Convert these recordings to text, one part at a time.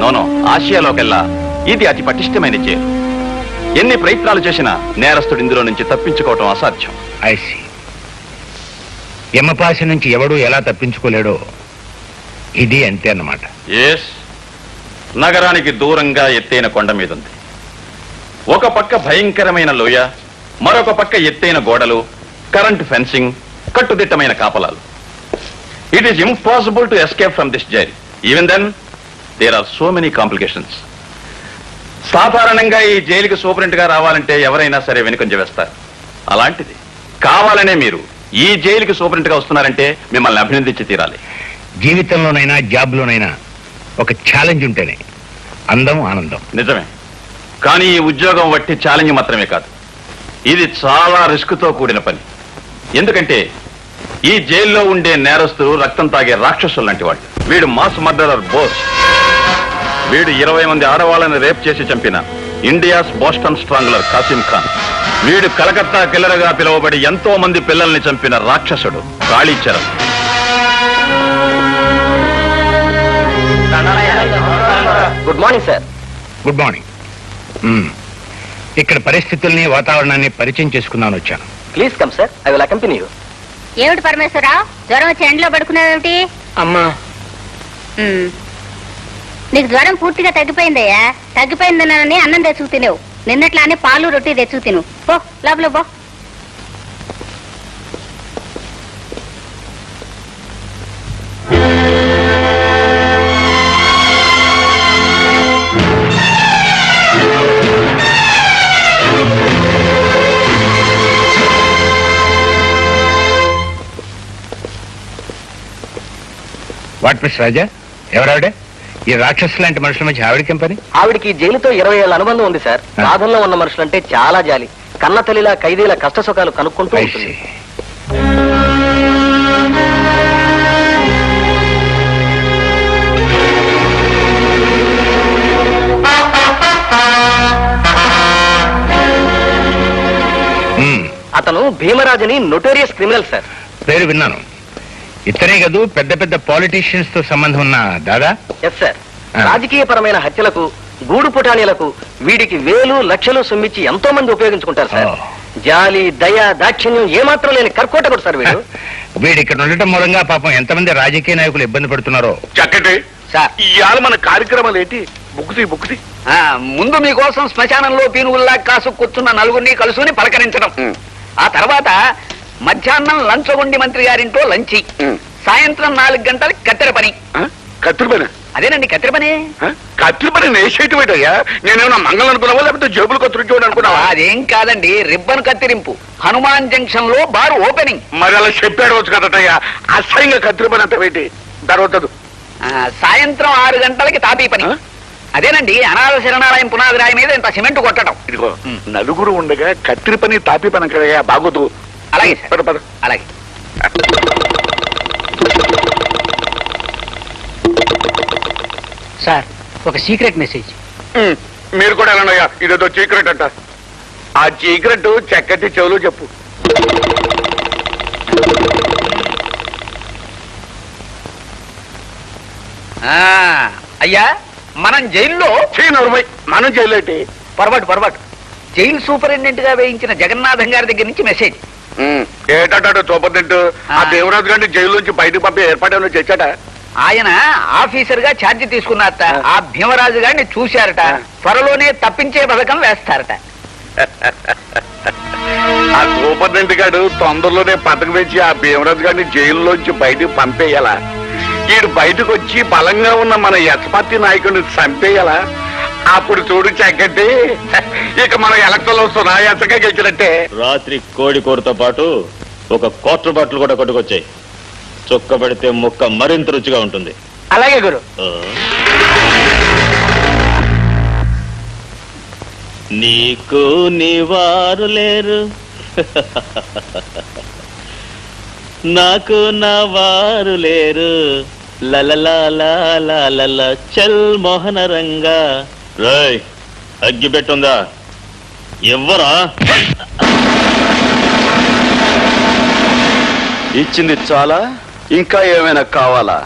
No no, ఆసియాలోకెల్లా ఇది అతి పటిష్టమైన జైలు. ఎన్ని ప్రయత్నాలు చేసినా నేరస్తుడు ఇందులో నుంచి తప్పించుకోవటం అసాధ్యం. ఐసి యమపాశ నుంచి ఎవడూ ఎలా తప్పించుకోలేడో ఇది అంతే అన్నమాట. ఎస్, నగరానికి దూరంగా ఎత్తైన కొండ మీద ఉంది. ఒక పక్క భయంకరమైన లోయ, మరొక పక్క ఎత్తైన గోడలు, కరెంట్ ఫెన్సింగ్, కట్టుదిట్టమైన కాపలాలు. It is impossible to escape from this jail. Even then there are so many complications. సాధారణంగా ఈ జైలుకి సూపరింట్ గా రావాలంటే ఎవరైనా సరే వెనుకంజ వేస్తారు. అలాంటిది కావాలనే మీరు ఈ జైలుకి సూపరింట్ గా వస్తున్నారంటే మిమ్మల్ని అభినందించి తీరాలి. జీవితంలోనైనా జాబ్లోనైనా ఒక ఛాలెంజ్ ఉంటేనే అందం, ఆనందం. నిజమే, కానీ ఈ ఉద్యోగం వట్టి ఛాలెంజ్ మాత్రమే కాదు, ఇది చాలా రిస్క్ తో కూడిన పని. ఎందుకంటే ఈ జైల్లో ఉండే నేరస్తులు రక్తం తాగే రాక్షసులు లాంటి వాళ్ళు. వీడు మాస్ మర్డరర్ బోస్. వీడు 20 మంది ఆడవాళ్ళని రేప్ చేసి చంపిన ఇండియాస్ బోస్టన్ స్ట్రాంగులర్ కాసిం ఖాన్. వీడు కలకత్తా కిల్లర్ గా పిలువబడి ఎంతో మంది పిల్లల్ని చంపిన రాక్షసుడు Kalicharan. Good morning sir. Good morning. ఇక్కడ పరిస్థితుల్ని, వాతావరణాన్ని పరిచయం చేసుకుందామని వచ్చాను. Please come sir, I will accompany you. ఏమిటి పరమేశ్వరరావు, జ్వరం వచ్చి ఎండలో పడుకునేదేమిటి? అమ్మా, నీకు జ్వరం పూర్తిగా తగ్గిపోయిందయ్యా. తగ్గిపోయిందనని అన్నం తెచ్చుకు తినేవు. నిన్నట్లానే పాలు రొట్టి తెచ్చుకు తిను. పో లోపల పో. వాట్ మిస్ రాజా, ఎవరావిడే? ఈ రాక్షసు లాంటి మనుషుల మధ్య ఆవిడకేం పని? ఆవిడికి జైలుతో 20 ఏళ్ల అనుబంధం ఉంది సార్. బాధల్లో ఉన్న మనుషులంటే చాలా జాలి. కన్న తల్లిలా ఖైదీల కష్ట సుఖాలు కనుక్కుంటూ ఉంటుంది. అతను భీమరాజుని నోటోరియస్ క్రిమినల్ సార్. పేరు విన్నాను. ఇతనే కదూ పెద్ద పెద్ద పాలిటీషియన్స్ తో సంబంధం ఉన్న దాదా? Yes sir. రాజకీయపరమైన హత్యలకు, గూడు పుటానీలకు వీడికి వేలు లక్షలు సొమ్మిచ్చి ఎంతో మంది ఉపయోగించుకుంటారు సార్. జాలి, దయ, దాక్షిణ్యం ఏమాత్రం లేని కర్కోటకుడు సార్ వీడు. వీడు ఇక్కడ ఉండటం మూలంగా పాపం ఎంతమంది రాజకీయ నాయకులు ఇబ్బంది పడుతున్నారో. చక్కటి సార్, ఇవాళ మన కార్యక్రమాలు ఏంటి? బుక్కుతి ముందు మీకోసం శ్మశానంలో పీనుగుల్లా కాసు కూర్చున్న నలుగురిని కలుసుని పలకరించడం. ఆ తర్వాత మధ్యాహ్నం లంచగొండి మంత్రి గారింటో లంచి. సాయంత్రం 4 గంటలకు కత్తెర పని. కత్తిరి పని? అదేనండి కత్తెర పని. కత్తిరి పని నేసేయటం ఏంటయ్యా? నేనేమన్నా మంగళం అనుకున్నావా, లేకపోతే జేబులు కత్తిరించడం అనుకున్నావా? అదేం కాదండి, రిబ్బన్ కత్తిరింపు. హనుమాన్ జంక్షన్ లో బార్ ఓపెనింగ్. మరి అలా చెప్పాడు వచ్చు కదటయ్యా. అసహ్యంగా కత్తిరి పని అంత పెట్టి తర్వాత సాయంత్రం 6 గంటలకి తాపీ పని. అదేనండి అనాథ శరణాలయం పునాది రాయి మీద ఇంత సిమెంట్ కొట్టడం. ఇదిగో నలుగురు ఉండగా కత్తిరి పని తాపీ పని కదయ్యా, బాగోదు. అలాగే పద పద. అలాగే. సార్, ఒక సీక్రెట్ మెసేజ్. మీరు కూడా వెళ్ళండియ్యా, ఇదేదో చీకరెట్ అంట. ఆ చీకరెట్ చక్కటి చెవులు చెప్పు. అయ్యా, మనం జైల్లో మనం జైలేటి పొరపాటు జైలు సూపరింటెండెంట్ గా వేయించిన జగన్నాథం గారి దగ్గర నుంచి మెసేజ్. ఏటాడు సూపరింటెండెంట్? ఆ దేవరాజు గారిని జైలు నుంచి బయటకు పంపి ఏర్పాటు చేశాట. ఆయన ఆఫీసర్ గా ఛార్జీ తీసుకున్నారట. ఆ భీమరాజు గారిని చూశారట. త్వరలోనే తప్పించే పథకం వేస్తారట. ఆ సూపరింటెండెంట్ గారు తొందరలోనే పథకం వేసి ఆ భీమరాజు గారిని జైల్లోంచి బయటకు పంపేయాలా? ఈడు బయటకు వచ్చి బలంగా ఉన్న మన యశపతి నాయకుడిని చంపేయాలా? అప్పుడు చూడు చక్కటి, ఇక మనం ఎలక్షన్లో సునాయాసంగా గెలిచినట్టే. రాత్రి కోడి కూరతో పాటు ఒక క్వార్టర్ బాటిల్ కూడా కొట్టుకొచ్చాయి. చొక్క పెడితే ముక్క మరింత రుచిగా ఉంటుంది. అలాగే గురు. నీకు నీవారు లేరు, నాకు నా వారు లేరు. లలలా చల్ మోహన రంగా. రాయ్, అగ్గి పెట్టుందా? ఎవ్వరా? ఇచ్చింది చాలా, ఇంకా ఏమైనా కావాలా?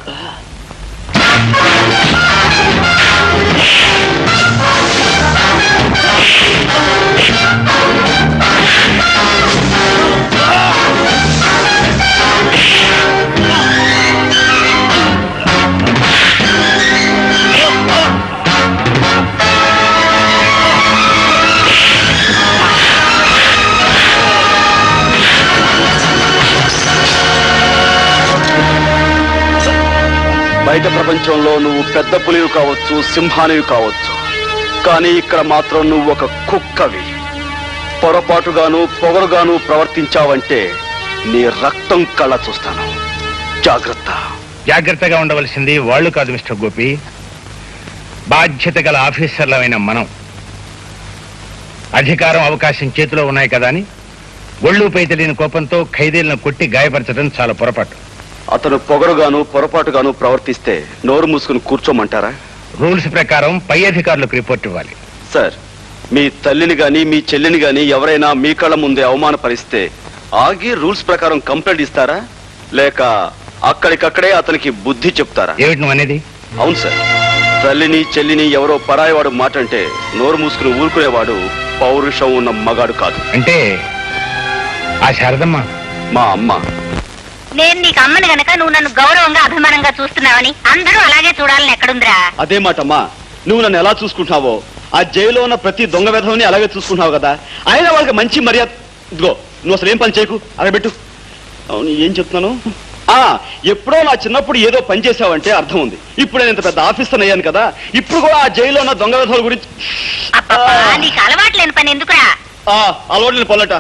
బయట ప్రపంచంలో నువ్వు పెద్ద పులివి కావచ్చు, సింహానివి కావచ్చు, కానీ ఇక్కడ మాత్రం నువ్వు ఒక కుక్కవి. పొరపాటుగాను పొగరుగాను ప్రవర్తించావంటే నీ రక్తం కళ్ళ చూస్తాను. జాగ్రత్త. జాగ్రత్తగా ఉండవలసింది వాళ్ళు కాదు మిస్టర్ గోపి, బాధ్యత గల ఆఫీసర్లమైన మనం. అధికారం అవకాశం చేతిలో ఉన్నాయి కదా అని ఒళ్ళుపై తెలియని కోపంతో ఖైదీలను కొట్టి గాయపరచడం చాలా పొరపాటు. అతను పొగరుగాను పొరపాటుగాను ప్రవర్తిస్తే నోరు మూసుకుని కూర్చోమంటారా? రూల్స్ ప్రకారం పై అధికారులకు రిపోర్ట్ ఇవ్వాలి. సార్, మీ తల్లిని గాని మీ చెల్లిని గాని ఎవరైనా మీ కళ్ళ ముందే అవమానపరిస్తే ఆగి రూల్స్ ప్రకారం కంప్లైంట్ ఇస్తారా, లేక అక్కడికక్కడే అతనికి బుద్ధి చెప్తారా? ఏమిటి నువ్వు అనేది? అవును సార్, తల్లిని చెల్లిని ఎవరో పరాయవాడు మాట అంటే నోరు మూసుకుని ఊరుకునేవాడు పౌరుషం ఉన్న మగాడు కాదు. అంటే ఆ శారదమ్మ మా అమ్మ. నేను నీకు అమ్మని గనక నువ్వు నన్ను గౌరవంగా అభిమానంగా చూస్తున్నావని అందరూ అలాగే చూడాలని ఎక్కడుందిరా? అదే మాటమ్మా, నువ్వు నన్ను ఎలా చూసుకుంటున్నావో ఆ జైల్లో ఉన్న ప్రతి దొంగ విధవని అలాగే చూసుకుంటున్నావు కదా. అయినా వాళ్ళకి మంచి మర్యాద. ఇదిగో నువ్వు అసలు ఏం పని చేయకు, అరబెట్టు. అవును, ఏం చెప్తున్నాను? ఎప్పుడో నా చిన్నప్పుడు ఏదో పని చేసావంటే అర్థం ఉంది. ఇప్పుడు నేను ఇంత పెద్ద ఆఫీసర్ అయ్యాను కదా, ఇప్పుడు కూడా ఆ జైల్లో ఉన్న దొంగ విధవల గురించి నీకు అలవాట్లేని పని ఎందుకురా? అలవాటు లేని పనులట.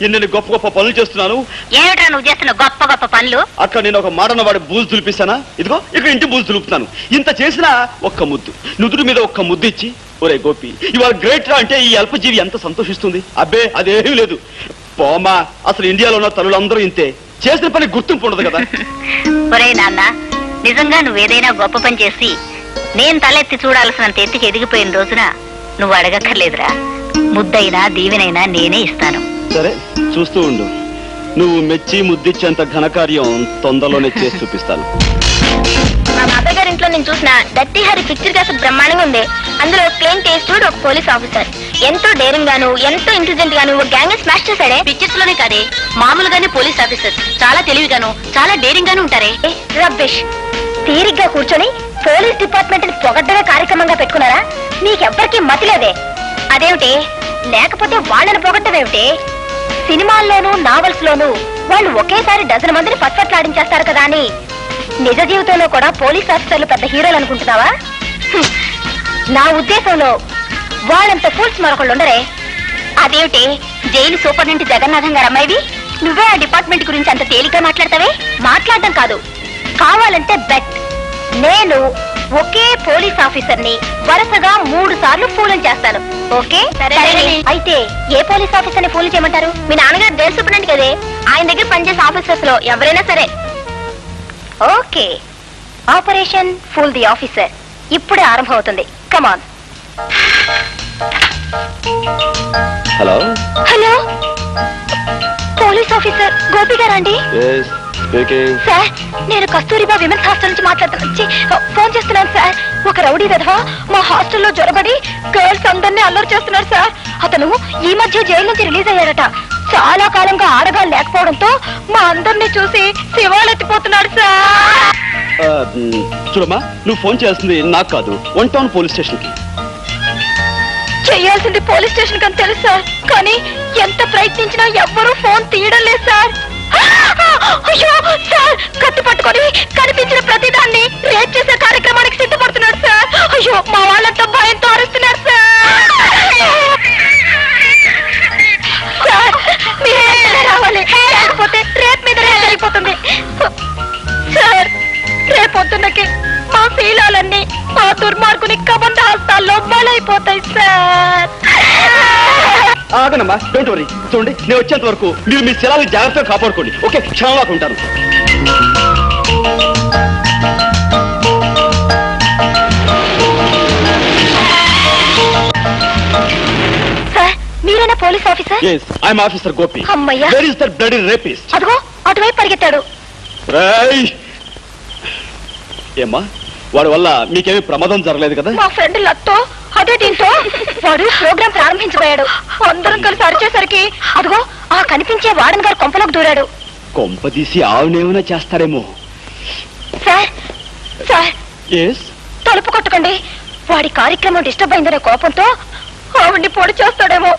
ఎన్ని గొప్ప గొప్ప పనులు చేస్తున్నాను. ఏమిట్రా నువ్వు చేస్తున్న గొప్ప గొప్ప పనులు? అక్కడ నేను ఒక మాటన వాడి బూజు దులిపిస్తానా? ఇదిగో ఇక్కడ ఇంటి బూజు దులుపుతాను. ఇంత చేసినా ఒక్క ముద్దు, నుదురు మీద ఒక్క ముద్దు ఇచ్చి, ఒరే గోపి ఇవాళ గ్రేట్ రా అంటే ఈ అల్పజీవి ఎంత సంతోషిస్తుంది. అబ్బే అదేమీ లేదు. పోమా, అసలు ఇండియాలో ఉన్న తల్లులందరూ ఇంతే. చేసిన పని గుర్తింపు ఉండదు కదా. ఒరే నాన్న, నిజంగా నువ్వేదైనా గొప్ప పని చేసి నేను తలెత్తి చూడాల్సినంత ఎత్తికి ఎదిగిపోయిన రోజున నువ్వు అడగక్కర్లేదురా. ముద్దైనా దీవెనైనా నేనే ఇస్తాను. సరే, చూస్తూ ఉండు. నువ్వు మెచ్చి ముద్దిచ్చేంత ఘనకార్యం తొందరలోనే చేసి చూపిస్తాను. మా బాబాయ్ గారి ఇంట్లో నేను చూసిన డర్టీ హరి పిక్చర్ కాస్త బ్రహ్మాండంగా ఉంది. అందులో క్లీన్ టేస్టెడ్ ఒక పోలీస్ ఆఫీసర్ ఎంతో డేరింగ్ గాను ఎంతో ఇంటెలిజెంట్ గాను ఒక గ్యాంగ్ స్మాష్ చేశాడే. పిక్చర్స్ లోనే కాదే, మామూలుగానే పోలీస్ ఆఫీసర్ చాలా తెలివిగాను చాలా డేరింగ్ గాను ఉంటారే. రబ్బిష్. తీరిగ్గా కూర్చొని పోలీస్ డిపార్ట్మెంట్ ని పొగడ్డమే కార్యక్రమంగా పెట్టుకున్నారా? మీకెవ్వరికీ మతిలేదే. అదేమిటి? లేకపోతే వాళ్ళని పొగడ్డమేమిటి? సినిమాల్లోనూ నావల్స్ లోనూ వాళ్ళు ఒకేసారి డజన్ మందిని పచ్చట్లాడించేస్తారు కదా అని నిజ జీవితంలో కూడా పోలీస్ ఆఫీసర్లు పెద్ద హీరోలు అనుకుంటున్నావా? నా ఉద్దేశంలో వాళ్ళంత ఫూల్స్ మరొకళ్ళు ఉండరే. అదేమిటి? జైలు సూపరింటెండెంట్ జగన్నాథం గారు అమ్మాయివి నువ్వే ఆ డిపార్ట్మెంట్ గురించి అంత తేలిగ్గా మాట్లాడతావే? మాట్లాడడం కాదు, కావాలంటే బెట్. నేను ఒకే పోలీస్ ఆఫీసర్ ని వరుసగా 3 సార్లు ఫూలం చేస్తాను. ఓకే? అయితే ఏ పోలీస్ ఆఫీసర్ ని ఫూల్ చేయమంటారు? మీ నాన్నగారు జైలు సూపరింటెండెంట్ కదే, ఆయన దగ్గర పనిచేసే ఆఫీసర్స్ లో ఎవరైనా సరే. Okay, operation fool the officer ఇప్పుడే ఆరంభం అవుతుంది. Come on. Hello hello, police officer Gopi గారా అండి? సార్, నేను కస్తూరిబా విమెన్స్ హాస్టల్ నుంచి ఫోన్ చేస్తున్నాను సార్. ఒక రౌడీ విధవ మా హాస్టల్లో జొరబడి గర్ల్స్ అందరినీ అల్లరి చేస్తున్నారు సార్. అతను ఈ మధ్య జైలు నుంచి రిలీజ్ అయ్యారట. చాలా కాలంగా ఆడగా లేకపోవడంతో మా అందరినీ చూసి శివాలెత్తిపోతున్నాడు సార్. చూడమ్మా, నువ్వు ఫోన్ చేయాల్సింది నాకు కాదు, 1 టౌన్ పోలీస్ స్టేషన్ కి. చెయ్యాల్సింది పోలీస్ స్టేషన్ కని తెలుసు సార్, కానీ ఎంత ప్రయత్నించినా ఎవ్వరూ ఫోన్ తీయడం లేదు సార్. అయ్యో సార్, కత్తి పట్టుకొని కనిపించిన ప్రతిదాన్ని రేప్ చేసే కార్యక్రమానికి సిద్ధపడుతున్నాడు సార్. అయ్యో, మా వాళ్ళంతా భయంతో అరుస్తున్నారు సార్. సార్, మీరే రావాలి, లేకపోతే రేప్ మీద రేప్ జరిగిపోతుంది సార్. రేపొద్దున్నకి మా శీలాలన్నీ మా దుర్మార్గుని కబంధ హస్తాల్లో బలైపోతాయి సార్. ఆగనమ్మా, డోంట్ వరీ. చూడండి, నేను వచ్చేంత వరకు మీరు మీ శిలాలు జాగ్రత్తగా కాపాడుకోండి. ఓకే, క్షణంలాగా ఉంటాను. సార్, మీరేనా police officer? Yes, I'm Officer Gopi. అమ్మయ్యా. Where is that bloody rapist? అదిగో అటువైపు పరిగెత్తాడు. రేయ్! ఏమ్మా, వాడి వల్ల మీకేమీ ప్రమాదం జరగలేదు కదా? మా ఫ్రెండ్ లత్తో అదే దీంతో వాడు ప్రోగ్రాం ప్రారంభించబోయాడు. అందరం కలిసి అరిచేసరికి అదిగో ఆ కనిపించే వార్డెన్ గారు కొంపలోకి దూరాడు. కొంపదీసి ఆవునేమైనా చేస్తారేమో. సార్ సార్, ఎస్, తలుపు కొట్టకండి. వాడి కార్యక్రమం డిస్టర్బ్ అయిందనే కోపంతో ఆవిడ్ని పొడి చేస్తాడేమో.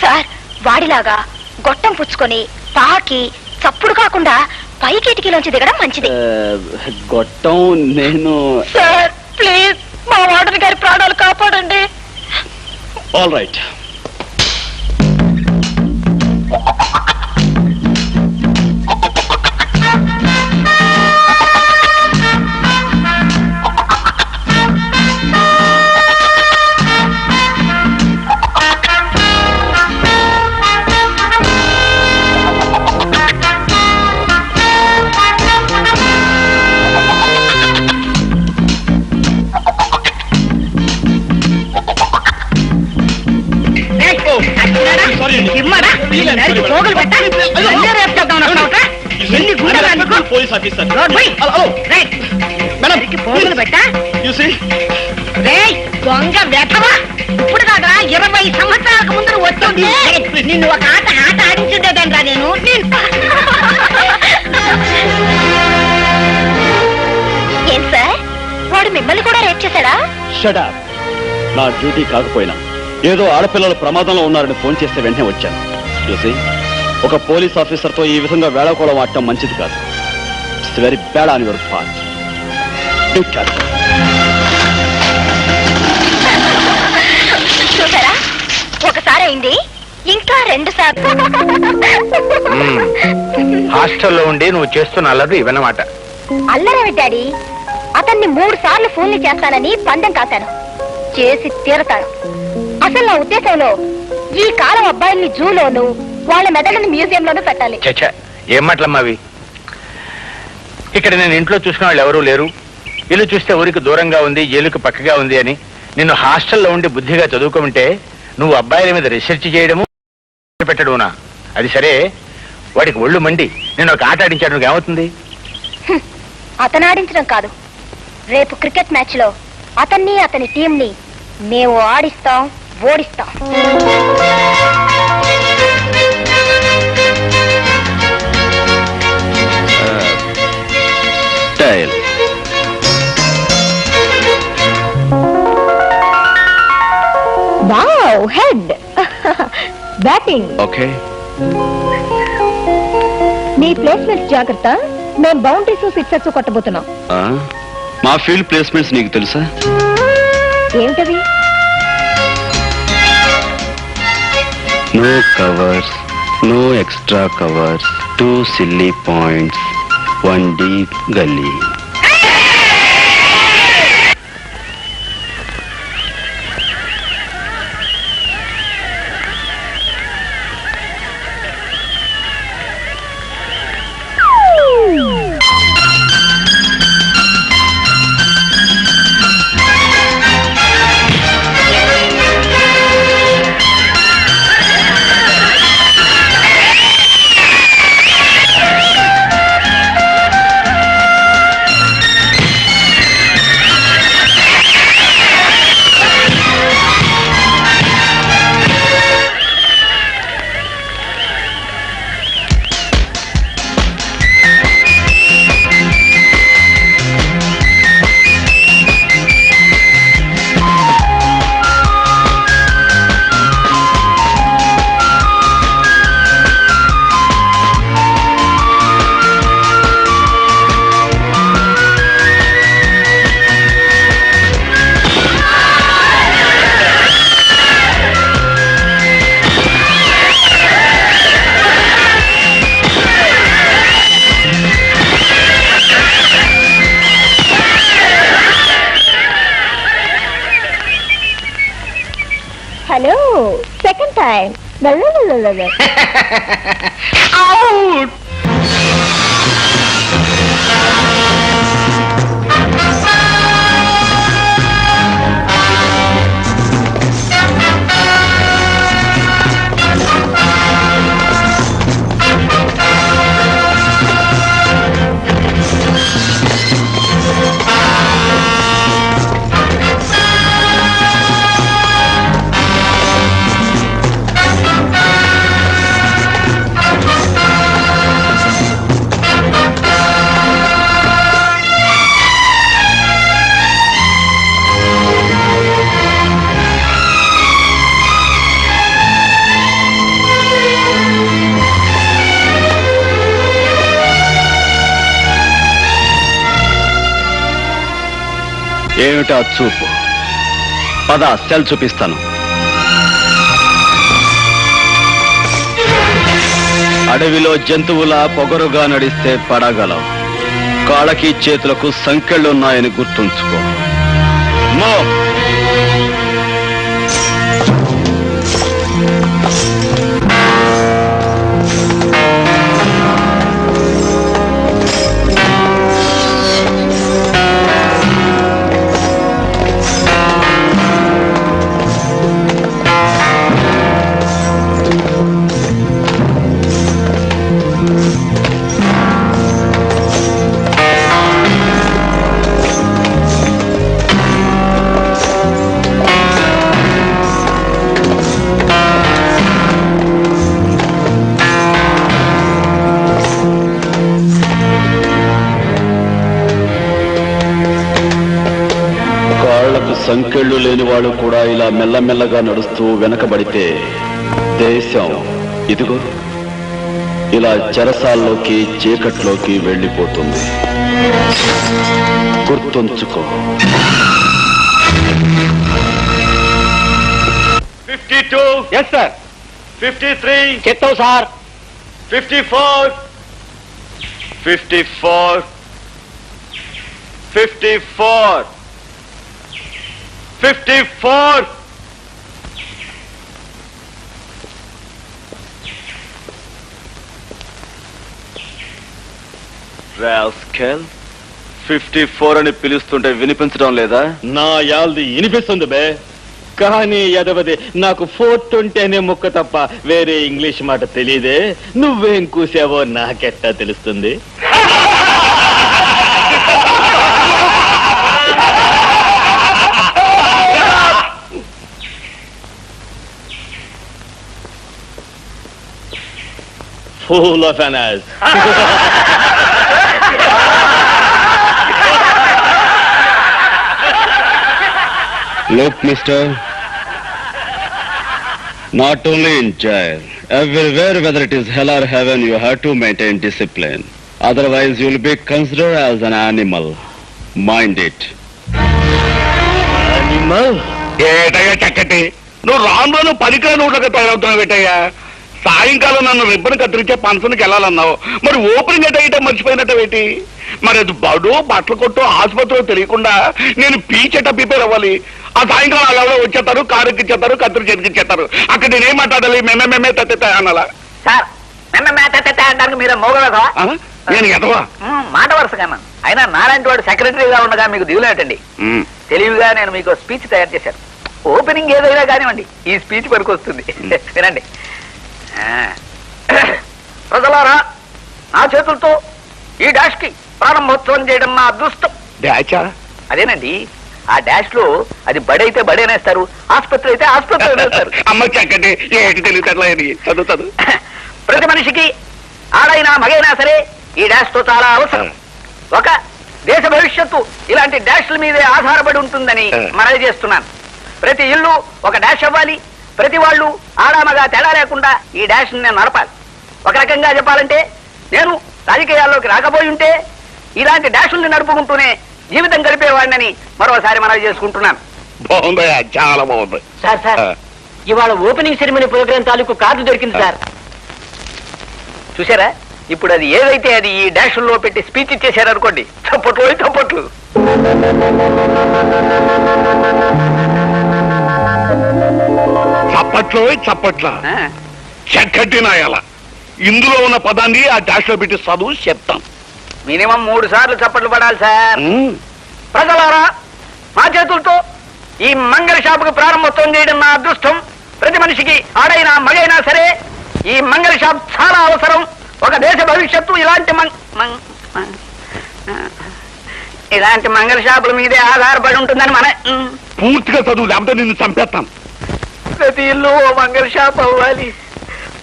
సార్, వాడిలాగా గొట్టం పుచ్చుకొని తాకి చప్పుడు కాకుండా పై కిటికీలోంచి దిగడం మంచిది. గొట్టం నేను. సార్ ప్లీజ్ మా వార్డెన్ గారి ప్రాణాలు కాపాడండి. All right. Police officer. దొంగ వెతవా ఇప్పుడు కాదా 20 సంవత్సరాలకు ముందు వస్తుంది. నిన్ను ఒక ఆట ఆడించుండేదండ్రా నేను. ఏం సార్ వాడు మిమ్మల్ని కూడా రేప్ చేశాడా? Shut up. నా డ్యూటీ కాకపోయినా ఏదో ఆడపిల్లలు ప్రమాదంలో ఉన్నారని ఫోన్ చేస్తే వెంటనే వచ్చాను. చూసి ఒక పోలీస్ ఆఫీసర్తో ఈ విధంగా వేళకోళం ఆడటం మంచిది కాదు. It's very bad on your part. చూసారా ఒకసారి అయింది ఇంకా 2 సార్లు. హాస్టల్లో ఉండి నువ్వు చేస్తున్న అల్లరి ఇవన్నమాట. అల్లరేమి డాడీ, అతన్ని 3 సార్లు ఫోన్లు చేస్తానని పందెం కాశాను. చేసి తీరతాను. అసలు నా ఉద్దేశంలో ఈ కాలం అబ్బాయిల్ని జూలోను వాళ్ళ మెదడుని మ్యూజియంలోనూ పెట్టాలి. చచ్చా ఏం మాటలమ్మావి. ఇక్కడ నేను ఇంట్లో చూసిన వాళ్ళు ఎవరూ లేరు. ఇల్లు చూస్తే ఊరికి దూరంగా ఉంది, ఏలుకి పక్కగా ఉంది అని నిన్ను హాస్టల్లో ఉండి బుద్ధిగా చదువుకుంటే నువ్వు అబ్బాయిల మీద రీసెర్చ్ చేయడము పెట్టడమునా? అది సరే, వాడికి ఒళ్ళు మండి నేను ఒక ఆట ఆడించాడు, నువ్వు ఏమవుతుంది? అతను ఆడించడం కాదు, రేపు క్రికెట్ మ్యాచ్ లో అతన్ని అతని టీంని మేము ఆడిస్తాం, ఓడిస్తాం. Wow, Head batting. ఓకే, నీ ప్లేస్మెంట్స్ జాగ్రత్త. మేము బౌండరీస్ సిక్సర్స్ కొట్టబోతున్నాం. మా ఫీల్డ్ ప్లేస్మెంట్స్ నీకు తెలుసా? ఏమిటది? No covers, no extra covers, 2 silly points, 1 deep gully. Hello, second time. Out. ఏమిటా చూపు? పద సెల్ చూపిస్తాను. అడవిలో జంతువులా పొగరుగా నడిస్తే పడగలవు. కాళ్ళకి చేతులకు సంకెళ్ళున్నాయని గుర్తుంచుకో. మో సంకెళ్ళు లేని వాడు కూడా ఇలా మెల్లమెల్లగా నడుస్తూ వెనకబడితే దేశం ఇదిగో ఇలా చెరసాల్లోకి చీకట్లోకి వెళ్ళిపోతుంది. గుర్తుంచుకో. 52. Yes sir. 53. చెప్తావు సార్. 54. 54. 54. 54. రాస్కెల్, 54 అని పిలుస్తుంటే వినిపించడం లేదా? నా యాల్ది వినిపిస్తుంది బే, కానీ ఎదవది నాకు 420 అనే ముక్క తప్ప వేరే ఇంగ్లీష్ మాట తెలియదే. నువ్వేం కూసావో నాకెట్టా తెలుస్తుంది? Full of an ass. Look, mister, not only in jail, everywhere, whether it is hell or heaven, you have to maintain discipline. Otherwise, you will be considered as an animal. Mind it. Animal? ఏటయ్యా చక్కటి, నువ్వు రాను పరికర నోట్లుగా తయారవుతున్నావు ఏటయ్యా. సాయంకాలం నన్ను ribbon కత్తిరించే ఫంక్షన్కి వెళ్ళాలన్నావు, మరి ఓపెనింగ్ అయితే మర్చిపోయినట్టేటి? మరి అది బడు బట్టలు కొట్టు ఆసుపత్రిలో తెలియకుండా నేను పీచెట ప్రిపేర్ అవ్వాలి. ఆ సాయంకాలం అలా వచ్చేస్తారు, కారు ఎక్కిచ్చేస్తారు, కత్తిరి చేతికిచ్చేస్తారు. అక్కడ నేనేం మాట్లాడాలి? మేమే తత్తే అనాలా? సార్ అంటారు మీరు మోగలదా? నేను ఎదవా? మాట వరుసగా. అయినా నాలాంటి వాడు సెక్రటరీగా ఉండగా మీకు దిగులేటండి. తెలివిగా నేను మీకు స్పీచ్ తయారు చేశాను. ఓపెనింగ్ ఏదైనా కానివ్వండి, ఈ స్పీచ్ వరకు వస్తుంది. వినండి. ప్రజలారా, నా చేతులతో ఈ డాష్ కి ప్రారంభోత్సవం చేయడం నా అదృష్టం. డాచా? అదేనండి, ఆ డాష్ లో అది బడైతే బడేనేస్తారు, ఆసుపత్రి అయితే ఆసుపత్రి అనేస్తారు. అమ్మ చక్కటి, ఏంటి తెలియట్లా? చదువు. ప్రతి మనిషికి ఆడైనా మగైనా సరే ఈ డాష్ తో చాలా అవసరం. ఒక దేశ భవిష్యత్తు ఇలాంటి డాష్ల మీదే ఆధారపడి ఉంటుందని మనవి చేస్తున్నాను. ప్రతి ఇల్లు ఒక డాష్ అవ్వాలి. ప్రతి వాళ్ళు ఆడామగా తేడా లేకుండా ఈ డాష్ నేను నడపాలి. ఒక రకంగా చెప్పాలంటే, నేను రాజకీయాల్లోకి రాకపోయి ఉంటే ఇలాంటి డాషుల్ని నడుపుకుంటూనే జీవితం గడిపేవాడినని మరోసారి మనవి చేసుకుంటున్నాను. బాగుందయ్యా, చాలా బాగుంది. సార్ ఇవాళ ఓపెనింగ్ సెరమనీ ప్రోగ్రాం తాలూకు కార్డు దొరికింది సార్. చూసారా, ఇప్పుడు అది ఏదైతే అది ఈ డాషుల్లో పెట్టి స్పీచ్ ఇచ్చేశారు అనుకోండి, చప్పట్లు. చప్పట్ల చక్కటి నాయాల. ఇందులో ఉన్న పదాన్ని ఆ డాష్ లో పెట్టి చదువు చెప్తాం. మినిమం 3 సార్లు చప్పట్లు పడాలి సార్. ప్రజలారా, మా చేతులతో ఈ మంగళ షాపుకి ప్రారంభోత్సవం చేయడం నా అదృష్టం. ప్రతి మనిషికి ఆడైనా మగైనా సరే ఈ మంగళ షాప్ చాలా అవసరం. ఒక దేశ భవిష్యత్తు ఇలాంటి మంగళ షాపుల మీదే ఆధారపడి ఉంటుందని మన పూర్తిగా చదువు, లేకపోతే నిన్ను చంపేస్తాం. ప్రతి ఇల్లు ఓ మంగళ షాప్ అవ్వాలి.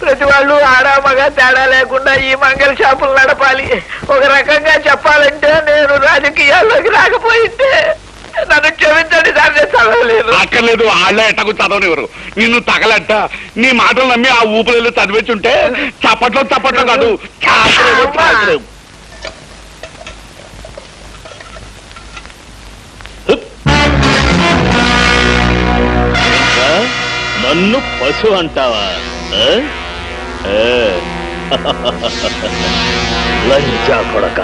ప్రతి వాళ్ళు ఆడా మగ తేడా లేకుండా ఈ మంగళ షాపులు నడపాలి. ఒక రకంగా చెప్పాలంటే, నేను రాజకీయాల్లోకి రాకపోయింటే నన్ను క్షమించండి సార్, నేను చదవలేదు. అక్కర్లేదు, వాళ్ళే ఎట్టకు చదవనివ్వరు. నిన్ను తగలట్ట నీ మాటలు నమ్మి ఆ ఊపిరిలో చదివేచుంటే చప్పట్లో కాదు, చాకలేవు. నన్ను పశు అంటావా? లంజా కొడక.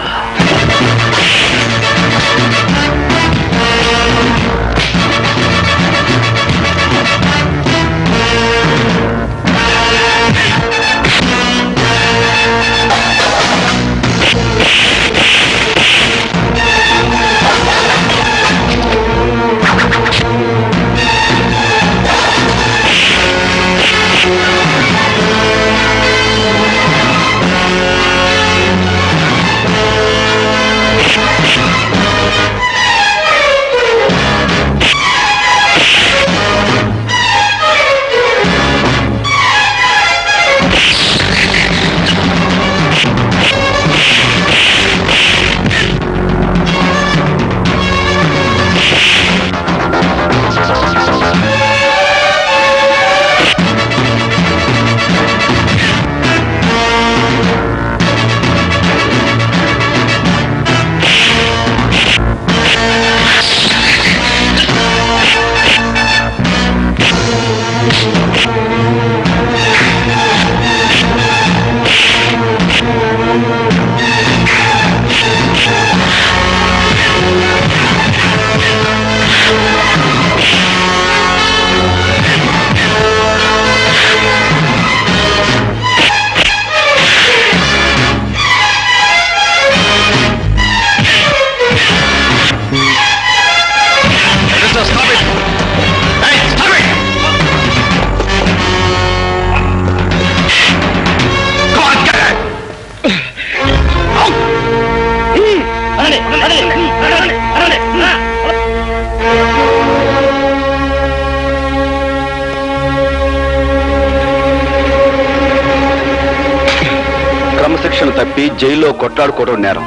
క్రమశిక్షణ తప్పి జైల్లో కొట్లాడుకోవడం నేరం,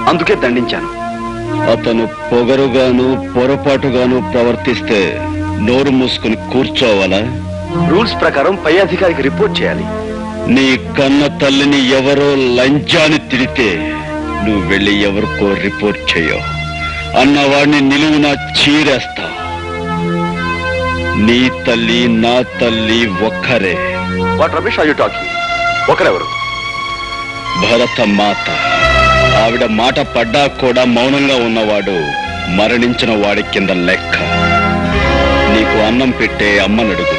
అందుకే దండించాను. అతను పొగరుగాను పొరపాటుగాను ప్రవర్తిస్తే నోరు మూసుకుని కూర్చోవాలా? రూల్స్ ప్రకారం పై అధికారికి రిపోర్ట్ చేయాలి. నీ కన్న తల్లిని ఎవరో లంచాన్ని తిడితే నువ్వు వెళ్ళి ఎవరికో రిపోర్ట్ చేయవు అన్నవాడిని నిలువునా చీరేస్తా. నీ తల్లి నా తల్లి ఒక్కరే. What Ramesh are you talking? ఒకరెవరు? భరత మాత. ఆవిడ మాట పడ్డా కూడా మౌనంగా ఉన్నవాడు మరణించిన వాడి కింద లెక్క. నీకు అన్నం పెట్టే అమ్మనడుగు.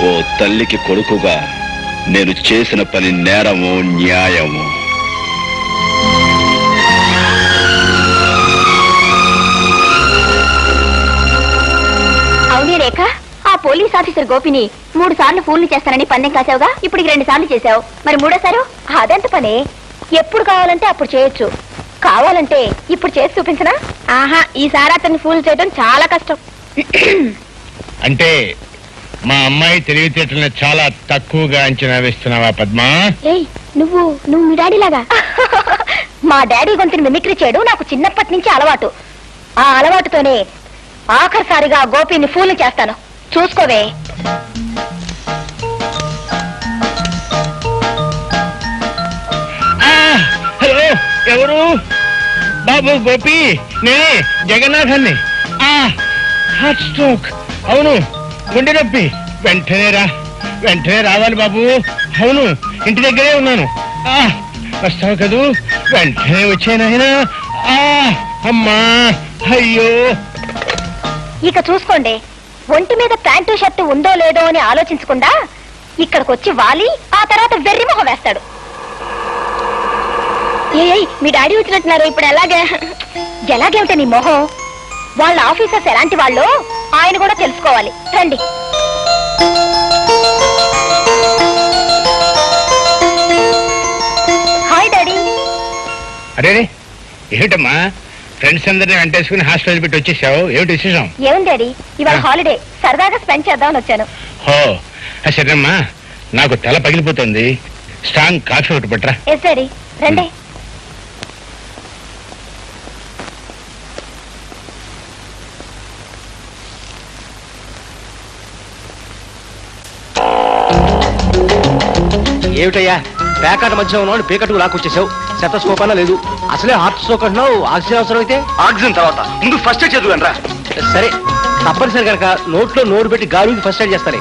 ఓ తల్లికి కొడుకుగా నేను చేసిన పని నేరము న్యాయము. అవునే రేఖ, ఆ పోలీస్ ఆఫీసర్ గోపిని 3 సార్లు ఫోన్లు చేస్తానని పందెం కాసావుగా, ఇప్పుడు 2 సార్లు చేశావు. మరి 3వ అదెంత పని? ఎప్పుడు కావాలంటే అప్పుడు చేయొచ్చు. కావాలంటే ఇప్పుడు చేసి చూపించనా? ఆహా, ఈసారి అతన్ని ఫూల్ చేయడం చాలా కష్టం. అంటే మా అమ్మాయి తెలివితేటలను చాలా తక్కువగా అంచనా వేస్తున్నావా పద్మా? ఏయ్, నువ్వు మీ డాడీ లాగా. మా డాడీ గొంతుని మిమిక్రీ చేయడం నాకు చిన్నప్పటి నుంచి అలవాటు. ఆ అలవాటుతోనే ఆఖరిసారిగా గోపిని ఫూల్ చేస్తాను, చూసుకోవే. హలో, ఎవరు? బాబు గోపి, నేనే జగన్నాథాన్ని. Heart stroke. అవును, గుండె నొప్పి. వెంటనే రావాలి బాబు. అవును, ఇంటి దగ్గరే ఉన్నాను. వస్తావు కదూ? వెంటనే వచ్చానాయనా. అమ్మా, అయ్యో. ఇక చూసుకోండి, ఒంటి మీద ప్యాంటు షర్టు ఉందో లేదో అని ఆలోచించకుండా ఇక్కడికొచ్చి వాలి ఆ తర్వాత వెర్రి మొహం వేస్తాడు. మీ డాడీ వచ్చినట్టున్నారు, ఇప్పుడు ఎలాగేమిట నీ మొహం? వాళ్ళ ఆఫీసర్స్ ఎలాంటి వాళ్ళు ఆయన కూడా తెలుసుకోవాలి. రండి. Hi daddy. అరే, ఏమిటమ్మా ఫ్రెండ్స్ అందరినీ వెంటేసుకుని హాస్టల్ పెట్టి వచ్చేసావు? ఏమిటి విశేషం? ఏం డాడీ, ఇవాళ హాలిడే, సరదాగా స్పెండ్ చేద్దామని వచ్చాను. హో, సరేమ్మా, నాకు తల పగిలిపోతుంది. స్ట్రాంగ్ కాఫీ ఒకటి పట్టరా. ఎస్ డాడీ, రండి. ఏమిటయ్యా పేకాట మధ్య ఉన్నాడు, పీకట్టుకు లాక్కొచ్చేసావు. శతస్కోప్ అన్నా లేదు. అసలే హార్ట్ స్ట్రోక్ అంటున్నావు, ఆక్సిజన్ అవసరం అయితే ఆక్సిజన్ తర్వాత ముందు ఫస్ట్ ఎయిడ్ చదువుగాను రా. సరే, తప్పనిసరి కనుక నోట్లో నోరు పెట్టి గాలికి ఫస్ట్ ఎయిడ్ చేస్తానే.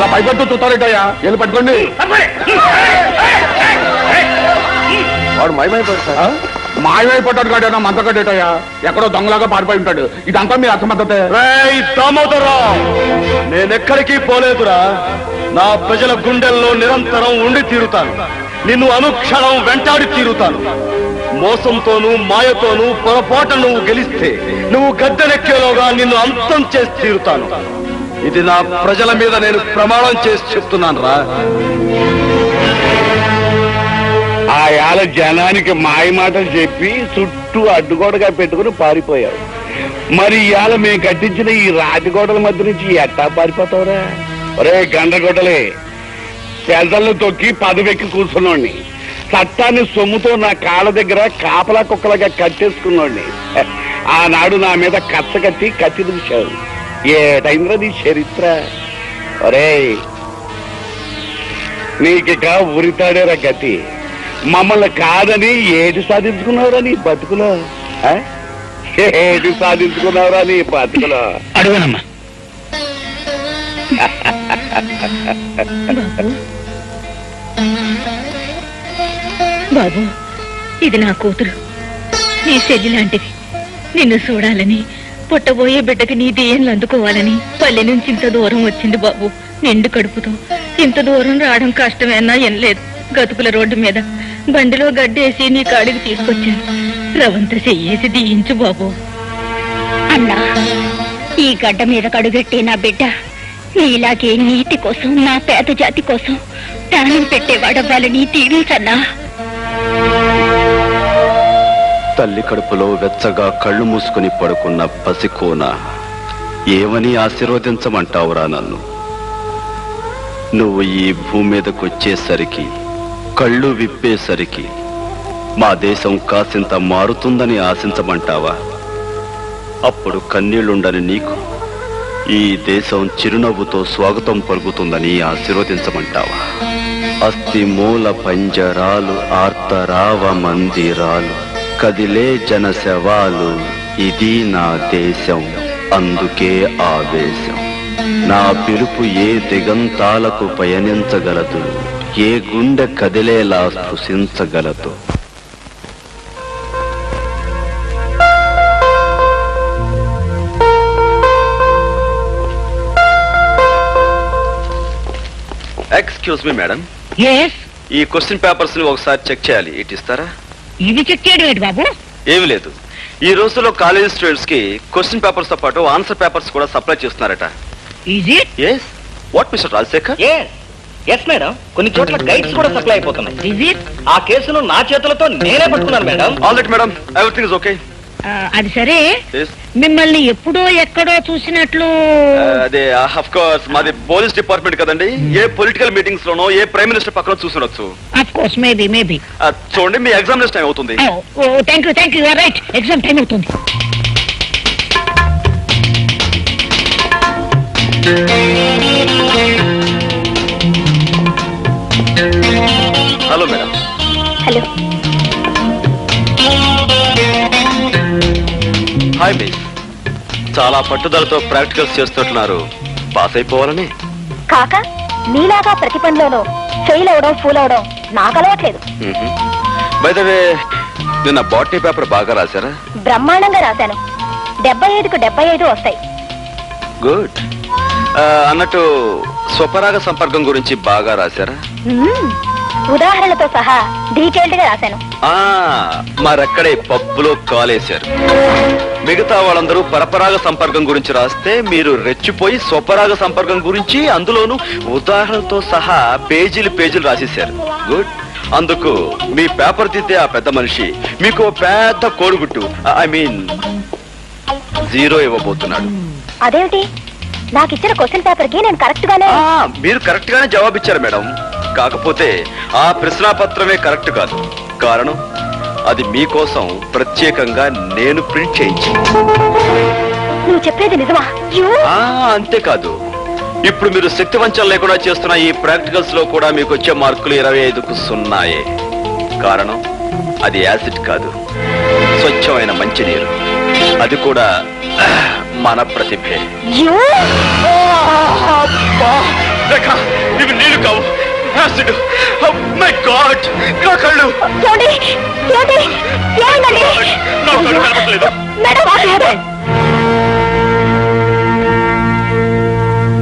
అలా పైపట్టు చూస్తారేటయ్యా వెళ్ళి పట్టుకోండి వాడు మాయమైపోతాడు మాయమైపోతాడు కాడేనా మంతకట్టేటయ్యా ఎక్కడో దొంగలాగా పారిపోయి ఉంటాడు ఇదంతా మీ అసమర్థతే. దామోదరరావు, నేనెక్కడికి పోలేదురా. నా ప్రజల గుండెల్లో నిరంతరం ఉండి తీరుతాను. నిన్ను అనుక్షణం వెంటాడి తీరుతాను. మోసంతోనూ మాయతోనూ పొరపాటు నువ్వు గెలిస్తే నువ్వు గద్దెనెక్కేలోగా నిన్ను అంతం చేసి తీరుతాను. ఇది నా ప్రజల మీద నేను ప్రమాణం చేసి చెప్తున్నాను రా. ఆ యాల జనానికి మాయ మాటలు చెప్పి చుట్టూ అడ్డుగోడగా పెట్టుకుని పారిపోయావు. మరి ఇవాళ మేము కట్టించిన ఈ రాతిగోడల మధ్య నుంచి ఎట్టా పారిపోతావురా? ఒరే గండ్రగొడ్డలే, పెదలను తొక్కి పదవెక్కి కూర్చున్నోడిని, చట్టాన్ని సొమ్ముతో నా కాళ్ళ దగ్గర కాపలా కుక్కలుగా కట్టేసుకున్నోడిని ఆనాడు నా మీద కచ్చ కట్టి కత్తి దూశావు. ఏటైందిరా నీ చరిత్ర? ఒరే నీకిక ఉరితాడేరా గతి. మమ్మల్ని కాదని ఏది సాధించుకున్నావురా నీ బతుకులో? ఏది సాధించుకున్నావురా నీ బతుకులో? అడుగునమ్మా. బాబు, ఇది నా కూతురు, నీ చెల్లి లాంటిది. నిన్ను చూడాలని, పుట్టబోయే బిడ్డకి నీ దేయంలు అందుకోవాలని పల్లె నుంచి ఇంత దూరం వచ్చింది బాబు. నిండు కడుపుతో ఇంత దూరం రావడం కష్టమేనా ఏం లేదు. గతుకుల రోడ్డు మీద బండిలో గడ్డేసి నీ కాడికి తీసుకొచ్చాను. రవంత చెయ్యేసి దీయించు బాబు. అన్నా, ఈ గడ్డ మీద కడుగెట్టి నా బిడ్డ నీలాగే నీతి కోసం, నా పేద జాతి కోసం ప్రాణం పెట్టేవాడవ్వాలని దీవించన్నా. తల్లి కడుపులో వెచ్చగా కళ్ళు మూసుకుని పడుకున్న పసికోన ఏమని ఆశీర్వదించమంటావురా నన్ను? నువ్వు ఈ భూమి మీదకు వచ్చేసరికి, కళ్ళు విప్పేసరికి మా దేశం కాసింత మారుతుందని ఆశించమంటావా? అప్పుడు కన్నీళ్లుండని నీకు ఈ దేశం చిరునవ్వుతో స్వాగతం పలుకుతుందని ఆశీర్వదించమంటావా? అస్థి మూల పంజరాలు, ఆర్తరావ మందిరాలు, కదిలే జన శవాలు, ఇది నా దేశం, అందుకే ఆవేశం. నా పిలుపు ఏ దిగంతాలకు పయనించగలదు, ఏ గుండె కదిలేలా స్పృశించగలదు. ఎక్స్క్యూజ్ మీ మేడం, ఈ క్వశ్చన్ పేపర్స్ ని ఒకసారి చెక్ చేయాలి. ఇటు ఇస్తారా? ఇది చెక్ చేయడం ఏంటి బాబు? ఏమి లేదు, ఈ రోజుల్లో కాలేజ్ స్టూడెంట్స్ కి క్వశ్చన్ పేపర్స్ తో పాటు ఆన్సర్ పేపర్స్ కూడా సప్లై చేస్తున్నారట. Yes what mister Rajasekhar? Yes madam, కొన్ని చోట్ల గైడ్స్ కూడా సప్లై అయిపోతున్నాయి. ఆ కేసును నా చేతులతో నేనే పట్టుకున్నాను madam. All right madam, everything is okay. అది సరే, మిమ్మల్ని ఎప్పుడో ఎక్కడో చూసినట్లు. అదే ఆఫ్ కోర్స్ మాది పోలీస్ డిపార్ట్మెంట్ కదండి. ఏ పొలిటికల్ మీటింగ్స్ లోనో, ఏ ప్రైమ్ మినిస్టర్ పక్కన చూసుండొచ్చు. Of course, maybe. చూడండి, మీ ఎగ్జామినేషన్ టైం అవుతుంది. Thank you right, exam time అవుతుంది. Hello madam. Hello. Hi miss, చాలా పట్టుదలతో ప్రాక్టికల్స్ చేస్తున్నారు. పాస్ అయిపోవాలని? కాక నీలాగా ప్రతి పనిలోనూ ఫెయిల్ అవడం, ఫూల్ అవడం నాకు అలవాట్లేదు. బై ద వే, నిన్న బాటనీ పేపర్ బాగా రాశారా? బ్రహ్మాండంగా రాశాను. 75కు 75 వస్తాయి. గుడ్. అన్నట్టు స్వపరాగ సంపర్కం గురించి బాగా రాశారా? ఉదాహరణలతో సహా డీటెయిల్డ్ గా రాశాను. మరక్కడే పప్పులో కాలేశారు. మిగతా వాళ్ళందరూ పరపరాగ సంపర్కం గురించి రాస్తే మీరు రెచ్చిపోయి స్వపరాగ సంపర్కం గురించి అందులోనూ ఉదాహరణతో సహా పేజీలు రాసేశారు. గుడ్. అందుకు మీ పేపర్ తిద్దే ఆ పెద్ద మనిషి మీకు పెద్ద కోడిగుట్టు, ఐ మీన్ 0 ఇవ్వబోతున్నాడు. అదేమిటి? నాకు ఇచ్చిన క్వశ్చన్ పేపర్ కి నేను కరెక్ట్ గానే. మీరు కరెక్ట్ గానే జవాబిచ్చారు మేడం. కాకపోతే ఆ ప్రశ్నాపత్రమే కరెక్ట్ కాదు. కారణం, అది మీకోసం ప్రత్యేకంగా నేను ప్రింట్ చేయించి. నువ్వు చెప్పేది నిజమా? అంతేకాదు, ఇప్పుడు మీరు శక్తి వంచన లేకుండా చేస్తున్న ఈ ప్రాక్టికల్స్ లో కూడా మీకు వచ్చే మార్కులు 25కు 0. కారణం, అది యాసిడ్ కాదు, స్వచ్ఛమైన మంచినీరు. అది కూడా మన ప్రతిభే. రేఖ, ఇవి నీళ్లు కావు, యాసిడ్. మై గాడ్, నా కళ్ళు, నా కళ్ళు కనపట్లేదు.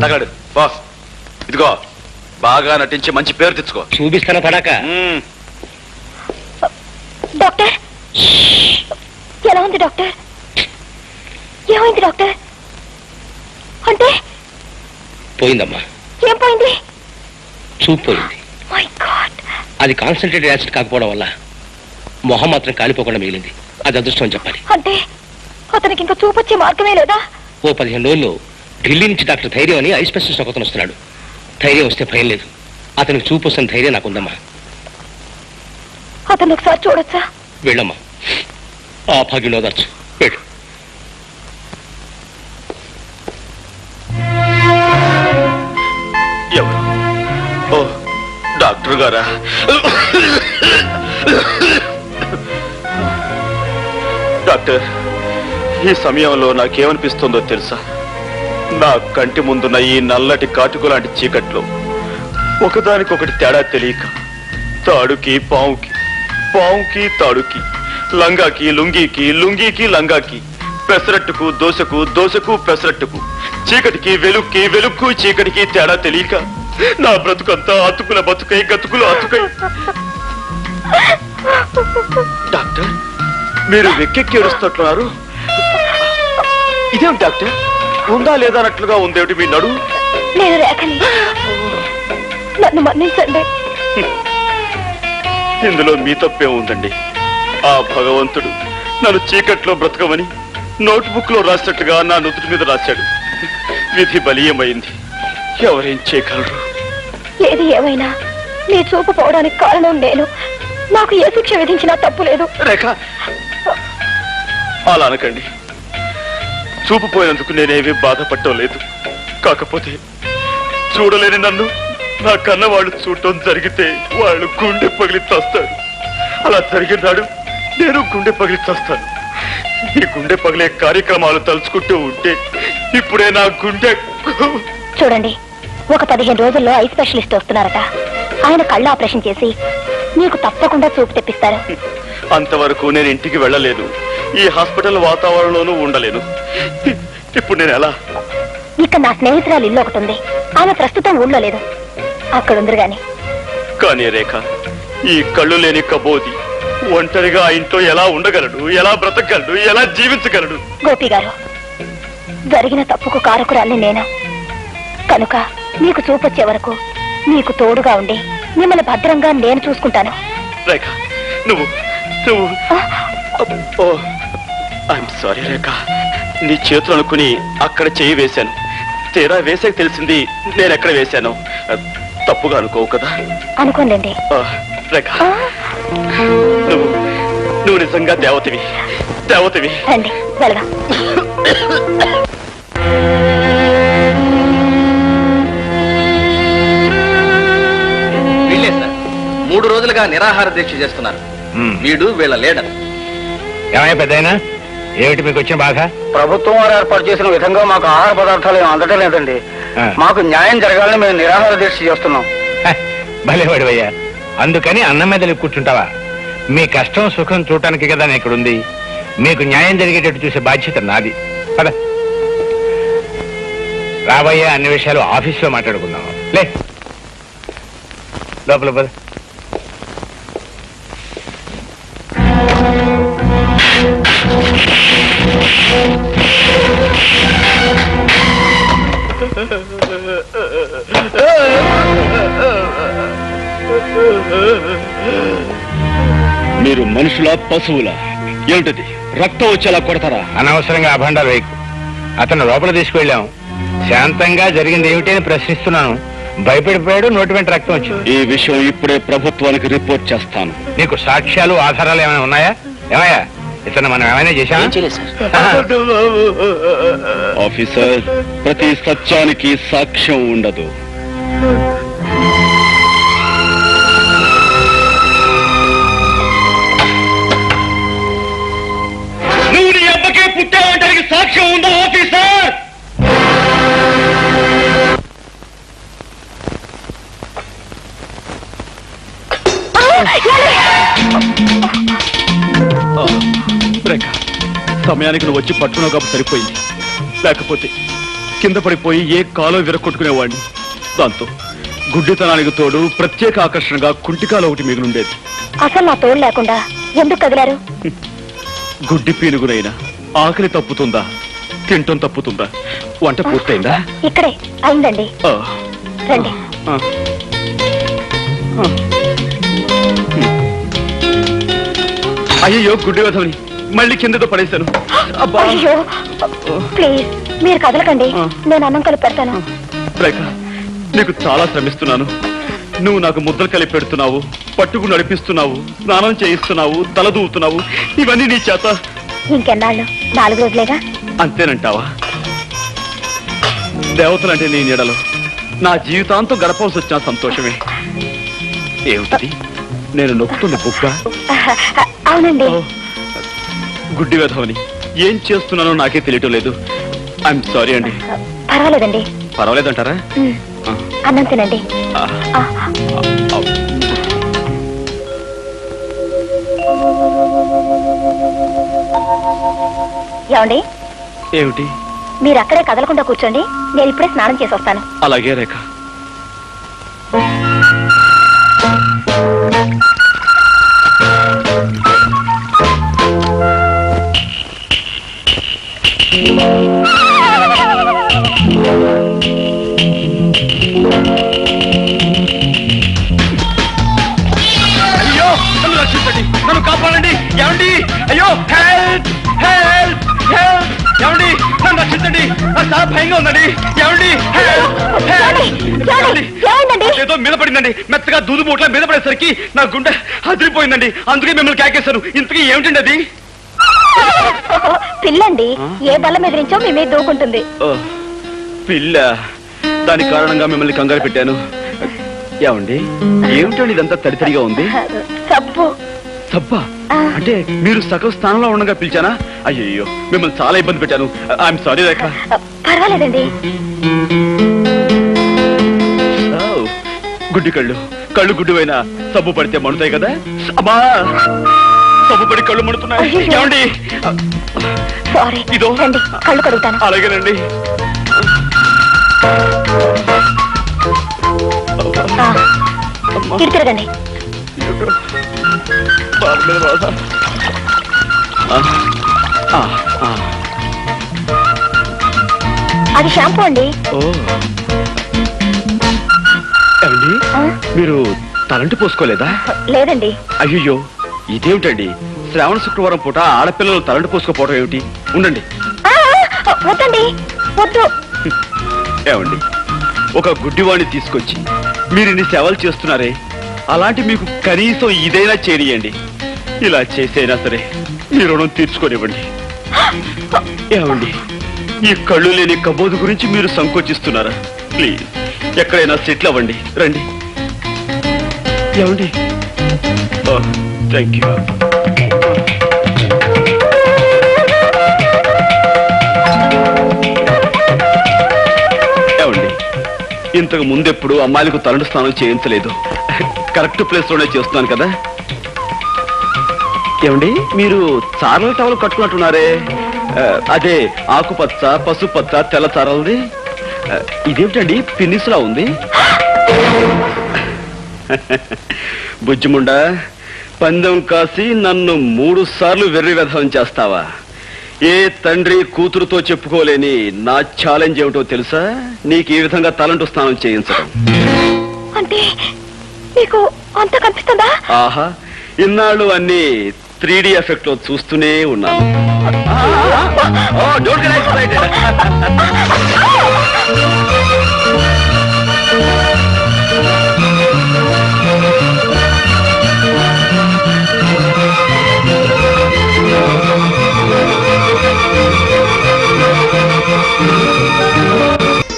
తగలడు బాస్. ఇదిగో బాగా నటించి మంచి పేరు తెచ్చుకో. చూపిస్తాను పడాక. డాక్టర్, ఎలా ఉంది డాక్టర్? ఏమైంది డాక్టర్? అంటే పోయిందమ్మా. ఏం పోయింది? చూపు పోయింది. My God. అది కాన్సన్ట్రేటెడ్ యాసిడ్ కాకపోవడం వల్ల మొహం మాత్రం కాలిపోకుండా మిగిలింది. అది అదృష్టం అని చెప్పాలి. అంటే అతనికి ఇంకా చూపొచ్చే మార్గమే లేదా? ఓ 15 రోజుల్లో ఢిల్లీ నుంచి డాక్టర్ ధైర్యం అని ఐ స్పెషలిస్ట్ ఒకతను వస్తున్నాడు. ధైర్యం వస్తే భయం లేదు. అతనికి చూపు వస్తున్న ధైర్యం నాకుందమ్మా. అతను ఒకసారి చూడొచ్చా? వెళ్ళమ్మా, ఆ భాగ్యంలో దాచు. వెళ్ళు. ఎవరు? ఓ డాక్టర్ గారా? డాక్టర్, ఈ సమయంలో నాకేమనిపిస్తుందో తెలుసా? నా కంటి ముందున్న ఈ నల్లటి కాటుకు లాంటి చీకట్లో ఒకదానికొకటి తేడా తెలియక తాడుకి పావుకి, పావుకి తాడుకి, లంగాకి లుంగీకి, లుంగీకి లంగాకి, పెసరట్టుకు దోశకు, దోశకు పెసరట్టుకు, చీకటికి వెలుక్కి, వెలుక్కు చీకటికి తేడా తెలియక నా బ్రతుకంతా అతుకుల బతుకై, గతుకులు అతుకై. డాక్టర్, మీరు వెక్కెక్కి ఏడుస్తున్నారు. ఇదేం డాక్టర్, ఉందా లేదా అన్నట్లుగా ఉందేమిటి మీ నడు? నేను రేఖని, నన్ను మన్నించండి. ఇందులో మీ తప్పే ఉందండి. ఆ భగవంతుడు నన్ను చీకట్లో బ్రతకమని నోట్బుక్ లో రాసినట్టుగా నా నుదుటి మీద రాశాడు. విధి బలీయమైంది. ఎవరేం చేయగలరు? ఏది ఏమైనా నీ చూపు పోవడానికి కారణం నేను. నాకు ఏ శిక్ష విధించినా తప్పు లేదు. రేఖ, అలా అనకండి. చూపు పోయినందుకు నేనేమీ బాధపడటం లేదు. కాకపోతే చూడలేని నన్ను నా కన్న వాళ్ళు చూడటం జరిగితే వాళ్ళు గుండె పగిలి చస్తారు. అలా జరిగినాడు నేను గుండె పగిలి చస్తాను. ఈ గుండె పగిలే కార్యక్రమాలు తలుచుకుంటూ ఉంటే ఇప్పుడే నా గుండె. చూడండి, ఒక 15 రోజుల్లో ఐ స్పెషలిస్ట్ వస్తున్నారట. ఆయన కళ్ళ ఆపరేషన్ చేసి మీకు తప్పకుండా చూపు తెప్పిస్తారు. అంతవరకు నేను ఇంటికి వెళ్ళలేదు. ఈ హాస్పిటల్ వాతావరణంలోనూ ఉండలేను. ఇప్పుడు నేను ఎలా? ఇక్కడ నా స్నేహితురాలు ఇల్లు ఒకటి ఉంది. ఆమె ప్రస్తుతం ఊళ్ళో లేదు, అక్కడ ఉందరు గాని. కానీ రేఖ, ఈ కళ్ళు లేని కబోది ఒంటరిగా ఆ ఇంట్లో ఎలా ఉండగలడు? ఎలా బ్రతకగలడు? ఎలా జీవించగలడు? గోపి గారు, జరిగిన తప్పుకు కారకురాల్ని నేను. కనుక మీకు చూపొచ్చే వరకు మీకు తోడుగా ఉండి మిమ్మల్ని భద్రంగా నేను చూసుకుంటాను. రేఖ, నువ్వు ఐఎమ్ సారీ రేఖ. నీ చేతులు అనుకుని అక్కడ చేయి వేశాను. తీరా వేసాక తెలిసింది నేను ఎక్కడ వేశాను. తప్పుగా అనుకోవు కదా? అనుకోండి. రేఖ, నువ్వు నిజంగా దేవతవి, దేవతవి. రండి వెళదాం. వీళ్ళే సార్ 3 రోజులుగా నిరాహార దీక్ష చేస్తున్నారు. వీడు వీళ్ళ లీడర్. ఏమయ్యా పెద్దయినా, ఏమిటి మీకు వచ్చిన బాధ? ప్రభుత్వం వారు ఏర్పాటు చేసిన విధంగా మాకు ఆహార పదార్థాలు ఏమి అందటం లేదండి. మాకు న్యాయం జరగాలని మేము నిరాహార దీక్ష చేస్తున్నాం. భలేవాడివయ్యా, అందుకని అన్నం మీద కూర్చుంటావా? మీ కష్టం సుఖం చూడటానికి కదా నేను ఇక్కడుంది. మీకు న్యాయం జరిగేటట్టు చూసే బాధ్యత నాది. పద రాబోయే అన్ని విషయాలు ఆఫీస్లో మాట్లాడుకుందాం. లే లోపల పద. మీరు మనుషుల పశువుల? ఏమిటది? రక్తం వచ్చేలా కొడతారా? అనవసరంగా అభండాలు వేయకు. అతను లోపల తీసుకువెళ్ళాం. శాంతంగా జరిగింది ఏమిటి అని ప్రశ్నిస్తున్నాను. భయపడిపోయాడు, నోటి వెంట రక్తం వచ్చింది. ఈ విషయం ఇప్పుడే ప్రభుత్వానికి రిపోర్ట్ చేస్తాను. నీకు సాక్ష్యాలు ఆధారాలు ఏమైనా ఉన్నాయా? ఏమయ్యా, ఇతను మనం ఏమైనా చేశామా? ఆఫీసర్, ప్రతి సత్యానికి సాక్ష్యం ఉండదు. నువ్వు నీ అబ్బకే పుట్టావంటానికి సాక్ష్యం ఉందా ఆఫీసర్? రేఖ, సమయానికి నువ్వు వచ్చి పట్టుకున్నావు కాబట్టి సరిపోయింది. లేకపోతే కింద పడిపోయి ఏ కాలో విరగొట్టుకునేవాడిని. దాంతో గుడ్డితనానికి తోడు ప్రత్యేక ఆకర్షణగా కుంటికాలు ఒకటి మిగిలిండేది. అసలు నా తోడు లేకుండా ఎందుకు కదిలారు? గుడ్డి పీనుగునైనా ఆకలి తప్పుతుందా, తింటం తప్పుతుందా? వంట పూర్తయిందా? ఇక్కడే అయిందండి. ఆ, రండి. ఆ. అయ్యో గుడ్డి వధవని మళ్ళీ కిందతో పడేశాను. అబ్బా, అయ్యో ప్లీజ్ మీరు కదలకండి, నేను అన్నం కలిపి పెడతాను. రేఖ, నీకు చాలా శ్రమిస్తున్నాను. నువ్వు నాకు ముద్దలు కలిపి పెడుతున్నావు, పట్టుకు నడిపిస్తున్నావు, స్నానం చేయిస్తున్నావు, తల దూవుతున్నావు. ఇవన్నీ నీ చేత. ఇంకెన్నాళ్ళు? 4 రోజులేగా. అంతేనంటావా? దేవతలంటే నీ నీడలో నా జీవితాంతం గడపవలసి వచ్చిన సంతోషమే. ఏమిటది? నేను నొక్కుతుంది బుక్క. అవునండి. గుడ్డి వెధవని ఏం చేస్తున్నానో నాకే తెలియటం లేదు. ఐఎమ్ సారీ అండి. పర్వాలేదండి. పర్వాలేదంటారా? అన్నం తినండి. ఏమండి? ఏమిటి? మీరు అక్కడే కదలకుండా కూర్చోండి, నేను ఇప్పుడే స్నానం చేసి వస్తాను. అలాగే రేఖ. అయ్యో, నన్ను రక్షించండి, నన్ను కాపాడండి. ఏమండి? అయ్యో, హెల్ప్ హెల్ప్ హెల్ప్! ఏమండి, నన్ను రక్షించండి, నాకు చాలా భయంగా ఉందండి. ఏమండి? ఏదో మీద పడిందండి, మెత్తగా దూదు బోట్ల మీద పడేసరికి నా గుండె అదిరిపోయిందండి. అందుకే మిమ్మల్ని కేకేశాను. ఇంతకీ ఏమిటండి అది? పిల్లండి, ఏ బల్ల మీద నుంచో మీ మీద దూకుంటుంది. పిల్ల? దాని కారణంగా మిమ్మల్ని కంగారు పెట్టాను. ఏమండి, ఏమిటండి ఇదంతా తడితడిగా ఉంది? సబ్బు. సబ్బా? అంటే మీరు సగం స్థానంలో ఉండగా పిలిచానా? అయ్యో, మిమ్మల్ని చాలా ఇబ్బంది పెట్టాను. ఐఎమ్ సారీ రేఖ. పర్వాలేదండి. గుడ్డి కళ్ళు గుడ్డువైనా సబ్బు పడితే మండుతాయి కదా. అమ్మా, సబ్బు పడి కళ్ళు మండుతున్నాయి. ఏమండి? సారీ. ఇదో రండి, కళ్ళు కడుగుతాను. అలాగేనండి. ఇటు తిరగండి. అది షాంపూ అండి. ఏమండి, మీరు తలంటి పోసుకోలేదా? లేదండి. అయ్యో, ఇదేమిటండి? శ్రావణ శుక్రవారం పూట ఆడపిల్లలు తలంటి పోసుకోపోవడం ఏమిటి? ఉండండి. వద్దండి, వద్దు. ఏమండి, ఒక గుడ్డివాణ్ణి తీసుకొచ్చి మీరు ఇన్ని సేవలు చేస్తున్నారే, అలాంటి మీకు కనీసం ఇదైనా చేయనియండి. ఇలా చేసైనా సరే మీ రుణం తీర్చుకోనివ్వండి. ఏమండి, ఈ కళ్ళు లేని కబోదు గురించి మీరు సంకోచిస్తున్నారా? ప్లీజ్ ఎక్కడైనా సెటిల్ అవ్వండి. రండి. ఏమండి? Thank you. ఏమండి, ఇంతకు ముందెప్పుడు అమ్మాయిలకు తలంటు స్నానం చేయించలేదు. కరెక్ట్ ప్లేస్ లోనే చేస్తున్నాను కదా. ఏమండి, మీరు చారల టవల్ కట్టుకున్నట్టున్నారే, అదే ఆకుపచ్చ, పసుపచ్చ, తెల్ల చారలది. ఇదేమిటండి పిన్నిస్లా ఉంది? బుజ్జిముండా, పందెం కాసి నన్ను 3 సార్లు వెర్రి వెధవం చేస్తావా? ఏ తండ్రి కూతురుతో చెప్పుకోలేని నా ఛాలెంజ్ ఏమిటో తెలుసా? నీకు ఈ విధంగా తలంటు స్నానం చేయించడం. అంటే మీకు అంత కనిపిస్తుందా? ఆహా, ఇన్నాళ్ళు అన్ని 3D ఎఫెక్ట్ లో చూస్తూనే ఉన్నాను.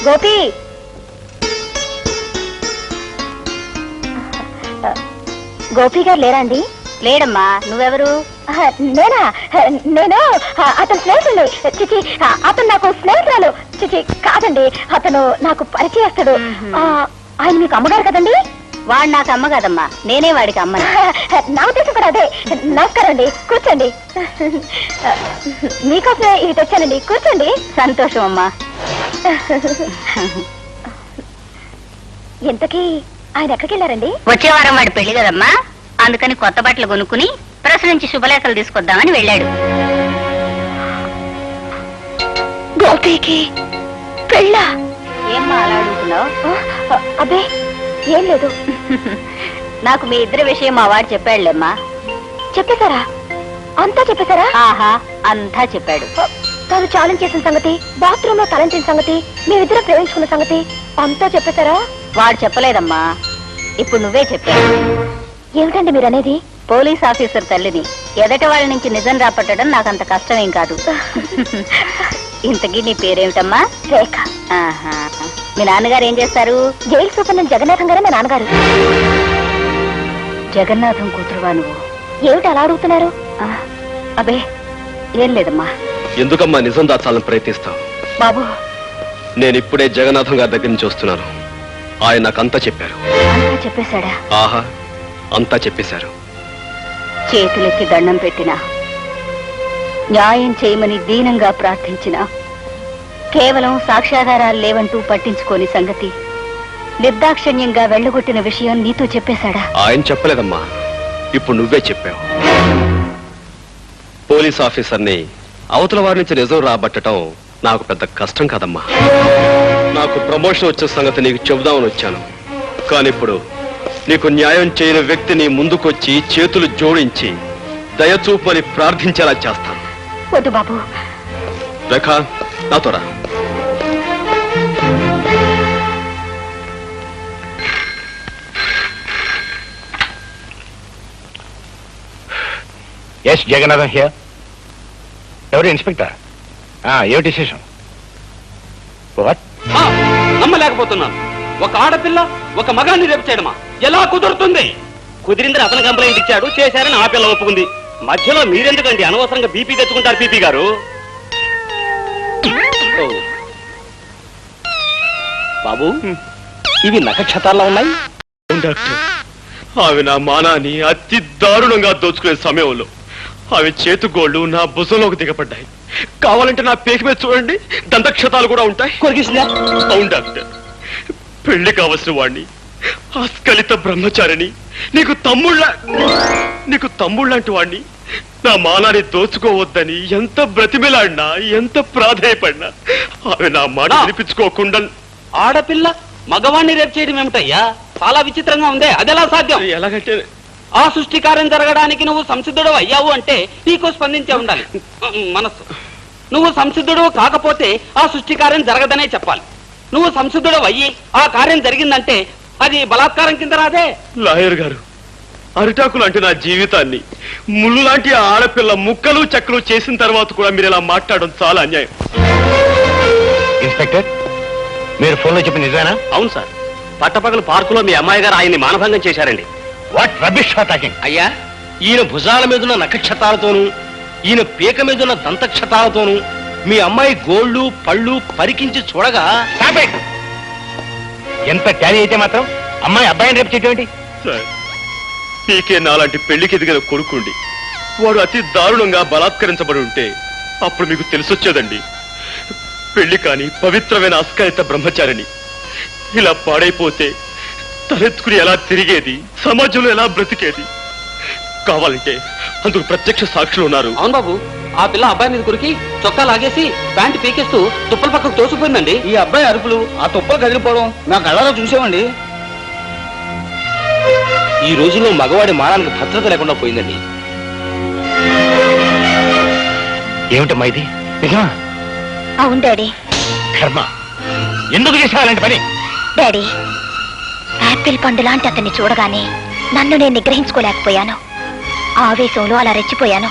గోపి, గోపి గారు లేరా అండి? లేడమ్మా. నువ్వెవరు? నేనా? నేను అతను స్నేహితుడు. చిచి, అతను నాకు స్నేహితురాలు. చిచి కాదండి, అతను నాకు పరిచయస్తుడు. ఆయన మీకు అమ్మగారు కదండి? వాడు నాకు అమ్మ కదమ్మా, నేనే వాడికి అమ్మ. నా ఉద్దేశం కూడా అదే. నమస్కారం అండి, కూర్చోండి. మీకోసమే ఇవి తెచ్చానండి, కూర్చోండి. సంతోషం అమ్మా. ఇంతకీ ఆయన ఎక్కడికి వెళ్ళారండి? వచ్చే వారం వాడి పెళ్లి కదమ్మా, అందుకని కొత్త బట్టలు కొనుక్కుని ప్రెస్ నుంచి శుభలేఖలు తీసుకొద్దామని వెళ్ళాడు. గోపికి పెళ్ళా? ఏమ్మా అలా అడుగుతున్నావు? అబ్బే ఏం లేదు. నాకు మీ ఇద్దరి విషయం మా వాడు చెప్పాడులేమ్మా. చెప్పేశారా? అంతా చెప్పేశారా? ఆహా, అంతా చెప్పాడు. తాను ఛాలెంజ్ చేసిన సంగతి, బాత్రూమ్ లో తలంచిన సంగతి, మేమిద్దరం ప్రేమించుకున్న సంగతి అంతా చెప్పేశారా? వాడు చెప్పలేదమ్మా, ఇప్పుడు నువ్వే చెప్పావు. ఏమిటండి మీరు అనేది? పోలీస్ ఆఫీసర్ తల్లిని ఎదటి వాళ్ళ నుంచి నిజం రాపట్టడం నాకంత కష్టమేం కాదు. ఇంతకీ నీ పేరేమిటమ్మా? రేఖ. ఆహా. మీ నాన్నగారు ఏం చేస్తారు? జైలు సూపరింటెండెంట్ జగన్నాథం గారే మా నాన్నగారు. జగన్నాథం కూతురువా నువ్వు? ఏమిటి అలా అడుగుతున్నారు? అబే ఏం లేదమ్మా. ఎందుకమ్మా నిజం దాచాలని ప్రయత్నిస్తావు? బాబు, నేను ఇప్పుడే జగన్నాథం గారి దగ్గర నుంచి వస్తున్నాను. ఆయన నాకంతా చెప్పారు. అంతా చెప్పేశాడా? ఆహా, అంతా చెప్పేశారు. చేతులెత్తి దండం పెట్టినా, న్యాయం చేయమని దీనంగా ప్రార్థించినా కేవలం సాక్ష్యాధారాలు లేవంటూ పట్టించుకోని సంగతి, నిర్దాక్షిణ్యంగా వెళ్ళగొట్టిన విషయం నీతో చెప్పేశాడా? ఆయన చెప్పలేదమ్మా, ఇప్పుడు నువ్వే చెప్పావు. పోలీస్ ఆఫీసర్ని అవతల వారి నుంచి నిజం రాబట్టడం నాకు పెద్ద కష్టం కాదమ్మా. నాకు ప్రమోషన్ వచ్చే సంగతి నీకు చెబుదామని వచ్చాను. కానీ ఇప్పుడు నీకు న్యాయం చేయని వ్యక్తిని ముందుకొచ్చి చేతులు జోడించి దయచూపని ప్రార్థించేలా చేస్తాను. వద్దు బాబు. రేఖ, నాతో రా. Yes Jagannatham here. ఎవరు? ఇన్స్పెక్టర్. ఏమిటి విశేషం? నమ్మలేకపోతున్నాను. ఒక ఆడపిల్ల ఒక మగాన్ని రేపు చేయడమా? ఎలా కుదురుతుంది? కుదిరిందని అతను కంప్లైంట్ ఇచ్చాడు, చేశారని ఆ పిల్ల ఒప్పుకుంది. మధ్యలో మీరెందుకండి అనవసరంగా బీపీ తెచ్చుకుంటారు? పీపీ గారు, బాబు, ఇవి నక్షత్రాల్లో ఉన్నాయి. డాక్టర్, అవి నా మానాన్ని అతి దారుణంగా దోచుకునే సమయంలో అవి చేతుగోళ్లు నా భుజంలోకి దిగబడ్డాయి. కావాలంటే నా పేక మీద చూడండి, దంతక్షతాలు కూడా ఉంటాయి. అవును డాక్టర్, పెళ్లి కావలసిన వాణ్ణి, ఆస్కలిత బ్రహ్మచారిని, నీకు తమ్ముళ్ళంటి వాణ్ణి నా మానాన్ని దోచుకోవద్దని ఎంత బ్రతిమిలాడినా, ఎంత ప్రాధేయపడినా అవి నా మాట వినిపించుకోకుండా. ఆడపిల్ల మగవాణ్ణి రేపు చేయడం ఏమిటయ్యా? చాలా విచిత్రంగా ఉందే. అదెలా సాధ్యం? ఎలాగంటే ఆ సృష్టి కార్యం జరగడానికి నువ్వు సంసిద్ధుడు అయ్యావు అంటే నీకు స్పందించే ఉండాలి మనస్సు. నువ్వు సంసిద్ధుడు కాకపోతే ఆ సృష్టి కార్యం జరగదనే చెప్పాలి. నువ్వు సంసిద్ధుడు అయ్యి ఆ కార్యం జరిగిందంటే అది బలాత్కారం కింద రాదే. లాయర్ గారు, అరిటాకు లాంటి నా జీవితాన్ని ముళ్ళు లాంటి ఆడపిల్ల ముక్కలు చెక్కలు చేసిన తర్వాత కూడా మీరు ఇలా మాట్లాడడం చాలా అన్యాయం. ఇన్స్పెక్టర్, మీరు ఫోన్లో చెప్పిన నిజమేనా? అవును సార్, పట్టపగలు పార్కులో మీ అమ్మాయి గారు ఆయన్ని మానభంగం చేశారండి. What rubbish talking? అయ్యా, ఈయన భుజాల మీదున్న నక్షత్రాలతోనూ ఈయన పీక మీదున్న దంతక్షతాలతోనూ మీ అమ్మాయి గోళ్ళు పళ్ళు పరికించి చూడగా ఎంత ట్యాలీ అయితే మాత్రం అమ్మాయి అబ్బాయిని రేపు చేయటం సార్, పీకే నాలాంటి పెళ్లికి ఎదిగిన కొడుకుండి వాడు అతి దారుణంగా బలాత్కరించబడి ఉంటే అప్పుడు మీకు తెలిసొచ్చేదండి. పెళ్లి కాని పవిత్రమైన అస్కలిత బ్రహ్మచారిని ఇలా పాడైపోతే తలెత్తుకుని ఎలా తిరిగేది, సమాజంలో ఎలా బ్రతికేది? కావాలంటే అందుకు ప్రత్యక్ష సాక్షులు ఉన్నారు. అవును బాబు, ఆ పిల్ల అబ్బాయి మీద కురికి చొక్కా లాగేసి ప్యాంటు పీకేస్తూ తుప్పల పక్కకు తోసిపోయిందండి. ఈ అబ్బాయి అరుపులు, ఆ తుప్పలు కదిలిపోవడం నా కళ్ళలో చూసామండి. ఈ రోజుల్లో మగవాడి మానానికి భద్రత లేకుండా పోయిందండి. ఏమిటమ్మా ఇది? నిజమా? అవును డాడీ. కర్మ, ఎందుకు చేసావు అలాంటి పని? డాడీ, యాపిల్ పండు లాంటి అతన్ని చూడగానే నన్ను నేను నిగ్రహించుకోలేకపోయాను. ఆవేశంలో అలా రెచ్చిపోయాను.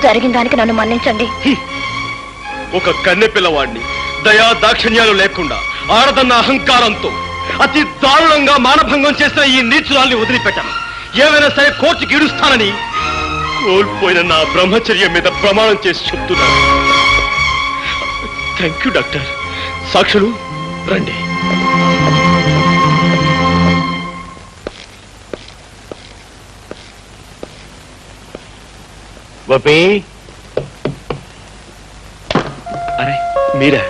జరిగిన దానికి నన్ను మన్నించండి. ఒక కన్నె పిల్లవాడిని దయా దాక్షిణ్యాలు లేకుండా ఆడదన్న అహంకారంతో అతి దారుణంగా మానభంగం చేసిన ఈ నీచురాల్ని వదిలిపెట్టాను. ఏమైనా సరే కోర్టుకి ఇడుస్తానని కోల్పోయిన నా బ్రహ్మచర్యం మీద ప్రమాణం చేసి చెప్తున్నాను. Thank you doctor. సాక్షులు రండి. గోపి, అరే మీరా?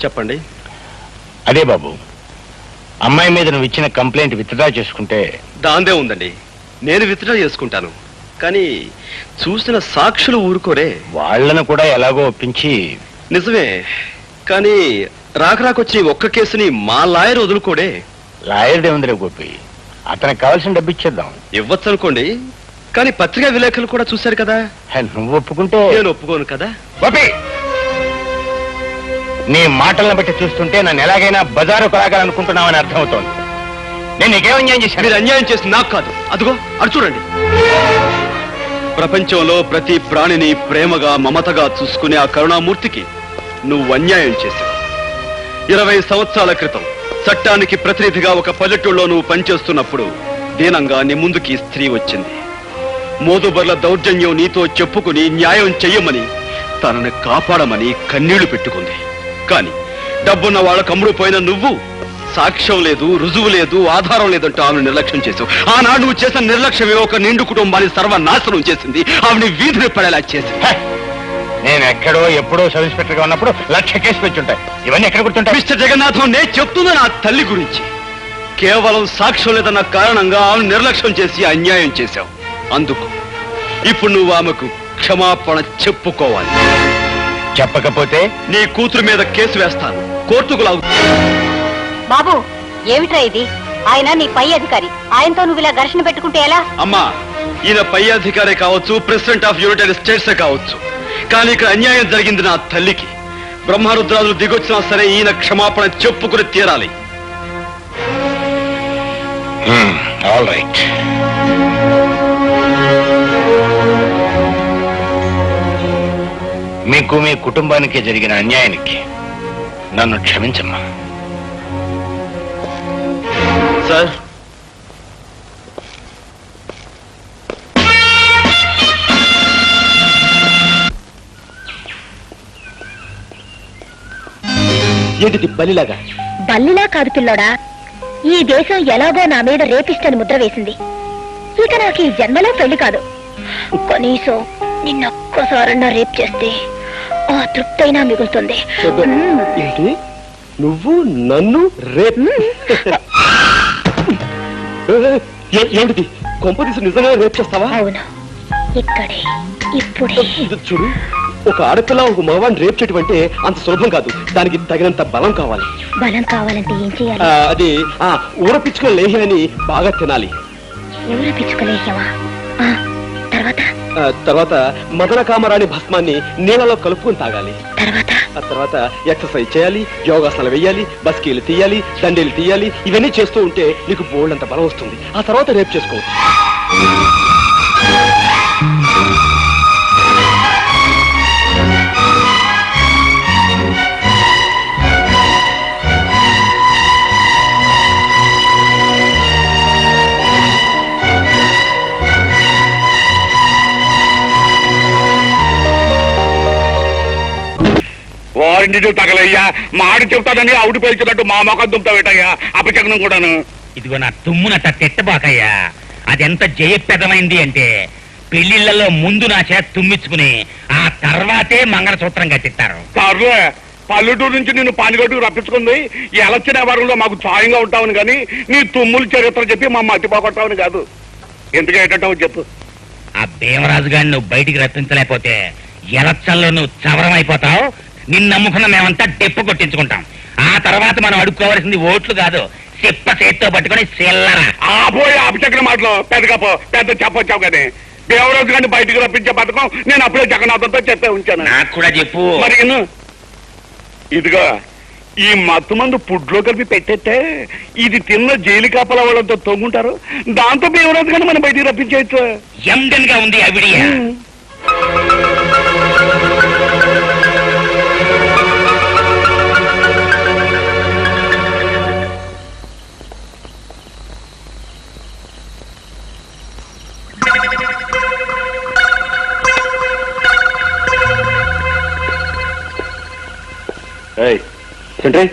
చెప్పండి. అదే బాబు, అమ్మాయి మీద నువ్వు ఇచ్చిన కంప్లైంట్ విత్డ్రా చేసుకుంటే. దాందే ఉందండి, నేను విత్డ్రా చేసుకుంటాను. కానీ చూసిన సాక్షులు ఊరుకోరే. వాళ్ళను కూడా ఎలాగో ఒప్పించి. నిజమే, కానీ రాకరాకొచ్చి ఒక్క కేసుని మా లాయర్ వదులుకోడే. లాయర్డే ఉందిలే గోపి, అతనికి కావాల్సిన డబ్బు ఇచ్చేద్దాం. ఇవ్వచ్చు అనుకోండి, కానీ పత్రికా విలేకరులు కూడా చూశారు కదా. నువ్వు ఒప్పుకుంటే. నేను ఒప్పుకోను కదా. గోపి, నీ మాటలను బట్టి చూస్తుంటే నన్ను ఎలాగైనా బజారు కొలాగాలనుకుంటున్నావని అర్థమవుతోంది. నేను నీకేం అన్యాయం చేశాను? మీరు అన్యాయం చేసి నాకు కాదు, అదిగో అటు చూడండి. ప్రపంచంలో ప్రతి ప్రాణిని ప్రేమగా మమతగా చూసుకునే ఆ కరుణామూర్తికి నువ్వు అన్యాయం చేశావు. 20 సంవత్సరాల క్రితం చట్టానికి ప్రతినిధిగా ఒక పల్లెటూళ్ళలో నువ్వు పనిచేస్తున్నప్పుడు దీనంగా నీ ముందుకి స్త్రీ వచ్చింది. మోదుబర్ల దౌర్జన్యం నీతో చెప్పుకుని న్యాయం చెయ్యమని, తనని కాపాడమని కన్నీళ్లు పెట్టుకుంది. కానీ డబ్బున్న వాళ్ళకు అమ్ముడుపోయిన నువ్వు సాక్ష్యం లేదు, రుజువు లేదు, ఆధారం లేదంటూ ఆమెను నిర్లక్ష్యం చేశావు. ఆనాడు నువ్వు చేసిన నిర్లక్ష్యమే ఒక నిండు కుటుంబాన్ని సర్వనాశనం చేసింది, ఆమెని వీధిని పడేలా చేసింది. నేను ఎక్కడో ఎప్పుడో సబ్ ఇన్స్పెక్టర్ గా ఉన్నప్పుడు 1,00,000 కేసులు వచ్చుంటాయి. ఇవన్నీ ఎక్కడ గుర్తుంటాయి? మిస్టర్ జగన్నాథం, నేను చెప్తున్నా నా తల్లి గురించి. కేవలం సాక్ష్యం లేదన్న కారణంగా ఆమెను నిర్లక్ష్యం చేసి అన్యాయం చేశావు. అందుకు ఇప్పుడు నువ్వు ఆమెకు క్షమాపణ చెప్పుకోవాలి. చెప్పకపోతే నీ కూతురు మీద కేసు వేస్తాను, కోర్టుకు లాగు. బాబు, ఏమిట్రా ఇది? ఆయన నీ పై అధికారి, ఆయనతో నువ్వు ఇలా ఘర్షణ పెట్టుకుంటే ఎలా? అమ్మా, ఈయన పై అధికారే కావచ్చు, ప్రెసిడెంట్ ఆఫ్ యునైటెడ్ స్టేట్స్ కావచ్చు, కానీ ఇక్కడ అన్యాయం జరిగింది నా తల్లికి. బ్రహ్మరుద్రాలు దిగొచ్చినా సరే ఈయన క్షమాపణ చెప్పుకుని తీరాలి. All right. మీకు మీ కుటుంబానికి జరిగిన అన్యాయానికి నన్ను క్షమించమ్మా. సార్, ఏంటిది బలిలాగా? బల్లిలా కాదు పిల్లోడా, ఈ దేశం ఎలాగో నా మీద రేపిస్టని ముద్ర వేసింది. ఇక నాకు ఈ జన్మలో పెళ్లి కాదు. కనీసం నిన్నొక్కసారన్నా రేప్ చేస్తే ఆ తృప్తైనా మిగులుతుంది. ఏంటి, నువ్వు నన్ను రేప్? ఏంటిది, కొంపదీసి నిజంగా రేప్ చేస్తావా? అవును, ఇక్కడే ఇప్పుడే. చూడు, ఒక ఆడపిల్ల ఒక మగవాడిని రేప్ చేయటం అంటే అంత సులభం కాదు. దానికి తగినంత బలం కావాలి. బలం కావాలంటే ఏం చేయాలి? అది ఊరపిచ్చుకుని లేహ్యాన్ని బాగా తినాలి. ఊరపిచ్చుకోలేసావా? తర్వాత మదన కామరాణి భస్మాన్ని నీళ్ళలో కలుపుకొని తాగాలి. ఆ తర్వాత ఎక్సర్సైజ్ చేయాలి, యోగాసనాలు వేయాలి, బస్కీలు తీయాలి, దండీలు తీయాలి. ఇవన్నీ చేస్తూ ఉంటే నీకు బోల్డంత బలం వస్తుంది. ఆ తర్వాత రేప్ చేసుకోవచ్చు. వారింటి తగలయ్యా, మాడి చెప్తాదని అవుడు పేల్చినట్టు మా మొఖం దుంపుతావేటయ్యా, అపచకనం కూడాను. ఇదిగో నా తుమ్మునట్ట తిట్టబాకయ్యా. అదెంత జయప్రదమైంది అంటే పెళ్లిళ్లలో ముందు నా చేత తుమ్మించుకుని ఆ తర్వాతే మంగళసూత్రం కట్టిస్తారు. సర్లే, పల్లెటూరు నుంచి నిన్ను పానిగట్టుకు రప్పించుకుంది ఎలక్షన్ వ్యవహారంలో మాకు సాయంగా ఉంటావని కానీ నీ తుమ్ముల చరిత్ర చెప్పి మా మట్టి పోగొట్టావని కాదు. ఎందుకు ఏంటంటావు చెప్పు. ఆ భీమరాజు గారిని నువ్వు బయటికి రప్పించలేకపోతే ఎలక్షన్లో నువ్వు చవరం అయిపోతావు. నిన్ను నమ్ముకున్న మేమంతా డెప్పు కొట్టించుకుంటాం. ఆ తర్వాత మనం అడుక్కోవాల్సింది ఓట్లు కాదు, చెప్ప చేత్తో పట్టుకుని చిల్లర. పోయి అపచక్ర మాటలు పెద్ద చెప్పొచ్చావు కానీ దేవరాజు గారిని బయటికి రప్పించే పథకం నేను అప్పుడే జగన్నాథంతో చెప్పే ఉంచాను. నాకు కూడా చెప్పు. మరి ఇదిగో, ఈ మత్తు మందు పుడ్లో కలిపి పెట్టేస్తే ఇది తిన్న జైలు కాపలా వాళ్ళంతా తొంగుంటారు. దాంతో దేవరాజు గారిని మనం బయటికి రప్పించేయచ్చు. ఎండన్ గా ఉంది అవిడియా. Sentry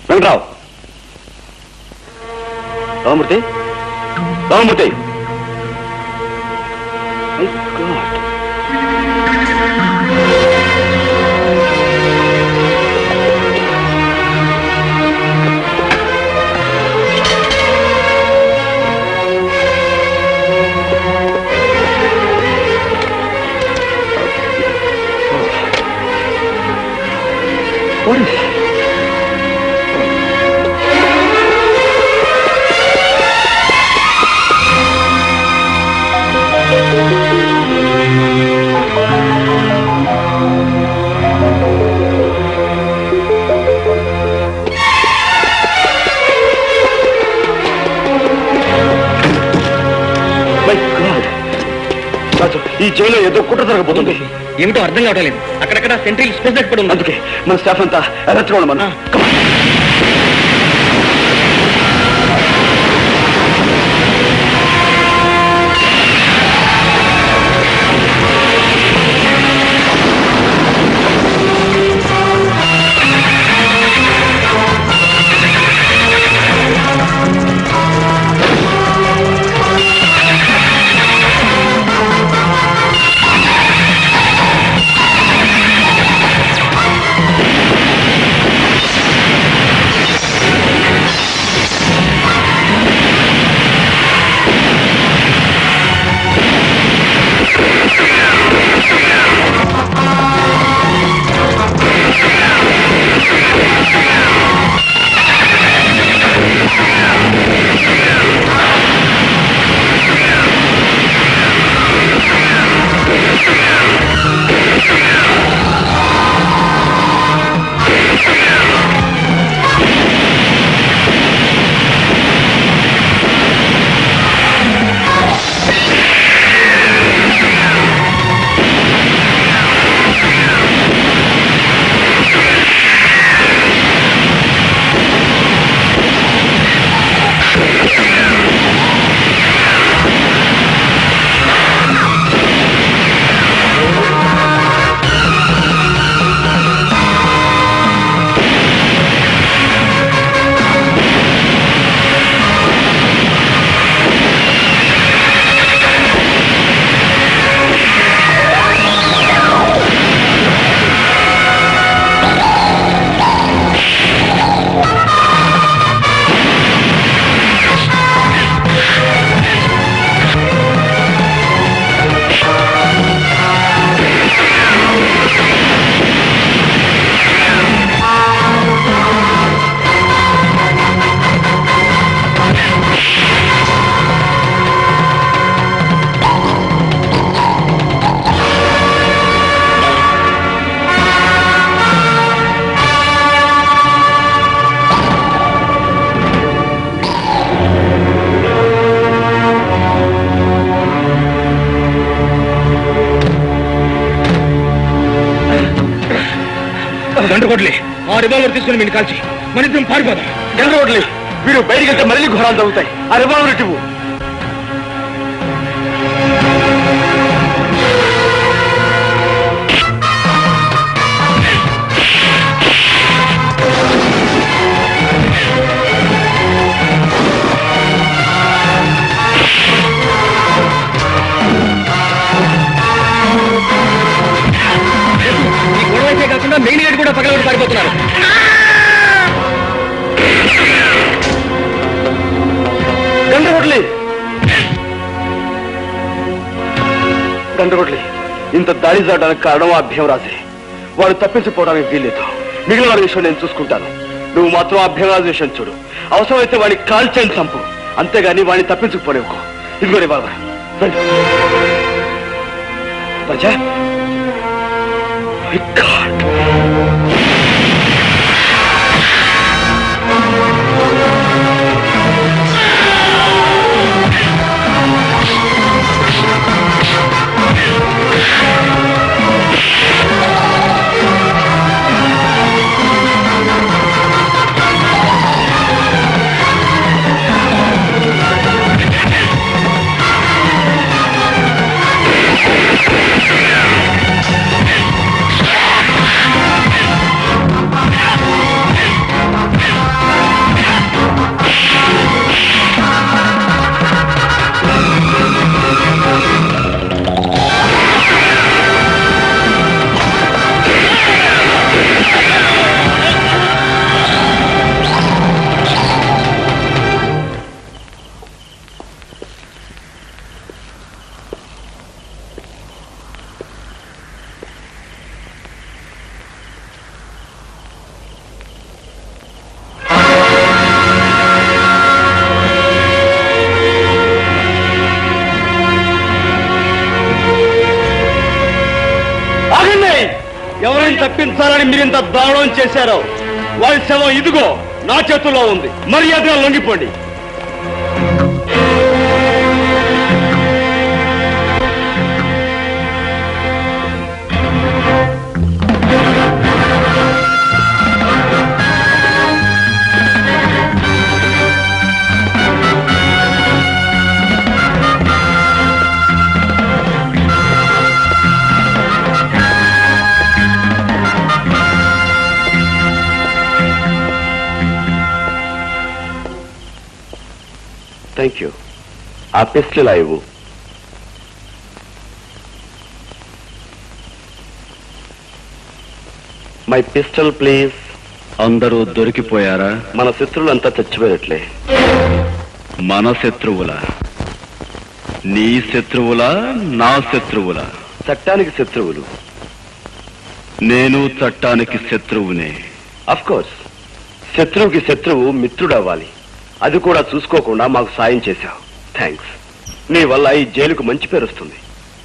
Venkatrao, Ramamurthy, Ramamurthy. What is it? ఈ జైల్లో ఏదో కుట్ర జరగబోతుంది. ఏమిటో అర్థం కావట్లేదు. అక్కడక్కడ సెంట్రల్ స్పెషల్ పడి ఉంది. అందుకే మన స్టాఫ్ అంతా ఎరచుకోవడం మనం. గంటకోట్లే ఆ రివాల్వర్ తీసుకుని మీరు కాల్చి మన ఇద్దరం పారిపోదాం. గంటకోట్లే వీడు బయటికి వెళ్తే మళ్ళీ ఘోరాలు తగ్గుతాయి. ఆ రివాల్వర్ ఇటువు. కాకుండా మెయిన్ గేట్ కూడా పగలగొట్టి పారిపోతున్నారు. గంటకొట్లి ఇంత దాడి చేయడానికి కారణం ఆ భీమరాజే. వాడు తప్పించిపోవడానికి వీల్లేదు. మిగిలిన వాడి విషయం నేను చూసుకుంటాను. నువ్వు మాత్రం ఆ భీమరాజు విషయం చూడు. అవసరమైతే వాడిని కాల్చేని చంపు, అంతేగాని వాడిని తప్పించుకుపోలేవు. ఇదిగోనే బాబా రాజా. తప్పించాలని మీరింత దారుణం చేశారో వారి శవం ఇదిగో నా చేతుల్లో ఉంది. మర్యాదగా లొంగిపోండి. Thank you. ఆ పిస్టల్ ఇవ్వు. My pistol please. అందరూ దొరికిపోయారా? మన శత్రువులంతా చచ్చిపోయినట్లే. మన శత్రువులా? నీ శత్రువులా నా శత్రువులా? చట్టానికి శత్రువులు. నేను చట్టానికి శత్రువునే. అఫ్ కోర్స్, శత్రువుకి శత్రువు మిత్రుడు అవ్వాలి. అది కూడా చూసుకోకుండా మాకు సాయం చేశావు. థ్యాంక్స్. నీ వల్ల ఈ జైలుకు మంచి పేరు వస్తుంది.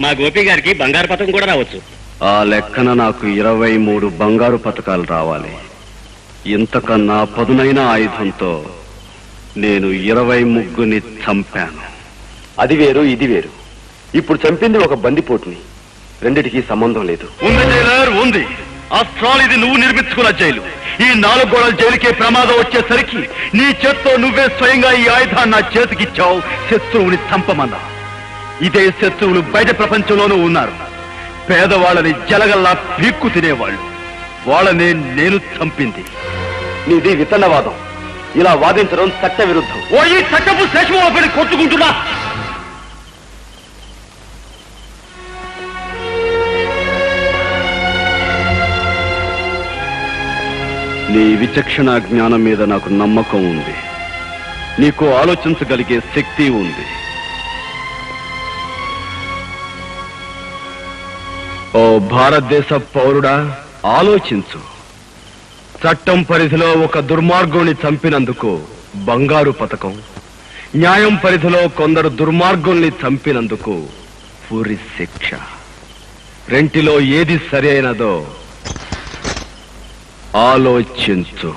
మా గోపి గారికి బంగారు పథకం కూడా రావచ్చు. ఆ లెక్కన నాకు 23 బంగారు పథకాలు రావాలి. ఇంతకన్నా పదునైన ఆయుధంతో నేను 23ని చంపాను. అది వేరు, ఇది వేరు. ఇప్పుడు చంపింది ఒక బందిపోటుని. రెండిటికి సంబంధం లేదు. ఉంది జైలర్, ఉంది. ఆఫ్టర్ ఇది నువ్వు నిర్మించుకున్న జైలు. ఈ 4 గోడల జైలుకే ప్రమాదం వచ్చేసరికి నీ చేత్తో నువ్వే స్వయంగా ఈ ఆయుధాన్ని నా చేతికిచ్చావు. శత్రువుని చంపమన్నా. ఇదే శత్రువులు బయట ప్రపంచంలోనూ ఉన్నారు. పేదవాళ్ళని జలగల్లా పీక్కు తినేవాళ్ళు. వాళ్ళనే నేను చంపింది. నీది విత్తనవాదం. ఇలా వాదించడం చట్ట విరుద్ధం. ఓ ఈ చట్టపు శేషమోపడి కొట్టుకుంటున్నా. నీ విచక్షణ జ్ఞానం మీద నాకు నమ్మకం ఉంది. నీకు ఆలోచించగలిగే శక్తి ఉంది. ఓ భారతదేశ పౌరుడా, ఆలోచించు. చట్టం పరిధిలో ఒక దుర్మార్గుని చంపినందుకు బంగారు పథకం, న్యాయం పరిధిలో కొందరు దుర్మార్గుల్ని చంపినందుకు ఉరి శిక్ష. రెంటిలో ఏది సరి అయినదో ఆలోచించు.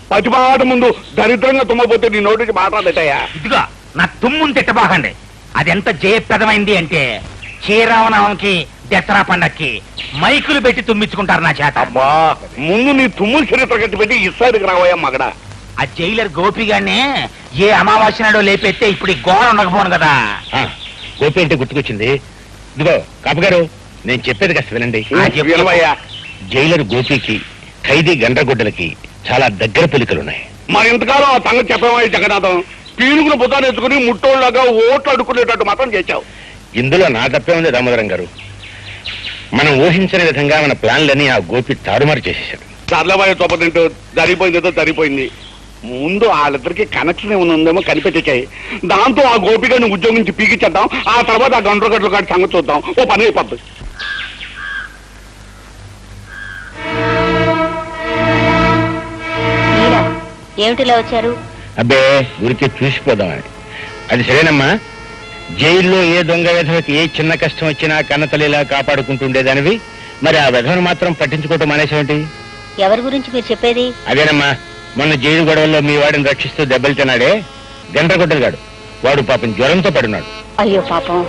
పచ్చిపాట ముందు దరిద్రంగా తుమ్మపోతే నీ నోటికి మాట్లాడేటయ్యా. ఇదిగా నా తుమ్ముని తిట్టబాకండి. అదెంత జయప్రదమైంది అంటే శ్రీరామనవమికి దసరా పండక్కి మైకులు పెట్టి తుమ్మించుకుంటారు నా చేత. అబ్బా, ముందు నీ తుమ్ముల చరిత్ర కట్టి పెట్టి ఇస్తారికి రావయ్యా మగడ. ఆ జైలర్ గోపిగానే ఏ అమావాస్య నాడో లేపెత్తే ఇప్పుడు ఈ గోడ ఉండకపోను కదా. గోపి అంటే గుర్తుకొచ్చింది. ఇదిగో కాపుగారు, నేను చెప్పేది కాస్త వినండి. వినవయ్యా. జైలర్ గోపికి ఖైదీ గండ్రగొడ్డలకి చాలా దగ్గర పోలికలున్నాయి. మరి ఇంతకాలం ఆ సంగతి చెప్పామయ్య జగన్నాథం. పీనుగును బుధాన్ని ఎత్తుకుని ముట్టోళ్ళగా ఓట్లు అడుక్కునేటట్టు మాత్రం చేశావు. ఇందులో నా తప్పే ఉంది దామోదరం గారు. మనం ఊహించని విధంగా మన ప్లాన్లని ఆ గోపి తారుమారు చేసేశాడు. చర్లబాయ తోపతింటూ జరిగిపోయిందేదో జరిగిపోయింది. ముందు వాళ్ళిద్దరికి కనెక్షన్ ఏమైనా ఉందేమో కనిపెట్టించాయి. దాంతో ఆ గోపికని ఉద్యోగం నుంచి పీకిచ్చేద్దాం. ఆ తర్వాత ఆ గండ్రగడ్డలు కాటి సంగతి చూద్దాం. ఓ పని అయిపోద్ది. ఏమిటిలా వచ్చారు? అబ్బే, ఊరికే చూసిపోదామని. అది సరేనమ్మా. జైల్లో ఏ దొంగ విధవకి ఏ చిన్న కష్టం వచ్చినా కన్నతల్లిలా కాపాడుకుంటుండేదానివి. మరి ఆ విధవను మాత్రం పట్టించుకోవటం మానేసేమిటి? ఎవరి గురించి మీరు చెప్పేది? అదేనమ్మా, మొన్న జైలు గొడవల్లో మీ వాడిని రక్షిస్తూ దెబ్బలు తిన్నాడే గండ్రగొడ్డలుగాడు. వాడు పాపం జ్వరంతో పడున్నాడు. అయ్యో పాపం,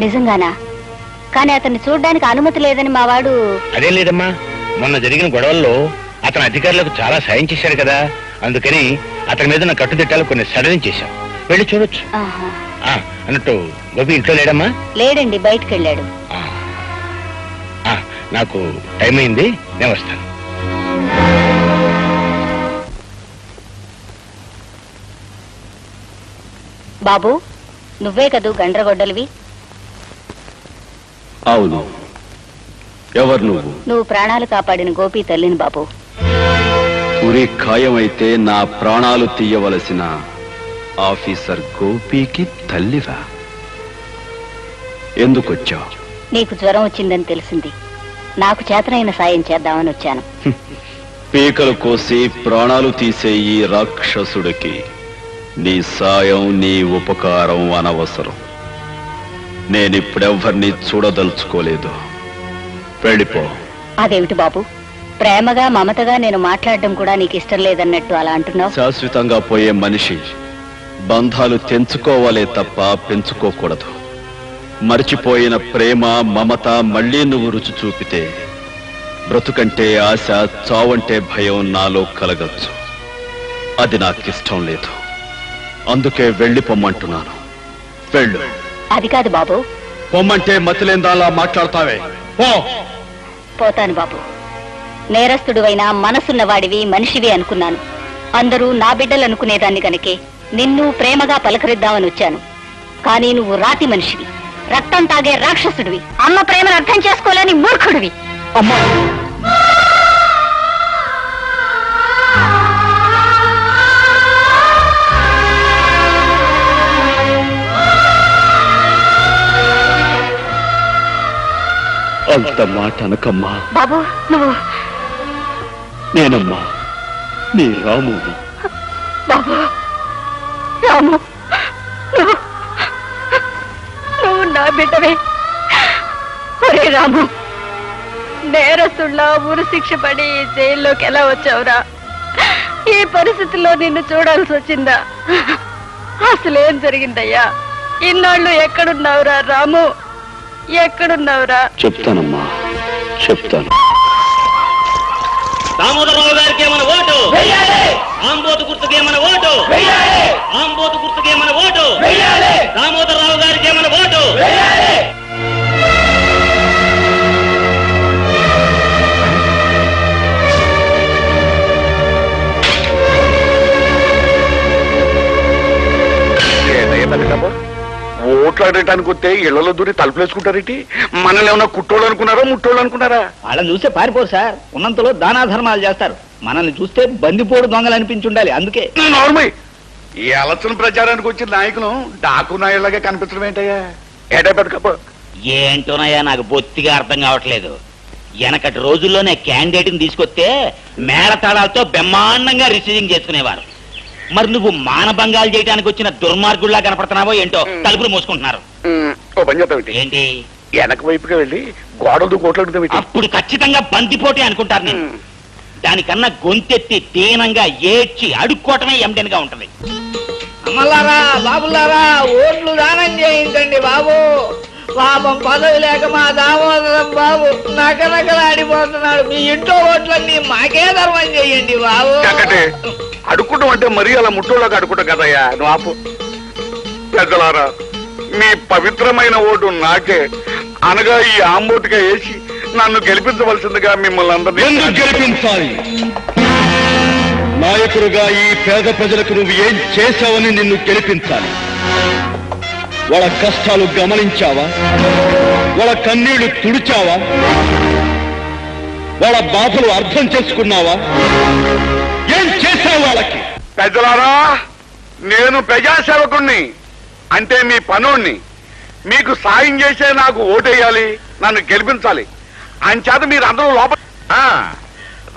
నిజంగానా? కానీ అతన్ని చూడడానికి అనుమతి లేదని మా వాడు. అదేం లేదమ్మా, మొన్న జరిగిన గొడవల్లో అతని అధికారులకు చాలా సాయం చేశాడు కదా. అందుకని అతని మీద ఉన్న కట్టుదిట్టాలు కొన్ని సడలించేశాం. వెళ్ళి చూడొచ్చు. అన్నట్టు గోపి ఇంట్లో లేడమ్మా? లేడండి, బయటకు వెళ్ళాడు. నాకు టైం అయింది, నేను వస్తాను. బాబు, నువ్వే కదూ గండ్రగొడ్డలివి? అవును. ఎవరు నువ్వు? నువ్వు ప్రాణాలు కాపాడిన గోపి తల్లిని బాబు. ఉరి ఖాయమైతే నా ప్రాణాలు తీయవలసిన ఆఫీసర్ గోపికి తల్లివా? ఎందుకొచ్చావు? నీకు జ్వరం వచ్చిందని తెలిసింది. నాకు చేతనైన సాయం చేద్దామని వచ్చాను. పీకలు కోసి ప్రాణాలు తీసే ఈ రాక్షసుడికి నీ సాయం, నీ ఉపకారం అనవసరం. నేనిప్పుడెవ్వరినీ చూడదలుచుకోలేదు. వెళ్ళిపో. అదేమిటి బాబు, ప్రేమగా మమతగా నేను మాట్లాడడం కూడా నీకు ఇష్టం లేదన్నట్టు అలా అంటున్నావు? శాశ్వతంగా పోయే మనిషి బంధాలు తెంచుకోవాలే తప్ప పెంచుకోకూడదు. మరిచిపోయిన ప్రేమ మమత మళ్ళీ నువ్వు రుచి చూపితే బ్రతుకంటే ఆశ, చావంటే భయం నాలో కలగచ్చు. అది నాకిష్టం లేదు. అందుకే వెళ్ళిపోమ్మంటున్నాను. వెళ్ళు. అది కాదు బాబు. పొమ్మంటే మతిలేందాలా మాట్లాడతావే? పో. పోతాను బాబు. నేరస్తుడువైనా మనసున్నవాడివి, మనిషివి అనుకున్నాను. అందరూ నా బిడ్డలు అనుకునేదాన్ని కనుకే నిన్ను ప్రేమగా పలకరిద్దామని వచ్చాను. కానీ నువ్వు రాతి మనిషివి, రక్తం తాగే రాక్షసుడివి, అమ్మ ప్రేమను అర్థం చేసుకోలేని మూర్ఖుడివి. అమ్మా, అంత మాట అనకమ్మా. బాబు నువ్వు. నేనమ్మా నీ రాము. బాబు రాము, నువ్వు నువ్వు నా బిడ్డవే. ఒరే రాము, నేరస్తుళ్ళ ఊరు శిక్ష పడి జైల్లోకి ఎలా వచ్చావురా? ఈ పరిస్థితుల్లో నిన్ను చూడాల్సి వచ్చిందా? అసలేం జరిగిందయ్యా? ఇన్నాళ్ళు ఎక్కడున్నావురా రాము, ఎక్కడున్నావురా? చెప్తానమ్మా, చెప్తాను. దామోదరరావు గారికి ఏమైనా ఓటు, ఆంబోతు గుర్తుకి ఏమైనా ఓటు, ఆంబోతు గుర్తుకి ఏమైనా ఓటు, దామోదరరావు గారికి ఏమైనా ఓటు. ఓట్లు ఆడటానికి వస్తే ఇళ్లలో దూరి తలుపులేసుకుంటారేంటి? మనల్ని ఏమన్నా కుట్టోళ్ళు అనుకున్నారా, ముట్టోళ్ళు అనుకున్నారా? వాళ్ళని చూస్తే పారిపోరు సార్, ఉన్నంతలో దానాధర్మాలు చేస్తారు. మనల్ని చూస్తే బందిపోడు దొంగలు అనిపించుండాలి. అందుకే నార్మల్ ఈ ఎలక్షన్ ప్రచారానికి వచ్చిన నాయకులు డాకు నాయుళ్ళగా కనిపించడం ఏంటయ్యా? ఏటా పెద్దకప్ప ఏంటోనయ్యా, నాకు బొత్తిగా అర్థం కావట్లేదు. వెనకటి రోజుల్లోనే క్యాండిడేట్ని తీసుకొస్తే మేళతాళాలతో బ్రహ్మాండంగా రిసీవింగ్ చేసుకునేవారు. మరి నువ్వు మానభంగాలు చేయడానికి వచ్చిన దుర్మార్గుల్లా కనపడుతున్నావో ఏంటో. తలుపులు మూసుకుంటున్నారు. ఓ పని చేద్దాం, ఏంటి వెనక వైపుగా వెళ్ళి గోడలు కోట్లు అప్పుడు ఖచ్చితంగా బందిపోటే అనుకుంటారు. నేను దానికన్నా గొంతెత్తి దీనంగా ఏడ్చి అడుక్కోవటమే ఎండెన్గా ఉంటది. అమ్మలారా, బాబులారా, ఓట్లు దానం చేయించండి బాబు. పాపం పదవి లేక మా దామోదరం బాబు నకనకలాడిపోతున్నాడు. మీ ఇంట్లో ఓట్లన్నీ మాకే ధర్మం చేయండి బాబు. అడుక్కుంటాం అంటే మరీ అలా ముట్టోళ్ళగా అడుక్కుంటాం కదయ్యా. నువ్వు ఆపు. పెద్దలారా, మీ పవిత్రమైన ఓటు నాకే అనగా ఈ ఆంబోటుగా వేసి నన్ను గెలిపించవలసిందిగా మిమ్మల్ని అందరినీ. ఎందుకు గెలిపించాలి? నాయకుడుగా ఈ పేద ప్రజలకు నువ్వు ఏం చేశావని నిన్ను గెలిపించాలి. వాళ్ళ కష్టాలు గమనించావా? వాళ్ళ కన్నీళ్లు తుడిచావా? వాళ్ళ బాధలు అర్థం చేసుకున్నావా? ఏం చేశావు వాళ్ళకి? పెద్దలారా, నేను ప్రజాసేవకుణ్ణి, అంటే మీ పనోణ్ణి. మీకు సాయం చేసే నాకు ఓటేయాలి, నన్ను గెలిపించాలి. అంచేత మీరు అందరూ లోపల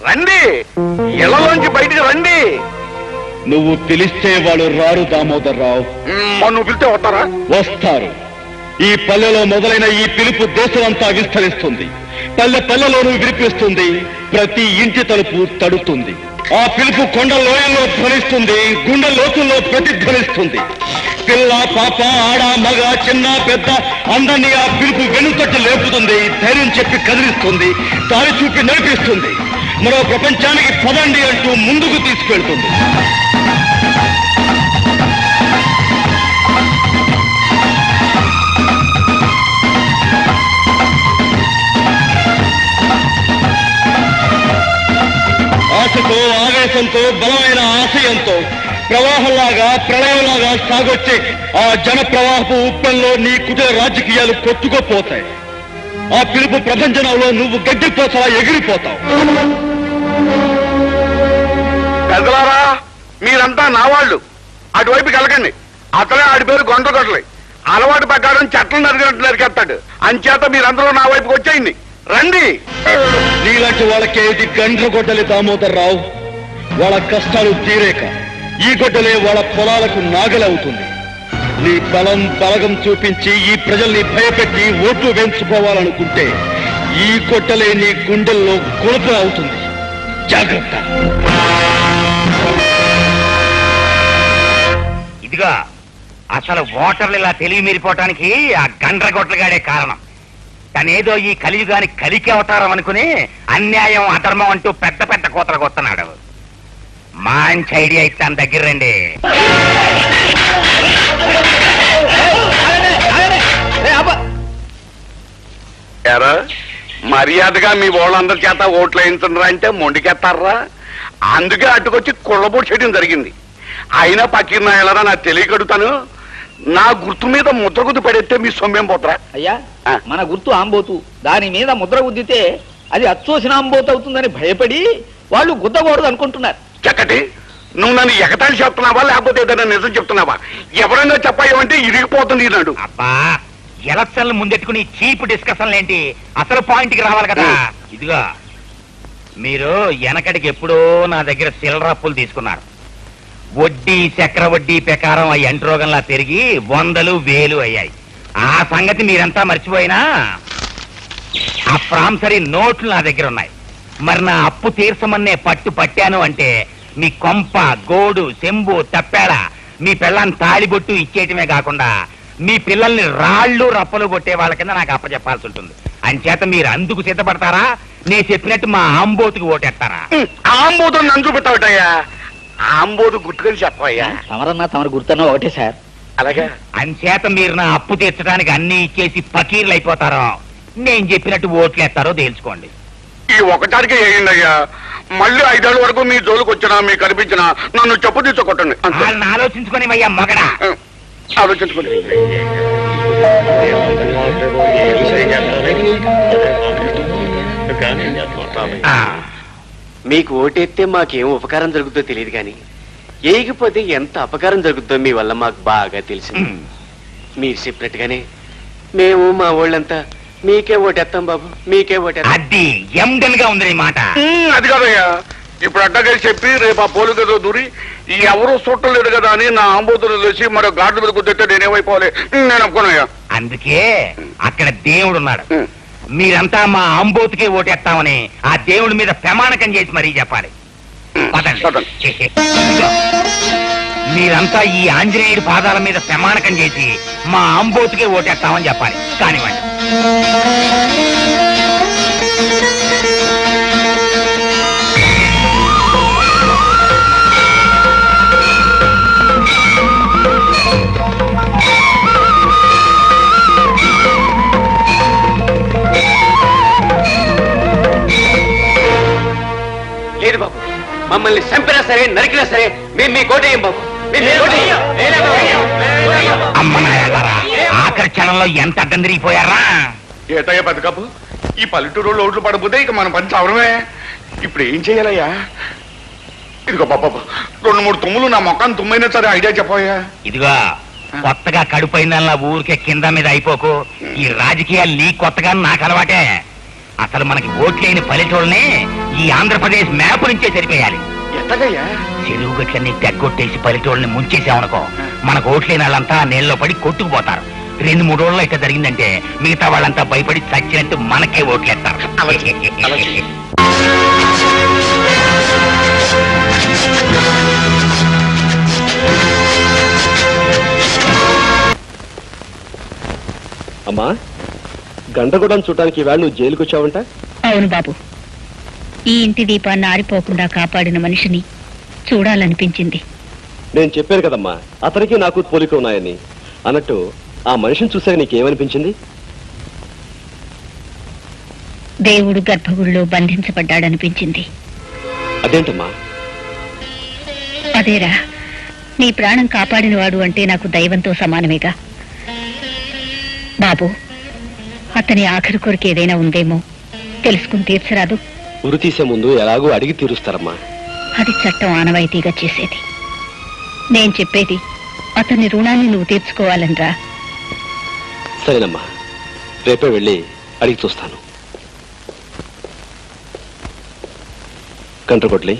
రండి, ఇళ్లలోంచి బయటికి రండి. నువ్వు పిలిస్తే వాళ్ళు రారు దామోదర్రావు. నువ్వు పిలిస్తే వస్తారా? వస్తారు. ఈ పల్లెలో మొదలైన ఈ పిలుపు దేశమంతా విస్తరిస్తుంది. పల్లె పల్లెలోనూ వినిపిస్తుంది. ప్రతి ఇంటి తలుపు తడుతుంది. ఆ పిలుపు కొండ లోయల్లో ధ్వనిస్తుంది, గుండె లోతుల్లో ప్రతిధ్వనిస్తుంది. పిల్ల, పాప, ఆడ, మగ, చిన్న, పెద్ద అందరినీ ఆ పిలుపు వెనుతట్టు లేపుతుంది. ధైర్యం చెప్పి కదిలిస్తుంది, దారి చూపి నడిపిస్తుంది. మరో ప్రపంచానికి పదండి అంటూ ముందుకు తీసుకెళ్తుంది. ఆశతో, ఆవేశంతో, బలమైన ఆశయంతో ప్రవాహంలాగా, ప్రళయంలాగా సాగొచ్చే ఆ జన ప్రవాహపు ఉప్పంలో నీ కుటీర రాజకీయాలు కొట్టుకుపోతాయి. ఆ పిలుపు ప్రపంచంలో నువ్వు గడ్డిపోతావా, ఎగిరిపోతావు. పెద్దలారా, మీరంతా నా వాళ్ళు. అటువైపుకి వెళ్ళకండి. అతనే ఆడి పేరు గొండ్రగొడ్డలి. అలవాటు ప్రకారం చెట్లు నరికినట్టు నరికేస్తాడు. అంచేత మీరందరూ నా వైపుకి వచ్చేయండి. రండి. నీలాంటి వాళ్ళకే ఇది గండ్రగొడ్డలి దామోదర్రావు. వాళ్ళ కష్టాలు తీరేక ఈ గొడ్డలే వాళ్ళ పొలాలకు నాగలవుతుంది. నీ బలం బలగం చూపించి ఈ ప్రజల్ని భయపెట్టి ఓట్లు వేయించుకోవాలనుకుంటే ఈ కొట్టలే నీ గుండెల్లో కొలుపు అవుతుంది. జాగ్రత్త. ఇదిగో అసలు ఓటర్లు ఇలా తెలివి మీరిపోవటానికి ఆ గండ్రగొట్లగాడే కారణం. తనేదో ఈ కలియుగానికి కలికి అవతారం అనుకుని అన్యాయం అధర్మం అంటూ పెద్ద పెద్ద కోతలు కొస్తున్నాడు. మంచి ఐడియా ఇస్తాను, దగ్గర రండి. ఎరా మర్యాదగా మీ వాళ్ళందరి చేత ఓట్లు వేయించరా అంటే మొండికెత్తారా? అందుకే అటుకొచ్చి కుళ్ళబోటు చేయడం జరిగింది. అయినా పక్కన వెళ్ళరా నాకు తెలియకడుతాను. నా గుర్తు మీద ముద్ర గుద్దు పడేస్తే మీ సొమ్మేం పోతరా? అయ్యా, మన గుర్తు ఆంబోతు. దాని మీద ముద్ర గుద్దితే అది అచ్చోసిన ఆంబోతు అవుతుందని భయపడి వాళ్ళు గుద్దకూడదు అనుకుంటున్నారు. చక్కటి నువ్వు నన్ను ఎగతాళి చెప్తున్నావా లేకపోతే ఏదైనా నిజం చెప్తున్నావా? ఎవరైనా చెప్పాయంటే ఇరిగిపోతుంది నాడు. అబ్బా, ఎలక్షన్లు ముందెట్టుకుని చీప్ డిస్కషన్లు ఏంటి? అసలు పాయింట్ కి రావాలి కదా. ఇదిగో మీరు వెనకటికి ఎప్పుడో నా దగ్గర చిల్లర అప్పులు తీసుకున్నారు. వడ్డీ చక్ర వడ్డీ ప్రకారం ఆ ఎంట్రోగంలా పెరిగి 100,000, 1000 అయ్యాయి. ఆ సంగతి మీరంతా మర్చిపోయినా ఆ ప్రాంసరీ నోట్లు నా దగ్గర ఉన్నాయి. మరి నా అప్పు తీర్చమన్నే పట్టాను అంటే మీ కొంప, గోడు, చెంబు, తప్పాడ, మీ పిల్లని తాళిబొట్టు ఇచ్చేయటమే కాకుండా మీ పిల్లల్ని రాళ్ళు రప్పలు కొట్టే వాళ్ళ కింద నాకు అప్పచెప్పాల్సి ఉంటుంది. అంచేత మీరు అందుకు సిద్ధపడతారా? నేను చెప్పినట్టు మా ఆంబోతుకి ఓటేస్తారా? ఆంబోతు నన్ను చూపెట్టావుటయ్యా. ఆంబోతు గుర్తుకొని చెప్పయ్యా. తమరన్నా తమరు గుర్తున్నా ఒకటే సార్. అలాగే అంచేత మీరు నా అప్పు తీర్చడానికి అన్ని ఇచ్చేసి ఫకీర్లు అయిపోతారో, నేను చెప్పినట్టు ఓట్లేస్తారో తేల్చుకోండి. ఈ ఒకటానికి వేయండి అయ్యా. మళ్ళీ 5 ఏళ్ళ వరకు మీ జోలికి వచ్చినా మీకు కనిపించినా నన్ను చెప్పు తీసుకోకండి. వాళ్ళని ఆలోచించుకొని అయ్యా మగడా. ఆలోచించుకోండి. మీకు ఓటెత్తే మాకేం ఉపకారం జరుగుతుందో తెలియదు కానీ ఏగిపోతే ఎంత అపకారం జరుగుతుందో మీ వల్ల మాకు బాగా తెలిసింది. మీరు చెప్పినట్టుగానే మేము మా వాళ్ళంతా మీకే ఓటేస్తాం బాబు, మీకే ఓటేస్తాం. అది ఎండన్ గా ఉంది మాట. అది కాదయ్యా, ఇప్పుడు అడ్డగా చెప్పి రేపు ఆ పోలికతో దూరి ఎవరు చూడటం లేదు కదా అని నా ఆంబోతులు తెలిసి మరో గాడ్డు మీద కుదిరితే నేనేమైపోవాలి? నేను ఒప్పుకున్నాయా. అందుకే అక్కడ దేవుడు ఉన్నాడు. మీరంతా మా అంబోతుకే ఓటేస్తామని ఆ దేవుడి మీద ప్రమాణకం చేసి మరీ చెప్పాలి. మీరంతా ఈ ఆంజనేయుడి పాదాల మీద ప్రమాణకం చేసి మా అంబోతుకే ఓటేస్తామని చెప్పాలి. కానివ్వండి. లేదు బాబు, మమ్మల్ని చంపినా సరే నరికినా సరే మేము మీ కోటేయం బాబు. అమ్మనాయాలరా, ఆఖరి క్షణంలో ఎంత అడ్డందిరిగిపోయారా? ఏటయ్యా బతుకపు, ఈ పల్లెటూరు ఓట్లు పడబోతే ఇక మన పని చవరమే. ఇప్పుడు ఏం చెయ్యాలయ్యా? ఇదిగో బాబా 2-3 తుమ్ములు నా మొక్కను తుమ్మైనా సరే ఐడియా చెప్పయ్యా. ఇదిగో కొత్తగా కడుపైందల్లా ఊరికే కింద మీద అయిపోకు. ఈ రాజకీయాలు నీ కొత్తగా నాకు అలవాటే. అసలు మనకి ఓట్లేని పల్లెటూళ్ళని ఈ ఆంధ్రప్రదేశ్ మ్యాప్ నుంచే సరిపోయాలి. ఎట్టగయ్యా? చెరువు గట్లన్నీ తెగ్గొట్టేసి పల్లెటూళ్ళని ముంచేసామనుకో, మనకు ఓట్లేని వాళ్ళంతా నీళ్ళలో పడి కొట్టుకుపోతారు. 2-3 రోజుల్లో ఇట్లా జరిగిందంటే మిగతా వాళ్ళంతా భయపడి చచ్చినట్టు మనకే ఓట్లేస్తారు. అమ్మా, గంటగూడెం చూడటానికి ఈవేళ నువ్వు జైలుకి వచ్చావంట? అవును బాబు, ఈ ఇంటి దీపాన్ని ఆరిపోకుండా కాపాడిన మనిషిని చూడాలనిపించింది. నేను చెప్పాను కదమ్మా, అతనికి నాకు పోలిక ఉన్నాయని. అన్నట్టు ఆ మనిషిని చూసాక నీకేమనిపించింది? దేవుడు గర్భగుడిలో బంధించబడ్డాడనిపించింది. అదేంటమ్మా? అదేరా, నీ ప్రాణం కాపాడినవాడు అంటే నాకు దైవంతో సమానమేగా బాబు. అతని ఆఖరి కొరకు ఏదైనా ఉందేమో తెలుసుకుని తీర్చరాదు? ఉరి తీసే ముందు ఎలాగో అడిగి తీరుస్తారమ్మా. అది చట్టం ఆనవాయితీగా చేసేది. నేను చెప్పేది అతని రుణాన్ని నువ్వు తీర్చుకోవాలనరా. సరేనమ్మా, రేపే వెళ్ళి అడిగి చూస్తాను. కంట్రకొట్లి,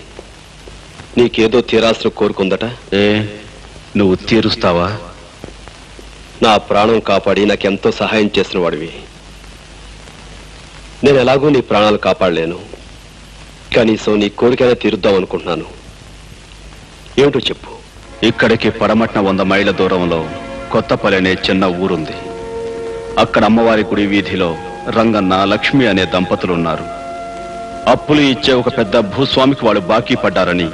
నీకేదో తీరాల్సిన కోరుకుందట. నువ్వు తీరుస్తావా? నా ప్రాణం కాపాడి నాకెంతో సహాయం చేసిన వాడివి. నేను ఎలాగో నీ ప్రాణాలు కాపాడలేను, కనీసం నీ కోరికైనా తీరుద్దాం అనుకుంటున్నాను. ఏమిటో చెప్పు. ఇక్కడికి పడమట్న 100 మైళ్ళ దూరంలో కొత్తపల్లి అనే చిన్న ఊరుంది. అక్కడ అమ్మవారి గుడి వీధిలో రంగన్న, లక్ష్మి అనే దంపతులున్నారు. అప్పులు ఇచ్చే ఒక పెద్ద భూస్వామికి వాళ్ళు బాకీ పడ్డారని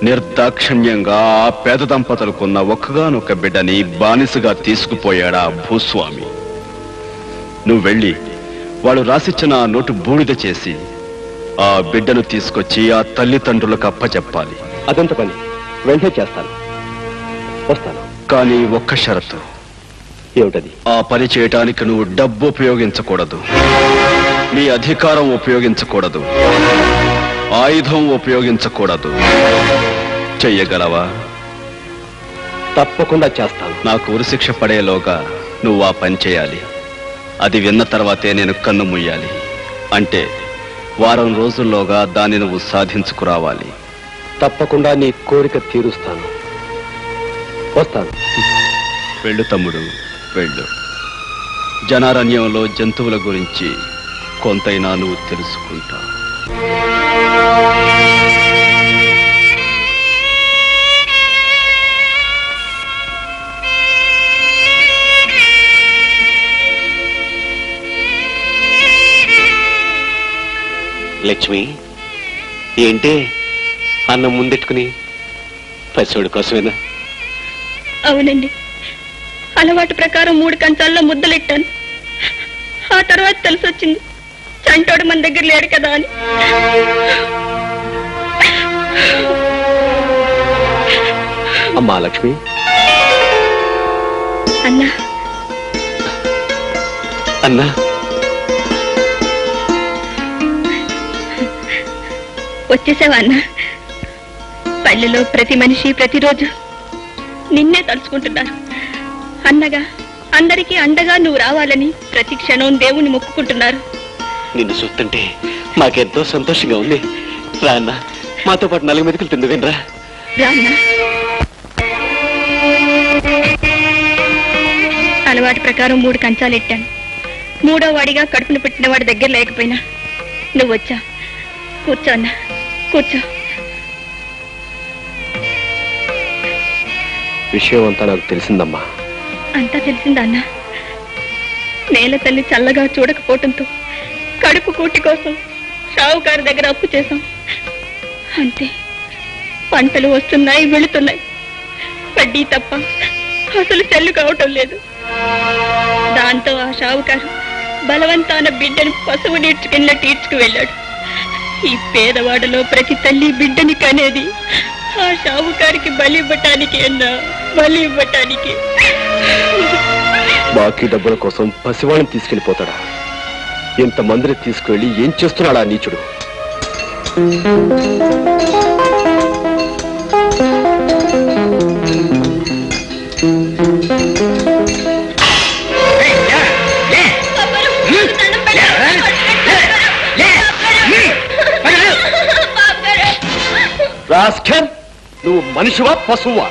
నిర్దాక్షిణ్యంగా ఆ పేద దంపతులకున్న ఒక్కగానొక్క బిడ్డని బానిసగా తీసుకుపోయాడా భూస్వామి. నువ్వు వెళ్ళి వాళ్ళు రాసిచ్చిన నోటు బూడిద చేసి ఆ బిడ్డను తీసుకొచ్చి ఆ తల్లిదండ్రులకు అప్పచెప్పాలి. అదంత పని వెంటనే చేస్తాను, వస్తాను. కానీ ఒక్క షరతు. ఏమిటది? ఆ పని చేయటానికి నువ్వు డబ్బు ఉపయోగించకూడదు, నీ అధికారం ఉపయోగించకూడదు, ఆయుధం ఉపయోగించకూడదు. చెయ్యగలవా? తప్పకుండా చేస్తాను. నాకు ఉరిశిక్ష పడేలోగా నువ్వు ఆ పని చేయాలి. అది విన్న తర్వాతే నేను కన్ను ముయ్యాలి. అంటే వారం రోజుల్లోగా దాన్ని నువ్వు సాధించుకురావాలి. తప్పకుండా నీ కోరిక తీరుస్తాను, వస్తాను. వెళ్ళు తమ్ముడు, వెళ్ళు. జనారణ్యంలో జంతువుల గురించి కొంతైనా నువ్వు తెలుసుకుంటావు. లక్ష్మి, ఏంటే అన్నం ముందెట్టుకుని పసివాడి కోసమేనా? అవునండి, అలవాటు ప్రకారం 3 కంచాల్లో ముద్దలెట్టాను. ఆ తర్వాత తెలిసొచ్చింది చంటోడు మన దగ్గర లేడు కదా అని. అమ్మా లక్ష్మి. అన్నా అన్నా, వచ్చేసావా అన్నా? పల్లెలో ప్రతి మనిషి ప్రతిరోజు నిన్నే తలుచుకుంటున్నారు. అన్నగా అందరికీ అండగా నువ్వు రావాలని ప్రతి క్షణం దేవుణ్ణి మొక్కుకుంటున్నారు. నిన్ను చూస్తుంటే మాకెంతో సంతోషంగా ఉంది. రా అన్న, మాతో పాటు 4 మెతుకులు తిందువేనరా. రాన్నా. అలవాటు ప్రకారం 3 కంచాలు ఎట్టాను. 3వ వాడిగా కడుపును పెట్టిన వాడి దగ్గర లేకపోయినా నువ్వు వచ్చా. కూర్చో అన్నా, కూర్చో. విషయం అంతా నాకు తెలిసిందమ్మా. అంతా తెలిసిందా అన్నా? నేల తల్లి చల్లగా చూడకపోవటంతో కడుపు కూటి కోసం షావుకారు దగ్గర అప్పు చేశాం. అంతే, పంటలు వస్తున్నాయి, వెళుతున్నాయి, వడ్డీ తప్ప అసలు చెల్లు కావటం లేదు. దాంతో ఆ షావుకారు బలవంతాన బిడ్డని పశువు నీడ్చుకెళ్ళినట్టు ఈడ్చుకు వెళ్ళాడు. ఈ పేదవాడలో ప్రతి తల్లి బిడ్డని కనేది ఆ షావుకారికి బలి ఇవ్వటానికి అన్నా, బలి ఇవ్వటానికి. బాకీ డబ్బుల కోసం పసివాళ్ళని తీసుకెళ్లిపోతాడా? ఇంతమందిని తీసుకువెళ్ళి ఏం చేస్తున్నాడా నీచుడు? రాస్కల్, నువ్వు మనిషివా పశువా?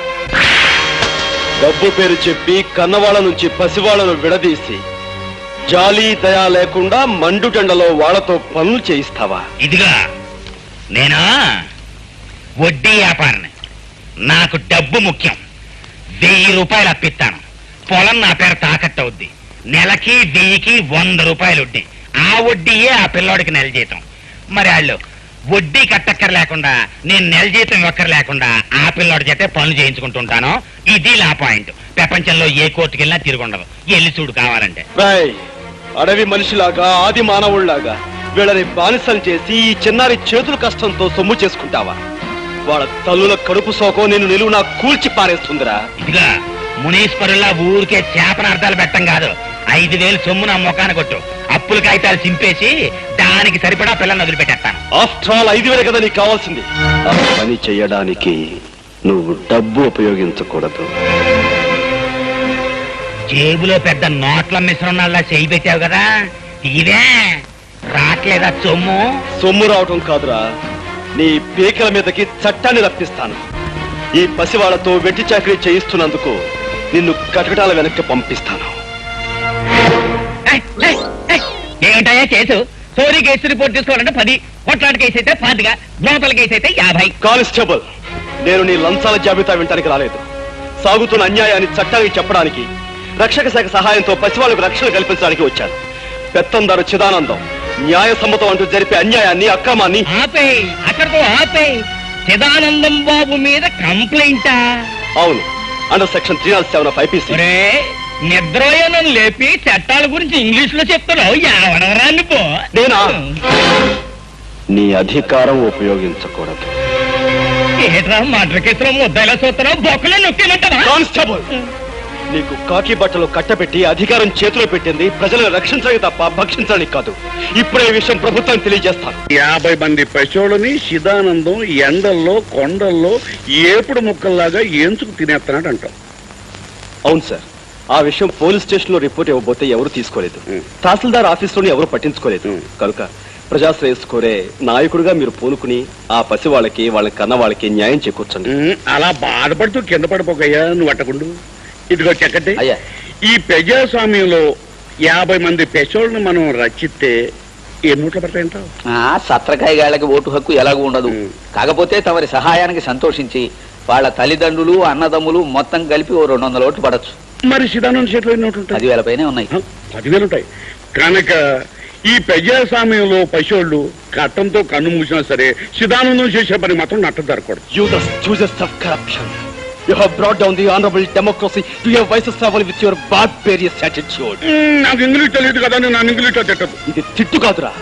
డబ్బు పేరు చెప్పి కన్నవాళ్ళ నుంచి పసివాళ్లను విడదీసి జాలి దయా లేకుండా మండుటెండలో వాళ్లతో పనులు చేయిస్తావా? ఇదిగా నేనా వడ్డీ వ్యాపారిని. నాకు డబ్బు ముఖ్యం. 1000 రూపాయలు అప్పిస్తాను. పొలం నా పేరు తాకట్టు అవుద్ది. నెలకి 1000కి 100 రూపాయలు వడ్డీ. ఆ వడ్డీయే ఆ పిల్లోడికి నెల జీతం. మరి వాళ్ళు వడ్డీ కట్టక్కర లేకుండా, నేను నెల జీతం ఒక్కర లేకుండా ఆ పిల్లోడి చేతే పనులు చేయించుకుంటుంటాను. ఇది లా పాయింట్. ప్రపంచంలో ఏ కోర్టుకి వెళ్ళినా తిరుగుండదు. వెళ్ళి చూడు కావాలంటే. అడవి మనిషిలాగా, ఆది మానవుళ్లాగా వీళ్ళని బానిసలు చేసి ఈ చిన్నారి చేతుల కష్టంతో సొమ్ము చేసుకుంటావా? వాళ్ళ తల్లుల కడుపు సోకం నేను నిలువునా కూల్చి పారేస్తుందిరా. ఇదిగా మునీశ్వరుల్లా ఊరికే చేపన అర్థాలు పెట్టం కాదు. 5000 సొమ్ము నా ముఖాన్ని కొట్టు. అప్పుల కాగితాలు చింపేసి దానికి సరిపడా పిల్లల్ని వదిలిపెట్టేస్తాను. ఆఫ్టర్ ఆల్ 5000 కదా నీకు కావాల్సింది. ఆ పని చేయడానికి నువ్వు డబ్బు ఉపయోగించకూడదు. జేబులో పెద్ద నోట్ల మిశ్రణాల్లా చేయి పెట్టావు కదా, ఇదే రాట్లేదా సొమ్ము? సొమ్ము రావటం కాదురా, నీ పీకల మీదకి చట్టాన్ని రప్పిస్తాను. ఈ పసివాళ్లతో వెట్టి చాకరీ చేయిస్తున్నందుకు నిన్ను కటకటాల వెనక్కి పంపిస్తాను. ఏమిటయ్యా కేసు? చోరీ కేసు రిపోర్ట్ తీసుకోవాలంటే 10, కొట్లాట కేసు అయితే 10, బ్రోతల కేసు అయితే 50. కానిస్టేబుల్, నేను నీ లంచాల జాబితా వినటానికి రాలేదు. సాగుతున్న అన్యాయాన్ని చట్టానికి చెప్పడానికి, రక్షక శాఖ సహాయంతో పసివాళ్లకు రక్షణ కల్పించడానికి వచ్చాను. పెత్తందారు చిదానందం న్యాయ సమ్మతం అంటూ జరిపే అన్యాయాన్ని, అక్రమాన్ని ఆపేయ్, అక్కడితో ఆపేయ్. చిదానందం బాబు మీద కంప్లైంటా? అవును, అండర్ సెక్షన్ 307 of IPC. నిద్రయోనం లేపి చట్టాల గురించి ఇంగ్లీష్ లో చెప్తున్నావు. ఎవడవరా నువ్వు? నేనా? నీ అధికారం ఉపయోగించకూడదు. ఏట్రా మర్డర్ కేసులో ముద్దాయిలా చూస్తున్నావు? బొక్కలో నొక్కేమంటావా? కానిస్టేబుల్, నీకు కాకి బట్టలు కట్టబెట్టి అధికారం చేతిలో పెట్టింది ప్రజలను రక్షించడానికి తప్ప భక్షించడానికి కాదు. ఇప్పుడే ఈ విషయం ప్రభుత్వం తెలియజేస్తాను. 50 మంది పశువులని శిదానందం ఎండల్లో కొండల్లో ఏపుడు ముక్కల్లాగా ఏంచుకు తినేస్తున్నాడు అంటాం. అవును సార్, ఆ విషయం పోలీస్ స్టేషన్ లో రిపోర్ట్ ఇవ్వబోతే ఎవరు తీసుకోలేదు. తహసీల్దార్ ఆఫీసులోని ఎవరు పట్టించుకోలేదు. కనుక ప్రజాశ్రేయస్ కోరే నాయకుడిగా మీరు పూనుకుని ఆ పసి వాళ్ళకి, వాళ్ళ కన్న వాళ్ళకి న్యాయం చేకూర్చండి. అలా బాధపడుతూ కింద పడిపోకయ్యా, నువ్వు అట్టకుండు. ఇదిగో చెక్కటి, ఈ ప్రజాస్వామ్యంలో 50 మంది పెసోళ్ళను మనం రచిస్తే ఎన్ని ఓట్లు పడతాయంటావు? సత్రకాయ గాళ్ళకి ఓటు హక్కు ఎలాగూ ఉండదు. కాకపోతే తమరి సహాయానికి సంతోషించి వాళ్ళ తల్లిదండ్రులు, అన్నదమ్ములు మొత్తం కలిపి 200 ఓట్లు పడచ్చు. మరి శిదానంద చేతిలో ఎన్ని ఓట్లు ఉంటాయి? 10,000 పైనే ఉన్నాయి. 10,000 ఉంటాయి. కనుక ఈ ప్రజాస్వామ్యంలో పశువులు కట్టంతో కన్ను మూసినా సరే శిదానందం చేసే పని మాత్రం నట్ట జరగకూడదు. You the stooges of corruption. You have brought down the honorable democracy to your vices level with your barbarous attitude. నాకు ఇంగ్లీష్ తెలియదు కదా, నేను ఇంగ్లీష్ లో తిట్టదు. ఇది తిట్టు కాదురా,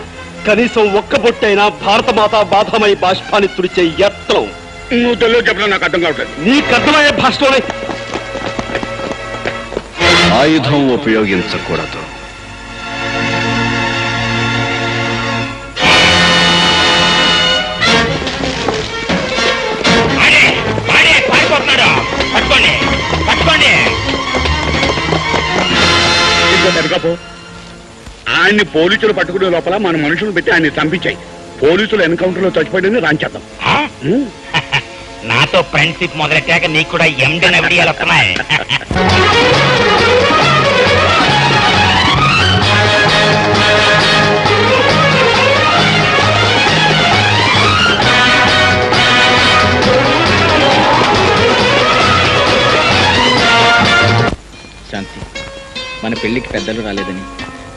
కనీసం ఒక్క బొట్టైనా భారత మాత బాధమై బాష్పాన్ని తుడిచే యత్నం. నువ్వు తెలుగు చెప్పినా నాకు అర్థం కావట్లేదు. నీకు అర్థమయ్యే భాషలోనే. ఆయుధం ఉపయోగించకూడదు. ఆయన్ని పోలీసులు పట్టుకునే లోపల మన మనుషులు పెట్టి ఆయన్ని చంపించాయి. పోలీసులు ఎన్కౌంటర్ లో చచ్చిపోయిందని రాంచేద్దాం. నాతో ఫ్రెండ్షిప్ మొదలెట్టాక నీకు కూడా ఎండి నవిడియాలు వస్తున్నాయి. శాంతి, మన పెళ్లికి పెద్దలు రాలేదని,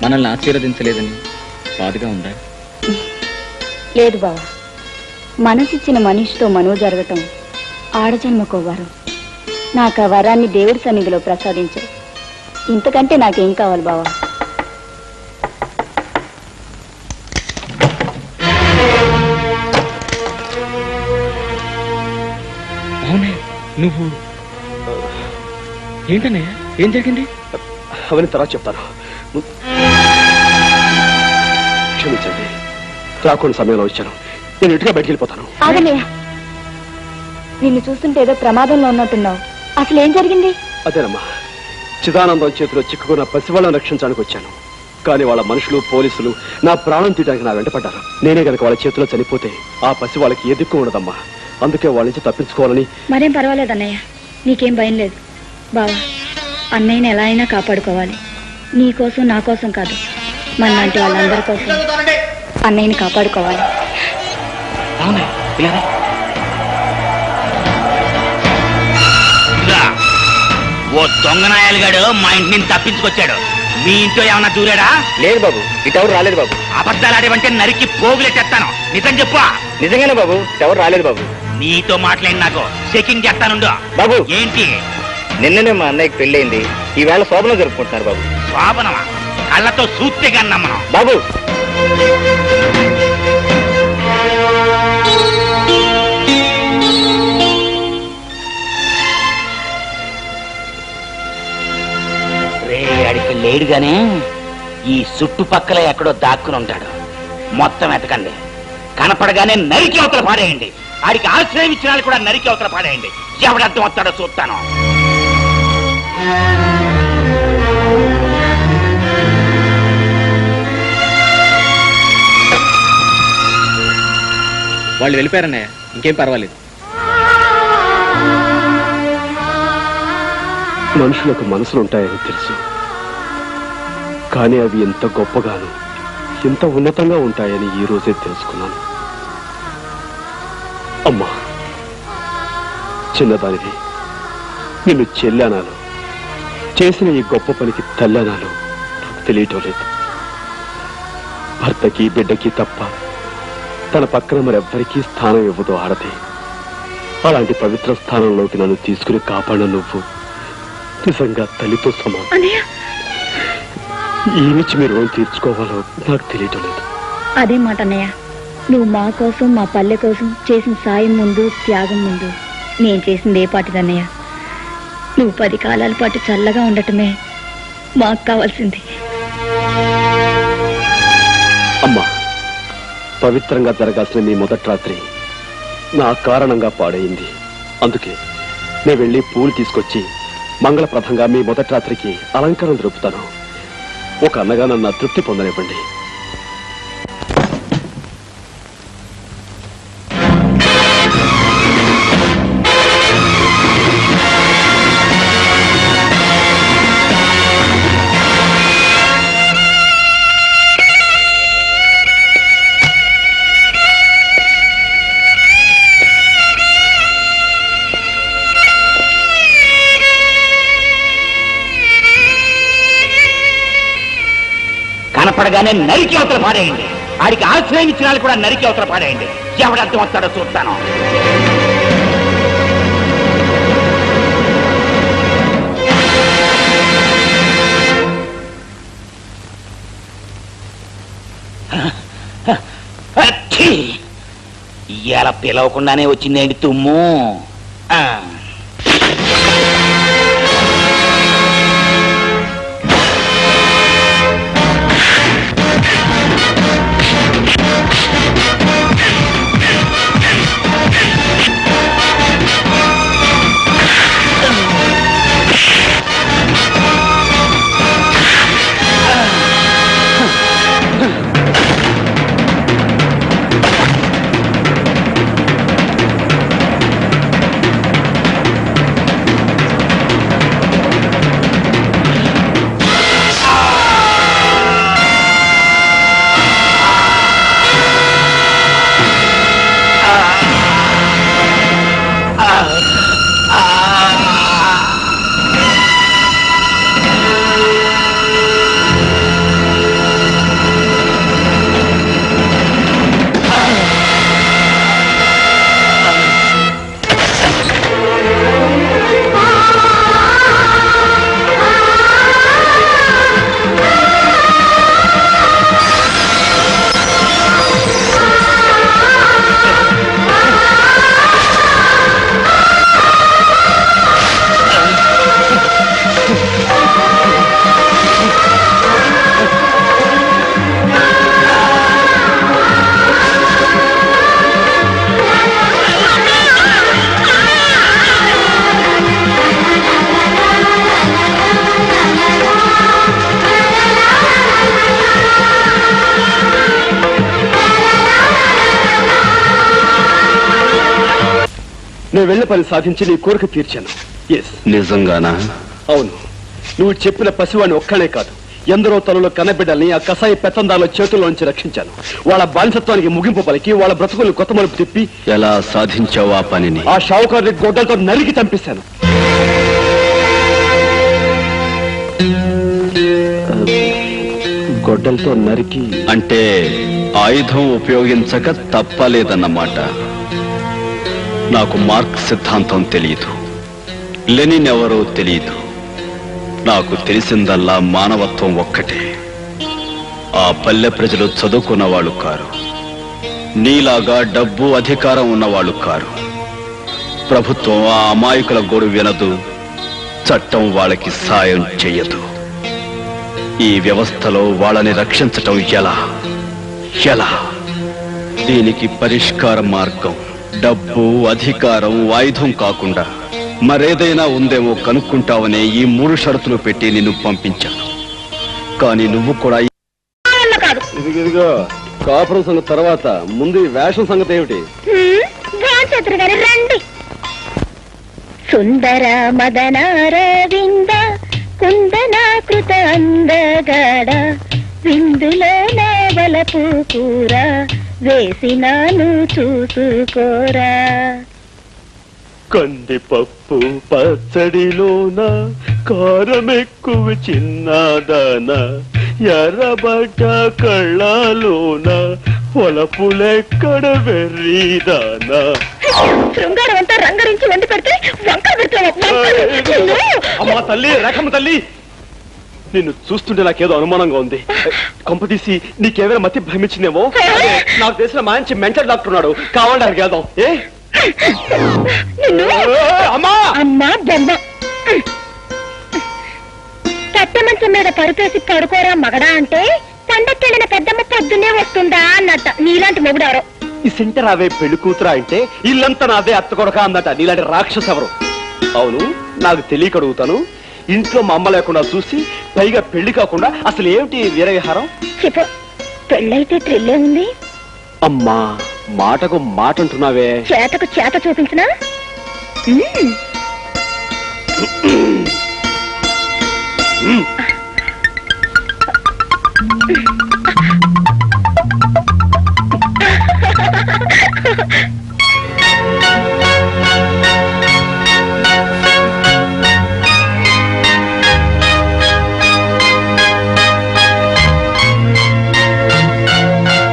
మనల్ని ఆశీర్వదించలేదని బాధగా ఉందా? లేదు బావా, మనసిచ్చిన మనిషితో మనో జరగటం ఆడజన్మకో వరం. నాకు ఆ వరాన్ని దేవుడి సన్నిధిలో ప్రసాదించావు. ఇంతకంటే నాకేం కావాలి బావా? అవునే, నువ్వు ఏంటన్నయ్య, ఏం జరిగింది? అవన్నీ తర్వాత చెప్తాను. క్షమించండి, రాకుండా సమయంలో వచ్చాను. నేను ఇంటిగా బయటికి వెళ్ళిపోతాను. ఆగనయ్య, నిన్ను చూస్తుంటే ఏదో ప్రమాదంలో ఉన్నట్టున్నావు. అసలు ఏం జరిగింది? అదేనమ్మా, చిదానందం చేతిలో చిక్కుకున్న పసివాళ్ళని రక్షించడానికి వచ్చాను. కానీ వాళ్ళ మనుషులు, పోలీసులు నా ప్రాణం తీయడానికి నా వెంట పడ్డారు. నేనే కనుక వాళ్ళ చేతిలో చనిపోతే ఆ పసి వాళ్ళకి ఏ దిక్కు ఉండదమ్మా. అందుకే వాళ్ళ నుంచి తప్పించుకోవాలని. మరేం పర్వాలేదు అన్నయ్య, నీకేం భయం లేదు. బావా, అన్నయ్యని ఎలా అయినా కాపాడుకోవాలి. నీ కోసం, నా కోసం కాదు, మనలాంటి వాళ్ళందరి కోసం అన్నయ్యని కాపాడుకోవాలి. ఓ దొంగనాయాలుగాడు మా ఇంటి నుంచి తప్పించుకొచ్చాడు. మీ ఇంట్లో ఏమన్నా దూరాడా? లేదు బాబు, ఇటెవరు రాలేదు బాబు. అబద్ధాలు ఆడేవంటే నరికి పోగులెట్టేస్తాను. నిజం చెప్పు. నిజంగానే బాబు, ఎవరు రాలేదు బాబు. నీతో మాట్లాడి నాకు చెకింగ్ చేస్తానుండు. బాబు, ఏంటి? నిన్ననే మా అన్నయ్యకి పెళ్ళయింది. ఈవేళ శోభనం జరుపుకుంటున్నారు బాబు. శోభనమా? కళ్ళతో చూస్తే కన్నా మనం. బాబు, అడికి లేడుగానే ఈ చుట్టుపక్కల ఎక్కడో దాక్కుని ఉంటాడు. మొత్తం ఎతకండి. కనపడగానే నరికి అవతల పాడేయండి. ఆడికి ఆశ్రయం ఇచ్చిన కూడా నరికి అవతల పాడేయండి. ఎవడర్థం వస్తాడో చూస్తాను. వాళ్ళు వెళ్ళిపోయారన్నయ్య, ఇంకేం పర్వాలేదు. మనుషులకు మనసులుంటాయని తెలుసు, కానీ అవి ఎంత గొప్పగాను ఎంత ఉన్నతంగా ఉంటాయని ఈ రోజే తెలుసుకున్నాను. అమ్మా, చిన్నదానివి, నిన్ను చెల్లెనాను, చేసిన ఈ గొప్ప పనికి తల్లనాను నాకు తెలియటం లేదు. భర్తకి బిడ్డకి తప్ప తన పక్కన మరెవ్వరికీ స్థానం ఇవ్వదు ఆడది. అలాంటి పవిత్ర స్థానంలోకి నన్ను తీసుకుని కాపాడ నువ్వు నిజంగా తల్లితో సమానం. ఈ నుంచి మీరు రుణం తీర్చుకోవాలో నాకు తెలియటం లేదు. అదే మాట అన్నయ్య, నువ్వు మా కోసం మా పల్లె కోసం చేసిన సాయం ముందు త్యాగం ముందు నేను చేసింది ఏ పాటిదన్నయ్య. నువ్వు 10 కాలాల పాటు చల్లగా ఉండటమే మాకు కావాల్సింది. అమ్మా, పవిత్రంగా జరగాల్సిన మీ మొదటి రాత్రి నా కారణంగా పాడైంది. అందుకే నేను వెళ్ళి పూలు తీసుకొచ్చి మంగళప్రదంగా మీ మొదటి రాత్రికి అలంకరణ జరుపుతాను. ఒక అన్నగా నన్ను తృప్తి పొందనివ్వండి. కనపడగానే నరికి అవతల పాడేయండి. ఆడికి ఆశ్రయం ఇచ్చిన వాళ్ళు కూడా నరికి అవతల పాడేయండి. ఎవడర్థం వస్తాడో చూస్తాను. ఇవాళ పిలవకుండానే వచ్చిందేంటి తుమ్ము? నేను వెళ్ళే పని సాధించి నీ కోరిక తీర్చాను. నిజంగానా? అవును. నువ్వు చెప్పిన పసివాడిని ఒక్కడే కాదు, ఎందరో తలలో కన్నబిడ్డల్ని ఆ కసాయి పెత్తందారుల చేతుల్లోంచి రక్షించాను. వాళ్ళ బానిసత్వానికి ముగింపు పలికి వాళ్ళ బ్రతుకులు కొత్త మలుపు తిప్పి. ఎలా సాధించావు ఆ పనిని? ఆ షావుకారు గొడ్డలతో నరికి చంపేశాను. గొడ్డలతో నరికి అంటే ఆయుధం ఉపయోగించక తప్పలేదన్నమాట. నాకు మార్క్స్ సిద్ధాంతం తెలియదు, లెనిన్ ఎవరో తెలియదు. నాకు తెలిసిందల్లా మానవత్వం ఒక్కటే. ఆ పల్లె ప్రజలు చదువుకున్న వాళ్ళు కారు, నీలాగా డబ్బు అధికారం ఉన్నవాళ్ళు కారు. ప్రభుత్వం ఆ అమాయకుల గోడు వినదు, చట్టం వాళ్ళకి సాయం చెయ్యదు. ఈ వ్యవస్థలో వాళ్ళని రక్షించటం ఎలా? దీనికి పరిష్కార మార్గం డబ్బు, అధికారం, ఆయుధం కాకుండా మరేదైనా ఉందేమో కనుక్కుంటావనే ఈ 3 షరతులు పెట్టి నిన్ను పంపించాను. కానీ నువ్వు కూడా ఇదిగో కాపురం సంగతి తర్వాత ముందు ఈ వేషం సంగతి ఏమిటి? రండి. సుందర మదనారవింద కుందనాకృత అందగాడ విందులో నావలపు కూర వేసినాను చూసుకోరా. కందిపప్పు పచ్చడిలోన కారం ఎక్కువ చిన్నదాన ఎర్రబడ్డ కళ్ళలోన పొలపులెక్కడ వెర్రీదానా. శృంగారం అంతా రంగరించి వండి పెడితే వంకలు పెడతావు. అమ్మా తల్లి, రేఖమ్మ తల్లి, నిన్ను చూస్తుంటే నాకేదో అనుమానంగా ఉంది. కొంపదీసి నీకేమైనా మతి భ్రమించిందేమో. నాకు తెలిసిన మంచి మెంటల్ డాక్టర్ ఉన్నాడు, కావాలంటే అక్కడికి వెళ్దాం. అమ్మా బొమ్మ పెద్ద మంచం మీద పరుపేసి పడుకోరా మగడా అంటే పండక్కెళ్ళిన పెద్దమ్మ పొద్దున్నే వస్తుందా అన్నట్ట. నీలాంటి మొగుడారో ఈ సెంటర్ అవే పెళ్లి కూతురా అంటే ఇల్లంతా నాదే అత్త కొడక అందట. నీలాంటి రాక్షసు ఎవరు? అవును, నాకు తెలియక అడుగుతాను. ఇంట్లో మా అమ్మ లేకుండా చూసి పైగా పెళ్లి కాకుండా అసలు ఏమిటి వీరవిహారం? చెప్పు, పెళ్ళైతే థ్రిల్లే ఉంది. అమ్మా మాటకు మాట అంటున్నావే. చేతకు చేత చూపించినా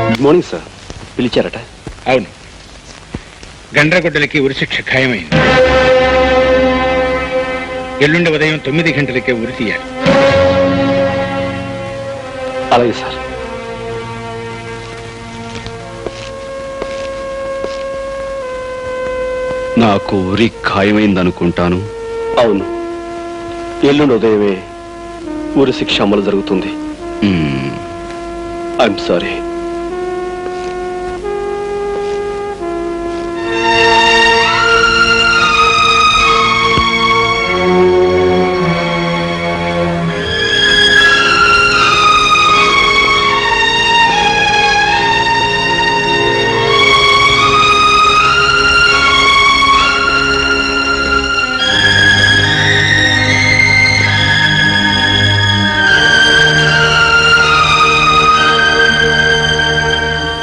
గుడ్ మార్నింగ్ సార్. పిలిచారట? అవును, గండ్రగొడ్డలకి ఉరిశిక్ష ఖాయమైంది. ఎల్లుండి ఉదయం 9 గంటలకే ఉరి తీయాలి. అలాగే సార్. నాకు ఉరి ఖాయమైందనుకుంటాను. అవును, ఎల్లుండి ఉదయమే ఉరి శిక్ష అమలు జరుగుతుంది. I'm sorry.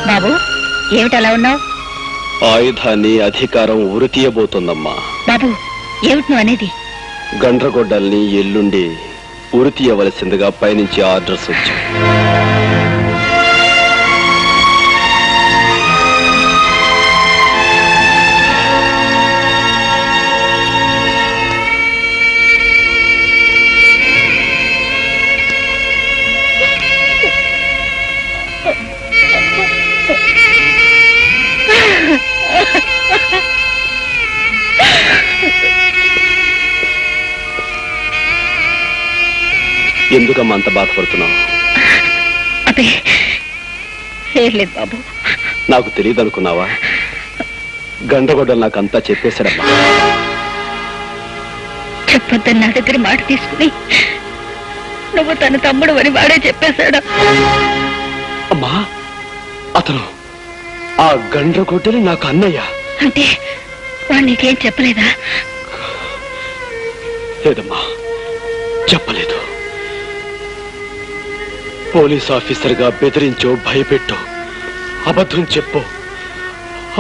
బాబు, ఏమిటి అలా ఉన్నావు? ఆయుధాన్ని అధికారం ఉరి తీయబోతోందమ్మా. బాబు, ఏమిటి నువ్వు అనేది? గండ్రగొడ్డల్ని ఎల్లుండి ఉరి తీయవలసిందిగా పైనుంచి ఆర్డర్స్ వచ్చాయి. ఎందుకమ్మా అంత బాధపడుతున్నావు? అదే లేదు బాబు. నాకు తెలియదు అనుకున్నావా? గండ్రగొడ్డలు నాకంతా చెప్పేశాడమ్మా. చెప్పొద్దని నా దగ్గర మాట తీసుకుని నువ్వు తన తమ్ముడు అని వాడే చెప్పేశాడు. అమ్మా, అతను ఆ గండ్రగొడ్డలి నాకు అన్నయ్య. అంటే వాడు నీకేం చెప్పలేదా? లేదమ్మా, చెప్పలేదు. పోలీస్ ఆఫీసర్గా బెదిరించో, భయపెట్టో, అబద్ధం చెప్పో,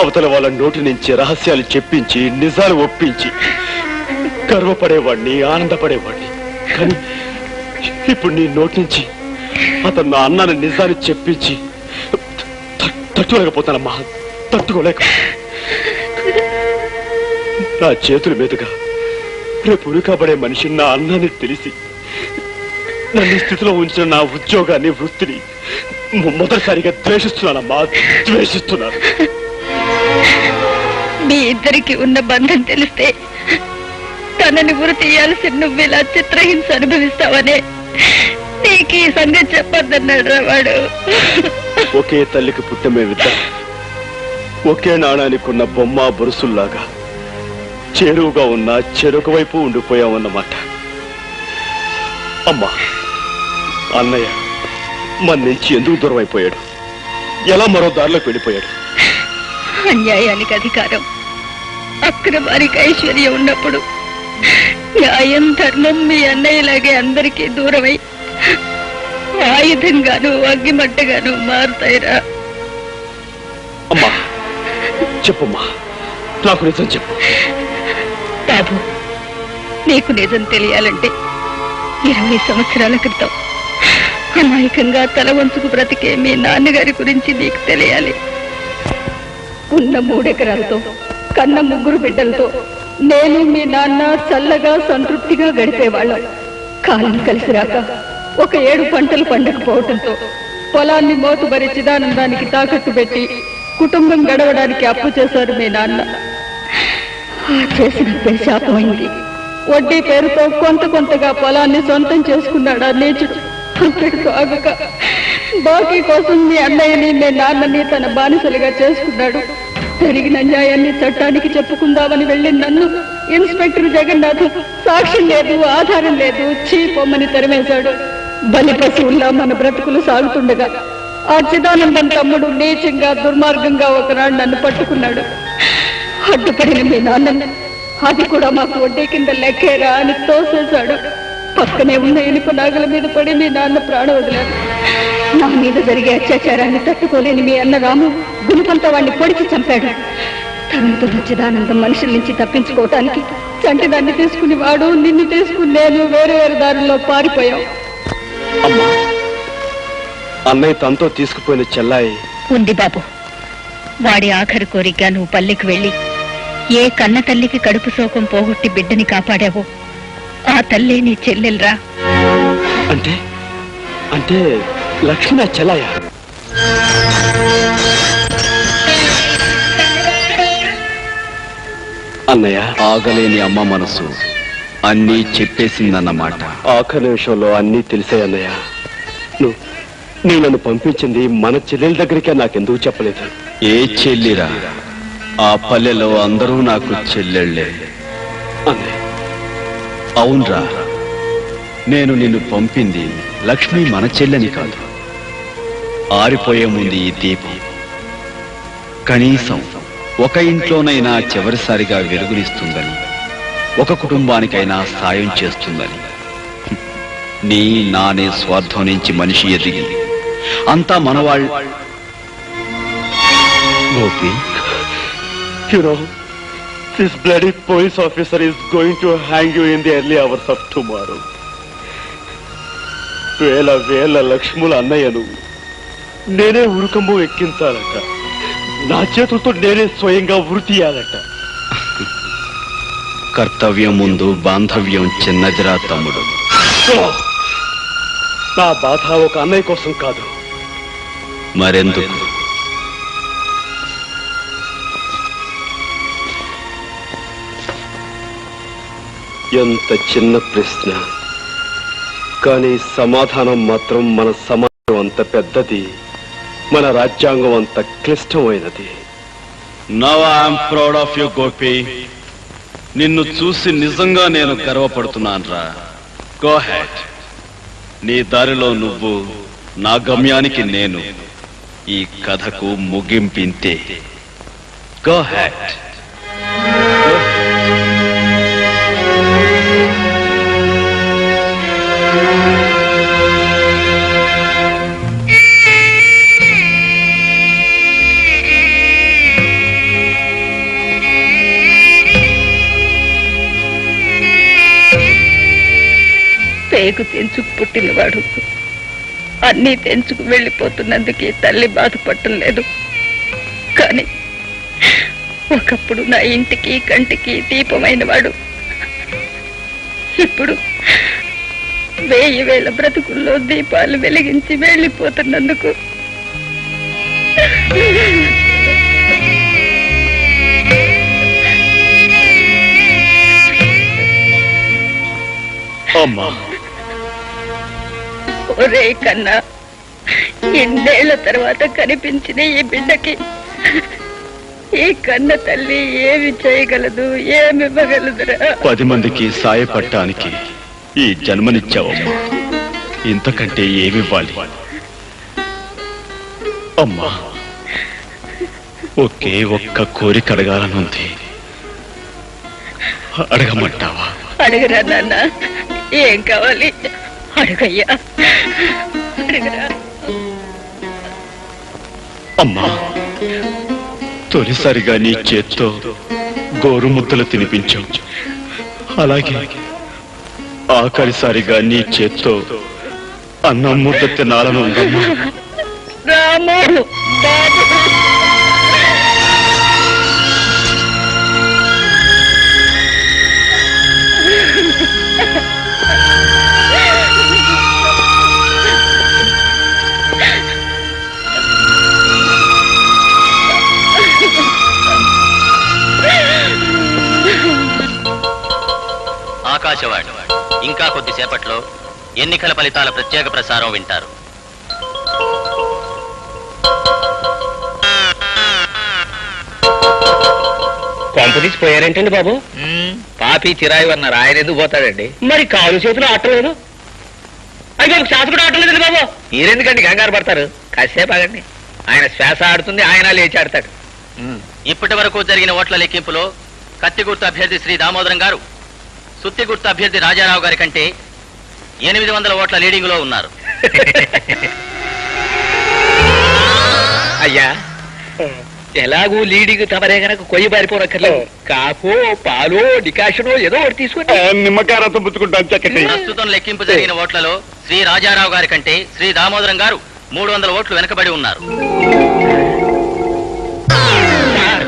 అవతల వాళ్ళ నోటి నుంచి రహస్యాలు చెప్పించి నిజాలు ఒప్పించి గర్వపడేవాడిని, ఆనందపడేవాడిని. కానీ ఇప్పుడు నీ నోటి నుంచి అతను నా అన్నాన్ని నిజాన్ని చెప్పించి తట్టుకోలేకపోతానమ్మా, తట్టుకోలేక. నా చేతుల మీదుగా రేపు ఉరికబడే మనిషి నా అన్నాన్ని తెలిసి నన్ను స్థితిలో ఉంచిన నా ఉద్యోగాన్ని, వృత్తిని మొదటిసారిగా ద్వేషిస్తున్నానమ్మా, ద్వేషిస్తున్నాను. మీ ఇద్దరికి ఉన్న బంధం తెలిస్తే తనని ఉరి తీయాల్సి నువ్విలా చిత్రహింస అనుభవిస్తావనే నీకు ఈ సంగతి చెప్పొద్దన్నాడు రా వాడు. ఒకే తల్లికి పుట్టమేమిద్దరు ఒకే నాణానికి ఉన్న బొమ్మ బొరుసుల్లాగా చేరువుగా ఉన్న చెరొక వైపు ఉండిపోయామన్నమాట. అమ్మా, అన్నయ్య మన నుంచి ఎందుకు దూరం అయిపోయాడు? ఎలా మరో దారిలోకి వెళ్ళిపోయాడు? అన్యాయానికి అధికారం, అక్రమానికి ఐశ్వర్యం ఉన్నప్పుడు న్యాయం ధర్మం మీ అన్నయ్యలాగే అందరికీ దూరమై ఆయుధంగాను అగ్గిమట్టగాను మారుతాయిరా. అమ్మా చెప్పమ్మా, నాకు నిజం చెప్పు. బాబు, నీకు నిజం తెలియాలంటే 20 సంవత్సరాల క్రితం అమాయకంగా తల వంచుకు బ్రతికే మీ నాన్నగారి గురించి నీకు తెలియాలి. ఉన్న 3 ఎకరాలతో కన్న 3 బిడ్డలతో నేను మీ నాన్న చల్లగా సంతృప్తిగా గడిపేవాళ్ళం. కాలం కలిసి రాక ఒక 7 పంటలు పండకపోవటంతో పొలాన్ని మోతుబరి చిదానందానికి తాకట్టు పెట్టి కుటుంబం గడవడానికి అప్పు చేశారు మీ నాన్న. ఆ చేసిన శాపమైంది. వడ్డీ పేరుతో కొంతగా పొలాన్ని సొంతం చేసుకున్నాడా నీచుడు. అంతటితో ఆగక బాకీ కోసం మీ అన్నయ్యని మీ నాన్నని తన బానిసలుగా చేసుకున్నాడు. జరిగిన న్యాయాన్ని చట్టానికి చెప్పుకుందామని వెళ్ళి నన్ను ఇన్స్పెక్టర్ జగన్నాథ్ సాక్ష్యం లేదు, ఆధారం లేదు, చీపొమ్మని తరిమేశాడు. బలి పశువుల్లా మన బ్రతుకులు సాగుతుండగా ఆ చిదానందం తమ్ముడు నీచంగా దుర్మార్గంగా ఒకనాడు నన్ను పట్టుకున్నాడు. అడ్డుపడిన మీ నాన్నని అది కూడా మాకు వడ్డీ కింద లెక్కేరా అని తోసేశాడు. పక్కనే ఉన్న ఇనుప నాగల మీద పడి మీ నాన్న ప్రాణ వదిలాడు. నా మీద జరిగే అత్యాచారాన్ని తట్టుకోలేని మీ అన్న రాము గుణపంతో వాడిని పొడిచి చంపాడు. తనంతో చిదానందం మనుషుల నుంచి తప్పించుకోవటానికి చంటిదాన్ని తీసుకుని వాడు, నిన్ను తీసుకుని నేను వేరే దారుల్లో పారిపోయాం. అమ్మా, అన్నయ్య తనతో తీసుకుపోయిన చెల్లాయి ఉంది బాబు. వాడి ఆఖరి కోరిక నువ్వు పల్లెకి వెళ్ళి ఏ కన్న తల్లికి కడుపు శోకం పోగొట్టి బిడ్డని కాపాడావో ఆ తల్లే నీ చెల్లెల్రా. అంటే అంటే లక్ష్మి నా చెల్లాయా? అన్నయ్య, ఆగలేని అమ్మ మనసు అన్నీ చెప్పేసిందన్నమాట. ఆఖరి నిమిషంలో అన్నీ తెలిసాయి అన్నయ్య. నువ్వు నన్ను పంపించింది మన చెల్లెల దగ్గరికే నాకెందుకు చెప్పలేదు? ఏ చెల్లిరా? ఆ పల్లెలో అందరూ నాకు చెల్లెళ్ళే. అన్నయ్య, అవునరా, నేను నిన్ను పంపింది లక్ష్మి మన చెల్లెని కాదు. ఆరిపోయే ముందు ఈ దీపం కనీసం ఒక ఇంట్లోనైనా చివరిసారిగా వెలుగునిస్తుందని, ఒక కుటుంబానికైనా సాయం చేస్తుందని. నీ నానే స్వార్థం నుంచి మనిషి ఎదిగి అంతా మనవాళ్ళు. Gopi, this bloody police officer is going to hang you in the early hours of tomorrow. వేల లక్ష్ముల అన్నయ్యను నేనే ఉరుకంబు ఎక్కించాలట. నా చేతులతో నేనే స్వయంగా ఉరి తీయాలట. కర్తవ్యం ముందు బాంధవ్యం చిన్నదిరా తమ్ముడు. నా బాధ ఒక అన్నయ్య కోసం కాదు. మరెందుకు? ఎంత చిన్న ప్రశ్న, కానీ సమాధానం మాత్రం మన సమాజం అంత పెద్దది, మన రాజ్యాంగం అంత క్లిష్టమైనది. Now I'm proud of you Gopi. నిన్ను చూసి నిజంగా నేను గర్వపడుతున్నాను రా. Go head. నీ దారిలో నువ్వు, నా గమ్యానికి నేను. ఈ కథకు ముగింపింతే. Go head. పేగు తెంచుకు పుట్టినవాడు అన్నీ తెంచుకు వెళ్ళిపోతున్నందుకే తల్లి బాధపడటం లేదు. కానీ ఒకప్పుడు నా ఇంటికి కంటికి దీపమైన వాడు ఇప్పుడు 1000 బ్రతుకుల్లో దీపాలు వెలిగించి వెళ్ళిపోతున్నందుకు అమ్మా, ఒరే కన్నా, ఎన్నేళ్ల తర్వాత కనిపించిన ఈ బిడ్డకి ఈ కన్న తల్లి ఏమి చేయగలదు, ఏమివ్వగలదురా? 10 మందికి సాయపడటానికి ఈ జన్మనిచ్చావమ్మా. ఇంతకంటే ఏమివ్వాలి? అమ్మా, ఒకే ఒక్క కోరిక అడగాలనుంది. అడగమంటావా? అడుగురా నాన్న, ఏం కావాలి అడుగయ్యా, అడుగురా. అమ్మా, తొలిసారిగా నీ చేత్తో గోరుముద్దలు తినిపించావు. అలాగే ఆఖరిసారిగా నీ చేత్తో అన్నం ముద్ద తినాలను ఉందమ్మా. రాము బాబు. ఆకాశవాణి ఇంకా కొద్దిసేపట్లో ఎన్నికల ఫలితాల ప్రత్యేక ప్రసారం వింటారు. కొంపదీసి పోయారేంటండి బాబు? పాపి చిరాయి అన్నారు, ఆయన ఎందుకు పోతాడండి? మరి కాలు చేతులు ఆటలేదు. అయితే శ్వాస కూడా ఆటలేదండి బాబు. మీరెందుకండి కంగారు పడతారు? కాసేపు ఆగండి, ఆయన శ్వాస ఆడుతుంది, ఆయన లేచి ఆడతాడు. ఇప్పటి వరకు జరిగిన ఓట్ల లెక్కింపులో కత్తి గుర్తు అభ్యర్థి శ్రీ దామోదరం గారు సుత్తి గుర్తు అభ్యర్థి రాజారావు గారి కంటే 800 ఓట్ల లీడింగ్ లో ఉన్నారు. అయ్యా, ఎలాగూ లీడింగ్ తమరే గనక కొయ్యి పారిపోనక్కర్లేదు. కాఫో పాలో డికాషనో ఏదో ఒకటి తీసుకుని నిమ్మకాయతో పుచ్చుకుంటాను చక్కటి. ప్రస్తుతం లెక్కింపు జరిగిన ఓట్లలో శ్రీ రాజారావు గారి కంటే శ్రీ దామోదరం గారు 300 ఓట్లు వెనకబడి ఉన్నారు.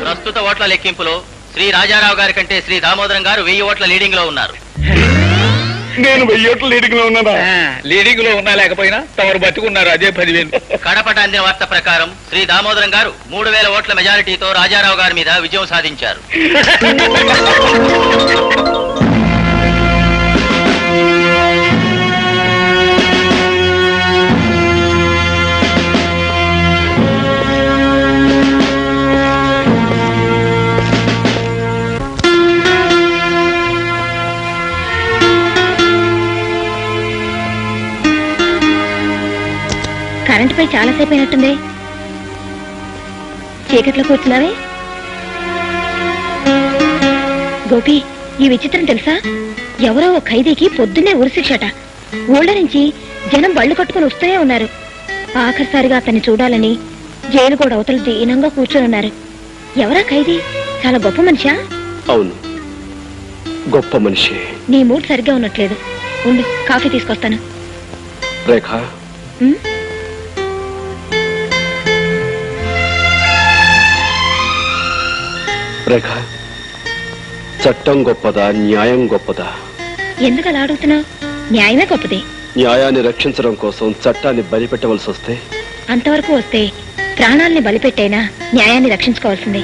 ప్రస్తుత ఓట్ల లెక్కింపులో శ్రీ రాజారావు గారి కంటే శ్రీ దామోదరం గారు 1000 ఓట్ల లీడింగ్ లో ఉన్నారు. నేను 1000 ఓట్ల లీడింగ్ లో ఉన్నానా? లీడింగ్ లో ఉన్నా లేకపోయినా తమరు బతుకున్నారు, అదే 10,000. కడపట అందిన వార్త ప్రకారం శ్రీ దామోదరం గారు 3000 ఓట్ల మెజారిటీతో రాజారావు గారి మీద విజయం సాధించారు. కరెంట్ పై చాలాసేపు అయినట్టుంది. చీకట్లో కూర్చున్నావే. గోపి, ఈ విచిత్రం తెలుసా? ఎవరో ఒక ఖైదీకి పొద్దున్నే ఉరిశిక్షట. ఊళ్ళ నుంచి జనం బళ్ళు కట్టుకుని వస్తూనే ఉన్నారు. ఆఖరిసారిగా అతన్ని చూడాలని జైలు కూడా అవతల దీనంగా కూర్చొని ఉన్నారు. ఎవరా ఖైదీ? చాలా గొప్ప మనిషా? అవును, గొప్ప మనిషి. నీ మూడ్ సరిగ్గా ఉన్నట్లేదు. ఉండు, కాఫీ తీసుకొస్తాను. రేఖ, రేఖ, చట్టం గొప్పదా, న్యాయం గొప్పదా? ఎందుకు అలా అడుగుతున్నావు? న్యాయమే గొప్పది. న్యాయాన్ని రక్షించడం కోసం చట్టాన్ని బలిపెట్టవలసి వస్తే? అంతవరకు వస్తే ప్రాణాల్ని బలిపెట్టైనా న్యాయాన్ని రక్షించుకోవాల్సిందే.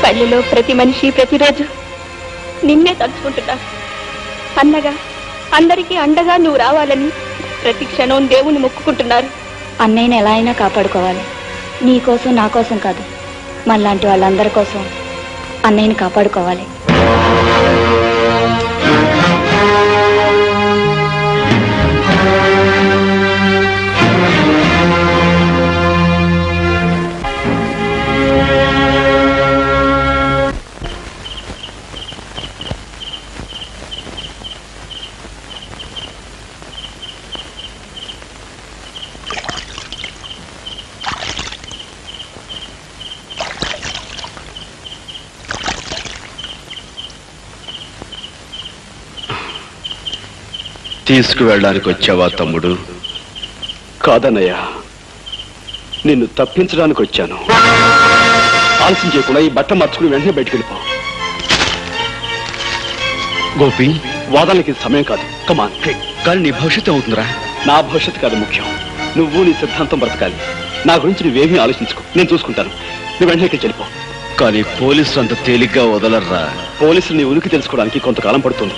పల్లెలో ప్రతి మనిషి ప్రతిరోజు నిన్నే తలుచుకుంటున్నా. అన్నగా అందరికీ అండగా నువ్వు రావాలని ప్రతి క్షణం దేవుని మొక్కుకుంటున్నారు. అన్నయ్యని ఎలా అయినా కాపాడుకోవాలి. నీ కోసం, నా కోసం కాదు, మనలాంటి వాళ్ళందరి కోసం అన్నయ్యని కాపాడుకోవాలి. తీసుకువెళ్ళడానికి వచ్చావా తమ్ముడు? కాదన్నయ్యా, నిన్ను తప్పించడానికి వచ్చాను. ఆలస్యం చేయకుండా ఈ బట్ట మార్చుకుని వెంటనే బయటికి వెళ్ళిపో. గోపి, వాదనకి సమయం కాదు. కమాన్. కానీ నీ భవిష్యత్తు అవుతుందిరా. నా భవిష్యత్తు కాదు ముఖ్యం, నువ్వు నీ సిద్ధాంతం బ్రతకాలి. నా గురించి నువ్వేమీ ఆలోచించుకో, నేను చూసుకుంటాను. నువ్వు వెంటనే ఇక్కడికి వెళ్ళిపో. కానీ పోలీసులు అంత తేలిగ్గా వదలర్రా. పోలీసులు నీ ఉనికి తెలుసుకోవడానికి కొంతకాలం పడుతుంది.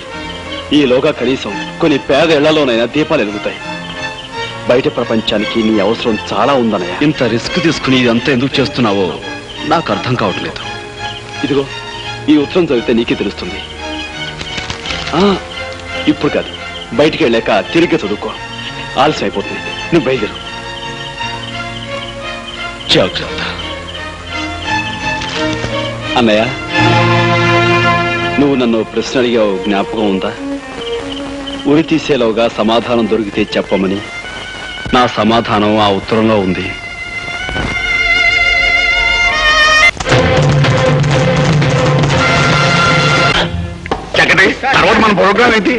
ఈలోగా కనీసం కొన్ని పేద ఇళ్లలోనైనా దీపాలు ఎదుగుతాయి. బయట ప్రపంచానికి నీ అవసరం చాలా ఉందన్నయ్య. ఇంత రిస్క్ తీసుకుని ఇదంతా ఎందుకు చేస్తున్నావో నాకు అర్థం కావట్లేదు. ఇదిగో ఈ ఉత్తరం చదివితే నీకే తెలుస్తుంది. ఇప్పుడు కాదు, బయటికి వెళ్ళాక తిరిగి చదువుకో. ఆలస్యం అయిపోతుంది. నువ్వు బయలుదేరు. జాగ్రత్త. అన్నయ్య, నువ్వు నన్ను ప్రశ్న అడిగావు, జ్ఞాపకం ఉందా? ఉరి తీసేలోగా సమాధానం దొరికితే చెప్పమని. నా సమాధానం ఆ ఉత్తరంలో ఉంది. తర్వాత మన ప్రోగ్రాం ఏంటి?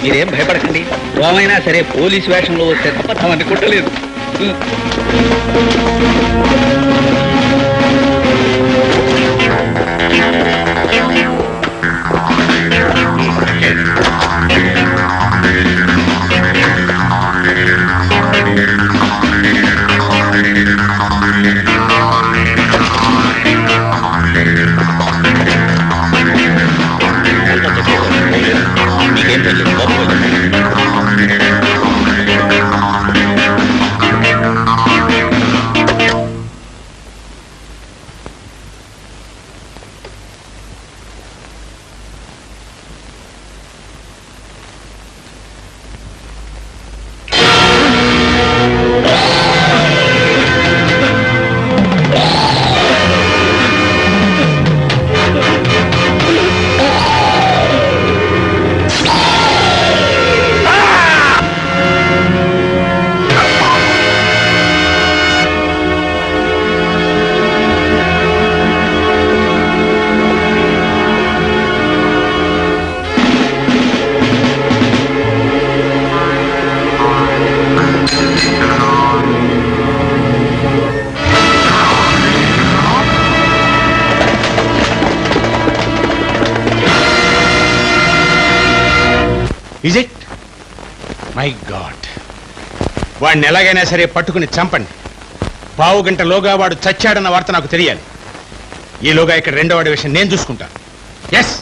మీరేం భయపడకండి. రోమైనా సరే పోలీసు వేషంలో వస్తే తప్పని కొట్టలేదు. Is it? మై గాడ్, వాడిని ఎలాగైనా సరే పట్టుకుని చంపండి. పావు గంటలోగా వాడు చచ్చాడన్న వార్త నాకు తెలియాలి. ఈలోగా ఇక్కడ రెండో వాడి విషయం నేను చూసుకుంటాను. ఎస్.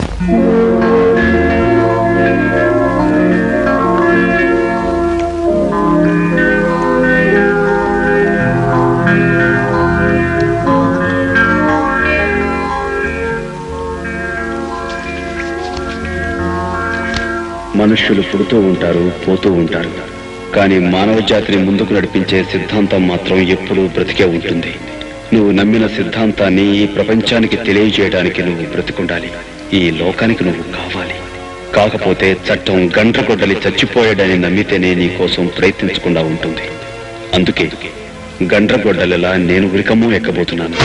మనుష్యులు పుడుతూ ఉంటారు, పోతూ ఉంటారు. కానీ మానవ జాతిని ముందుకు నడిపించే సిద్ధాంతం మాత్రం ఎప్పుడూ బ్రతికే ఉంటుంది. నువ్వు నమ్మిన సిద్ధాంతాన్ని ఈ ప్రపంచానికి తెలియజేయడానికి నువ్వు బ్రతికుండాలి. ఈ లోకానికి నువ్వు కావాలి. కాకపోతే చట్టం గండ్రగొడ్డలి చచ్చిపోయాడని నమ్మితేనే నీ కోసం ప్రయత్నించకుండా ఉంటుంది. అందుకే గండ్రగొడ్డలిలా నేను ఉరికమ్మో ఎక్కబోతున్నాను.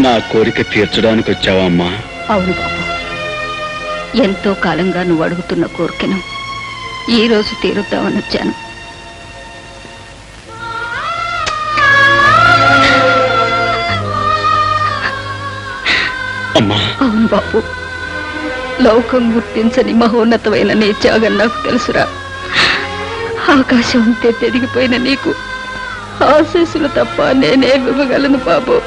నా కోరిక తీర్చడానికి వచ్చావా అమ్మా? అవును బాబు, ఎంతో కాలంగా నువ్వు అడుగుతున్న కోరికను ఈ రోజు తీరుద్దామని వచ్చాను. అవును బాబు, లోకం గుర్తించని మహోన్నతమైన నీ త్యాగం నాకు తెలుసురా. ఆకాశం ఉంటే తెరిగిపోయిన నీకు ఆశీస్సులు తప్ప నేనే ఇవ్వగలను బాబు.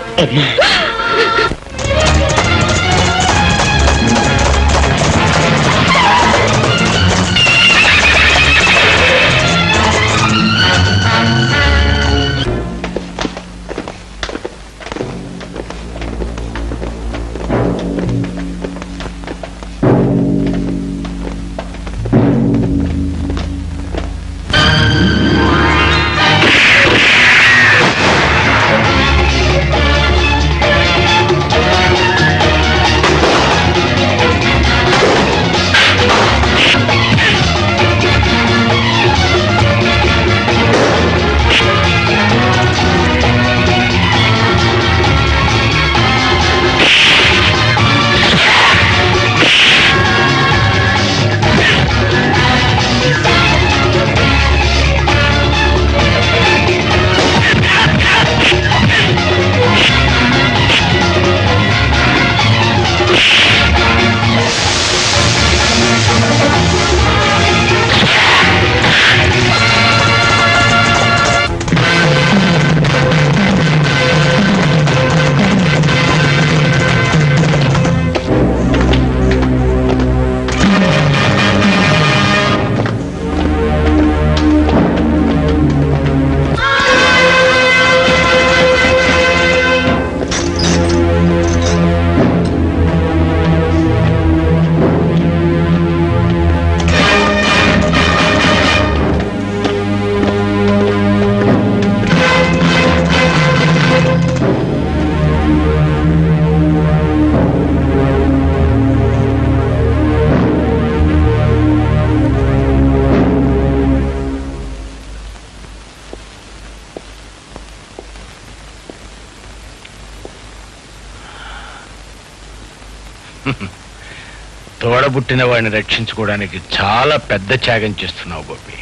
తోడబుట్టిన వాడిని రక్షించుకోవడానికి చాలా పెద్ద త్యాగం చేస్తున్నావు గోపి.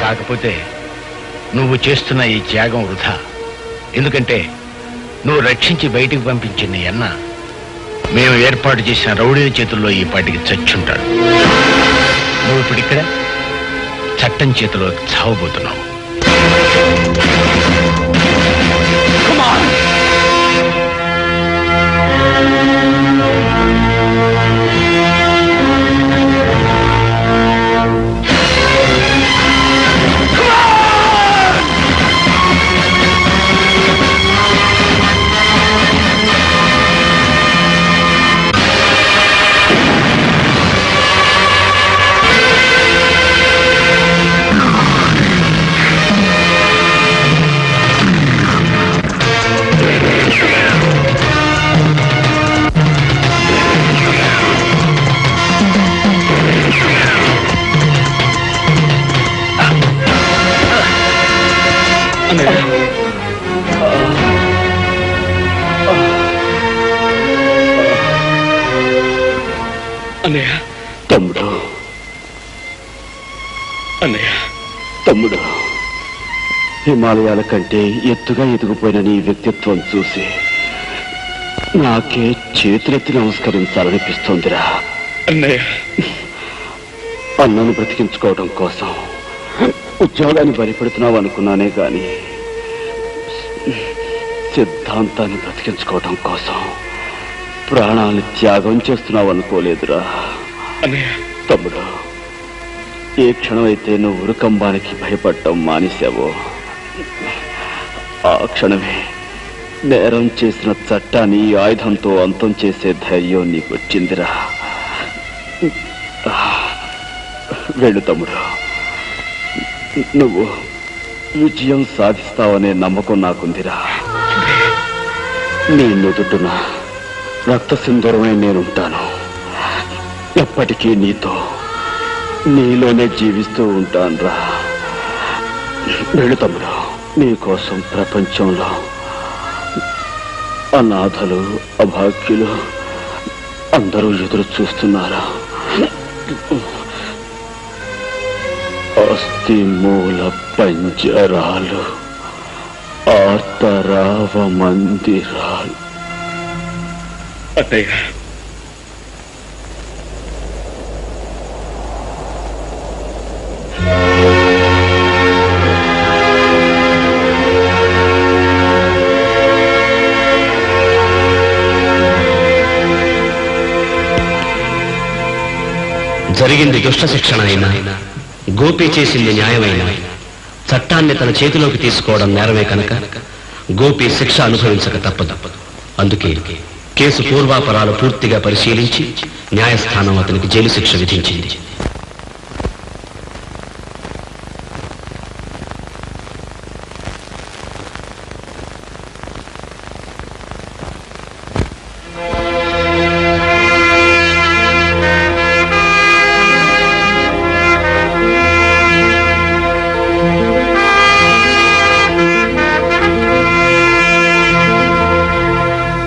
కాకపోతే నువ్వు చేస్తున్న ఈ త్యాగం వృధా. ఎందుకంటే నువ్వు రక్షించి బయటికి పంపించిన నీ అన్న మేము ఏర్పాటు చేసిన రౌడీల చేతుల్లో ఈ పాటికి చచ్చుంటాడు. నువ్వు ఇప్పుడు ఇక్కడ చట్టం చేతిలో చావబోతున్నావు. అన్నయ్య, తమ్ముడు, అన్నయ్య, తమ్ముడు, హిమాలయాల కంటే ఎత్తుగా ఎదిగిపోయిన నీ వ్యక్తిత్వం చూసి నాకే చేతులెత్తి నమస్కరించాలనిపిస్తోందిరా. అన్నయ్య, అన్నను బ్రతికించుకోవడం కోసం ఉద్యోగాన్ని బలిపెడుతున్నావు అనుకున్నానే గాని సిద్ధాంతాన్ని బ్రతికించుకోవడం కోసం ప్రాణాలను త్యాగం చేస్తున్నావు అనుకోలేదురా. తమ్ముడు, ఏ క్షణమైతే నువ్వు ఉరుకంబానికి భయపడటం మానేశావో ఆ క్షణమే నేరం చేసిన చట్టాన్ని ఆయుధంతో అంతం చేసే ధైర్యం నీకు వచ్చిందిరా. వెళ్ళు తమ్ముడు, నువ్వు విజయం సాధిస్తావనే నమ్మకం నాకుందిరా. నీ నుదుటున రక్త సింధూరమై నేనుంటాను. ఎప్పటికీ నీతో, నీలోనే జీవిస్తూ ఉంటానురా. వెళ్ళు తమ్ముడు, నీకోసం ప్రపంచంలో అనాథలు అభాగ్యులు అందరూ ఎదురు చూస్తున్నారా? అస్థి మూల పంజరాలు, ఆర్తరావ మందిరాలు. అత్తయ్య, జరిగింది దుష్ట శిక్షణ అయినా, గోపి చేసింది న్యాయమైన, చట్టాన్ని తన చేతిలోకి తీసుకోవడం నేరమే కనుక గోపి శిక్ష అనుభవించక తప్పదు. అందుకే కేసు పూర్వాపరాలు పూర్తిగా పరిశీలించి న్యాయస్థానం అతనికి జైలు శిక్ష విధించింది.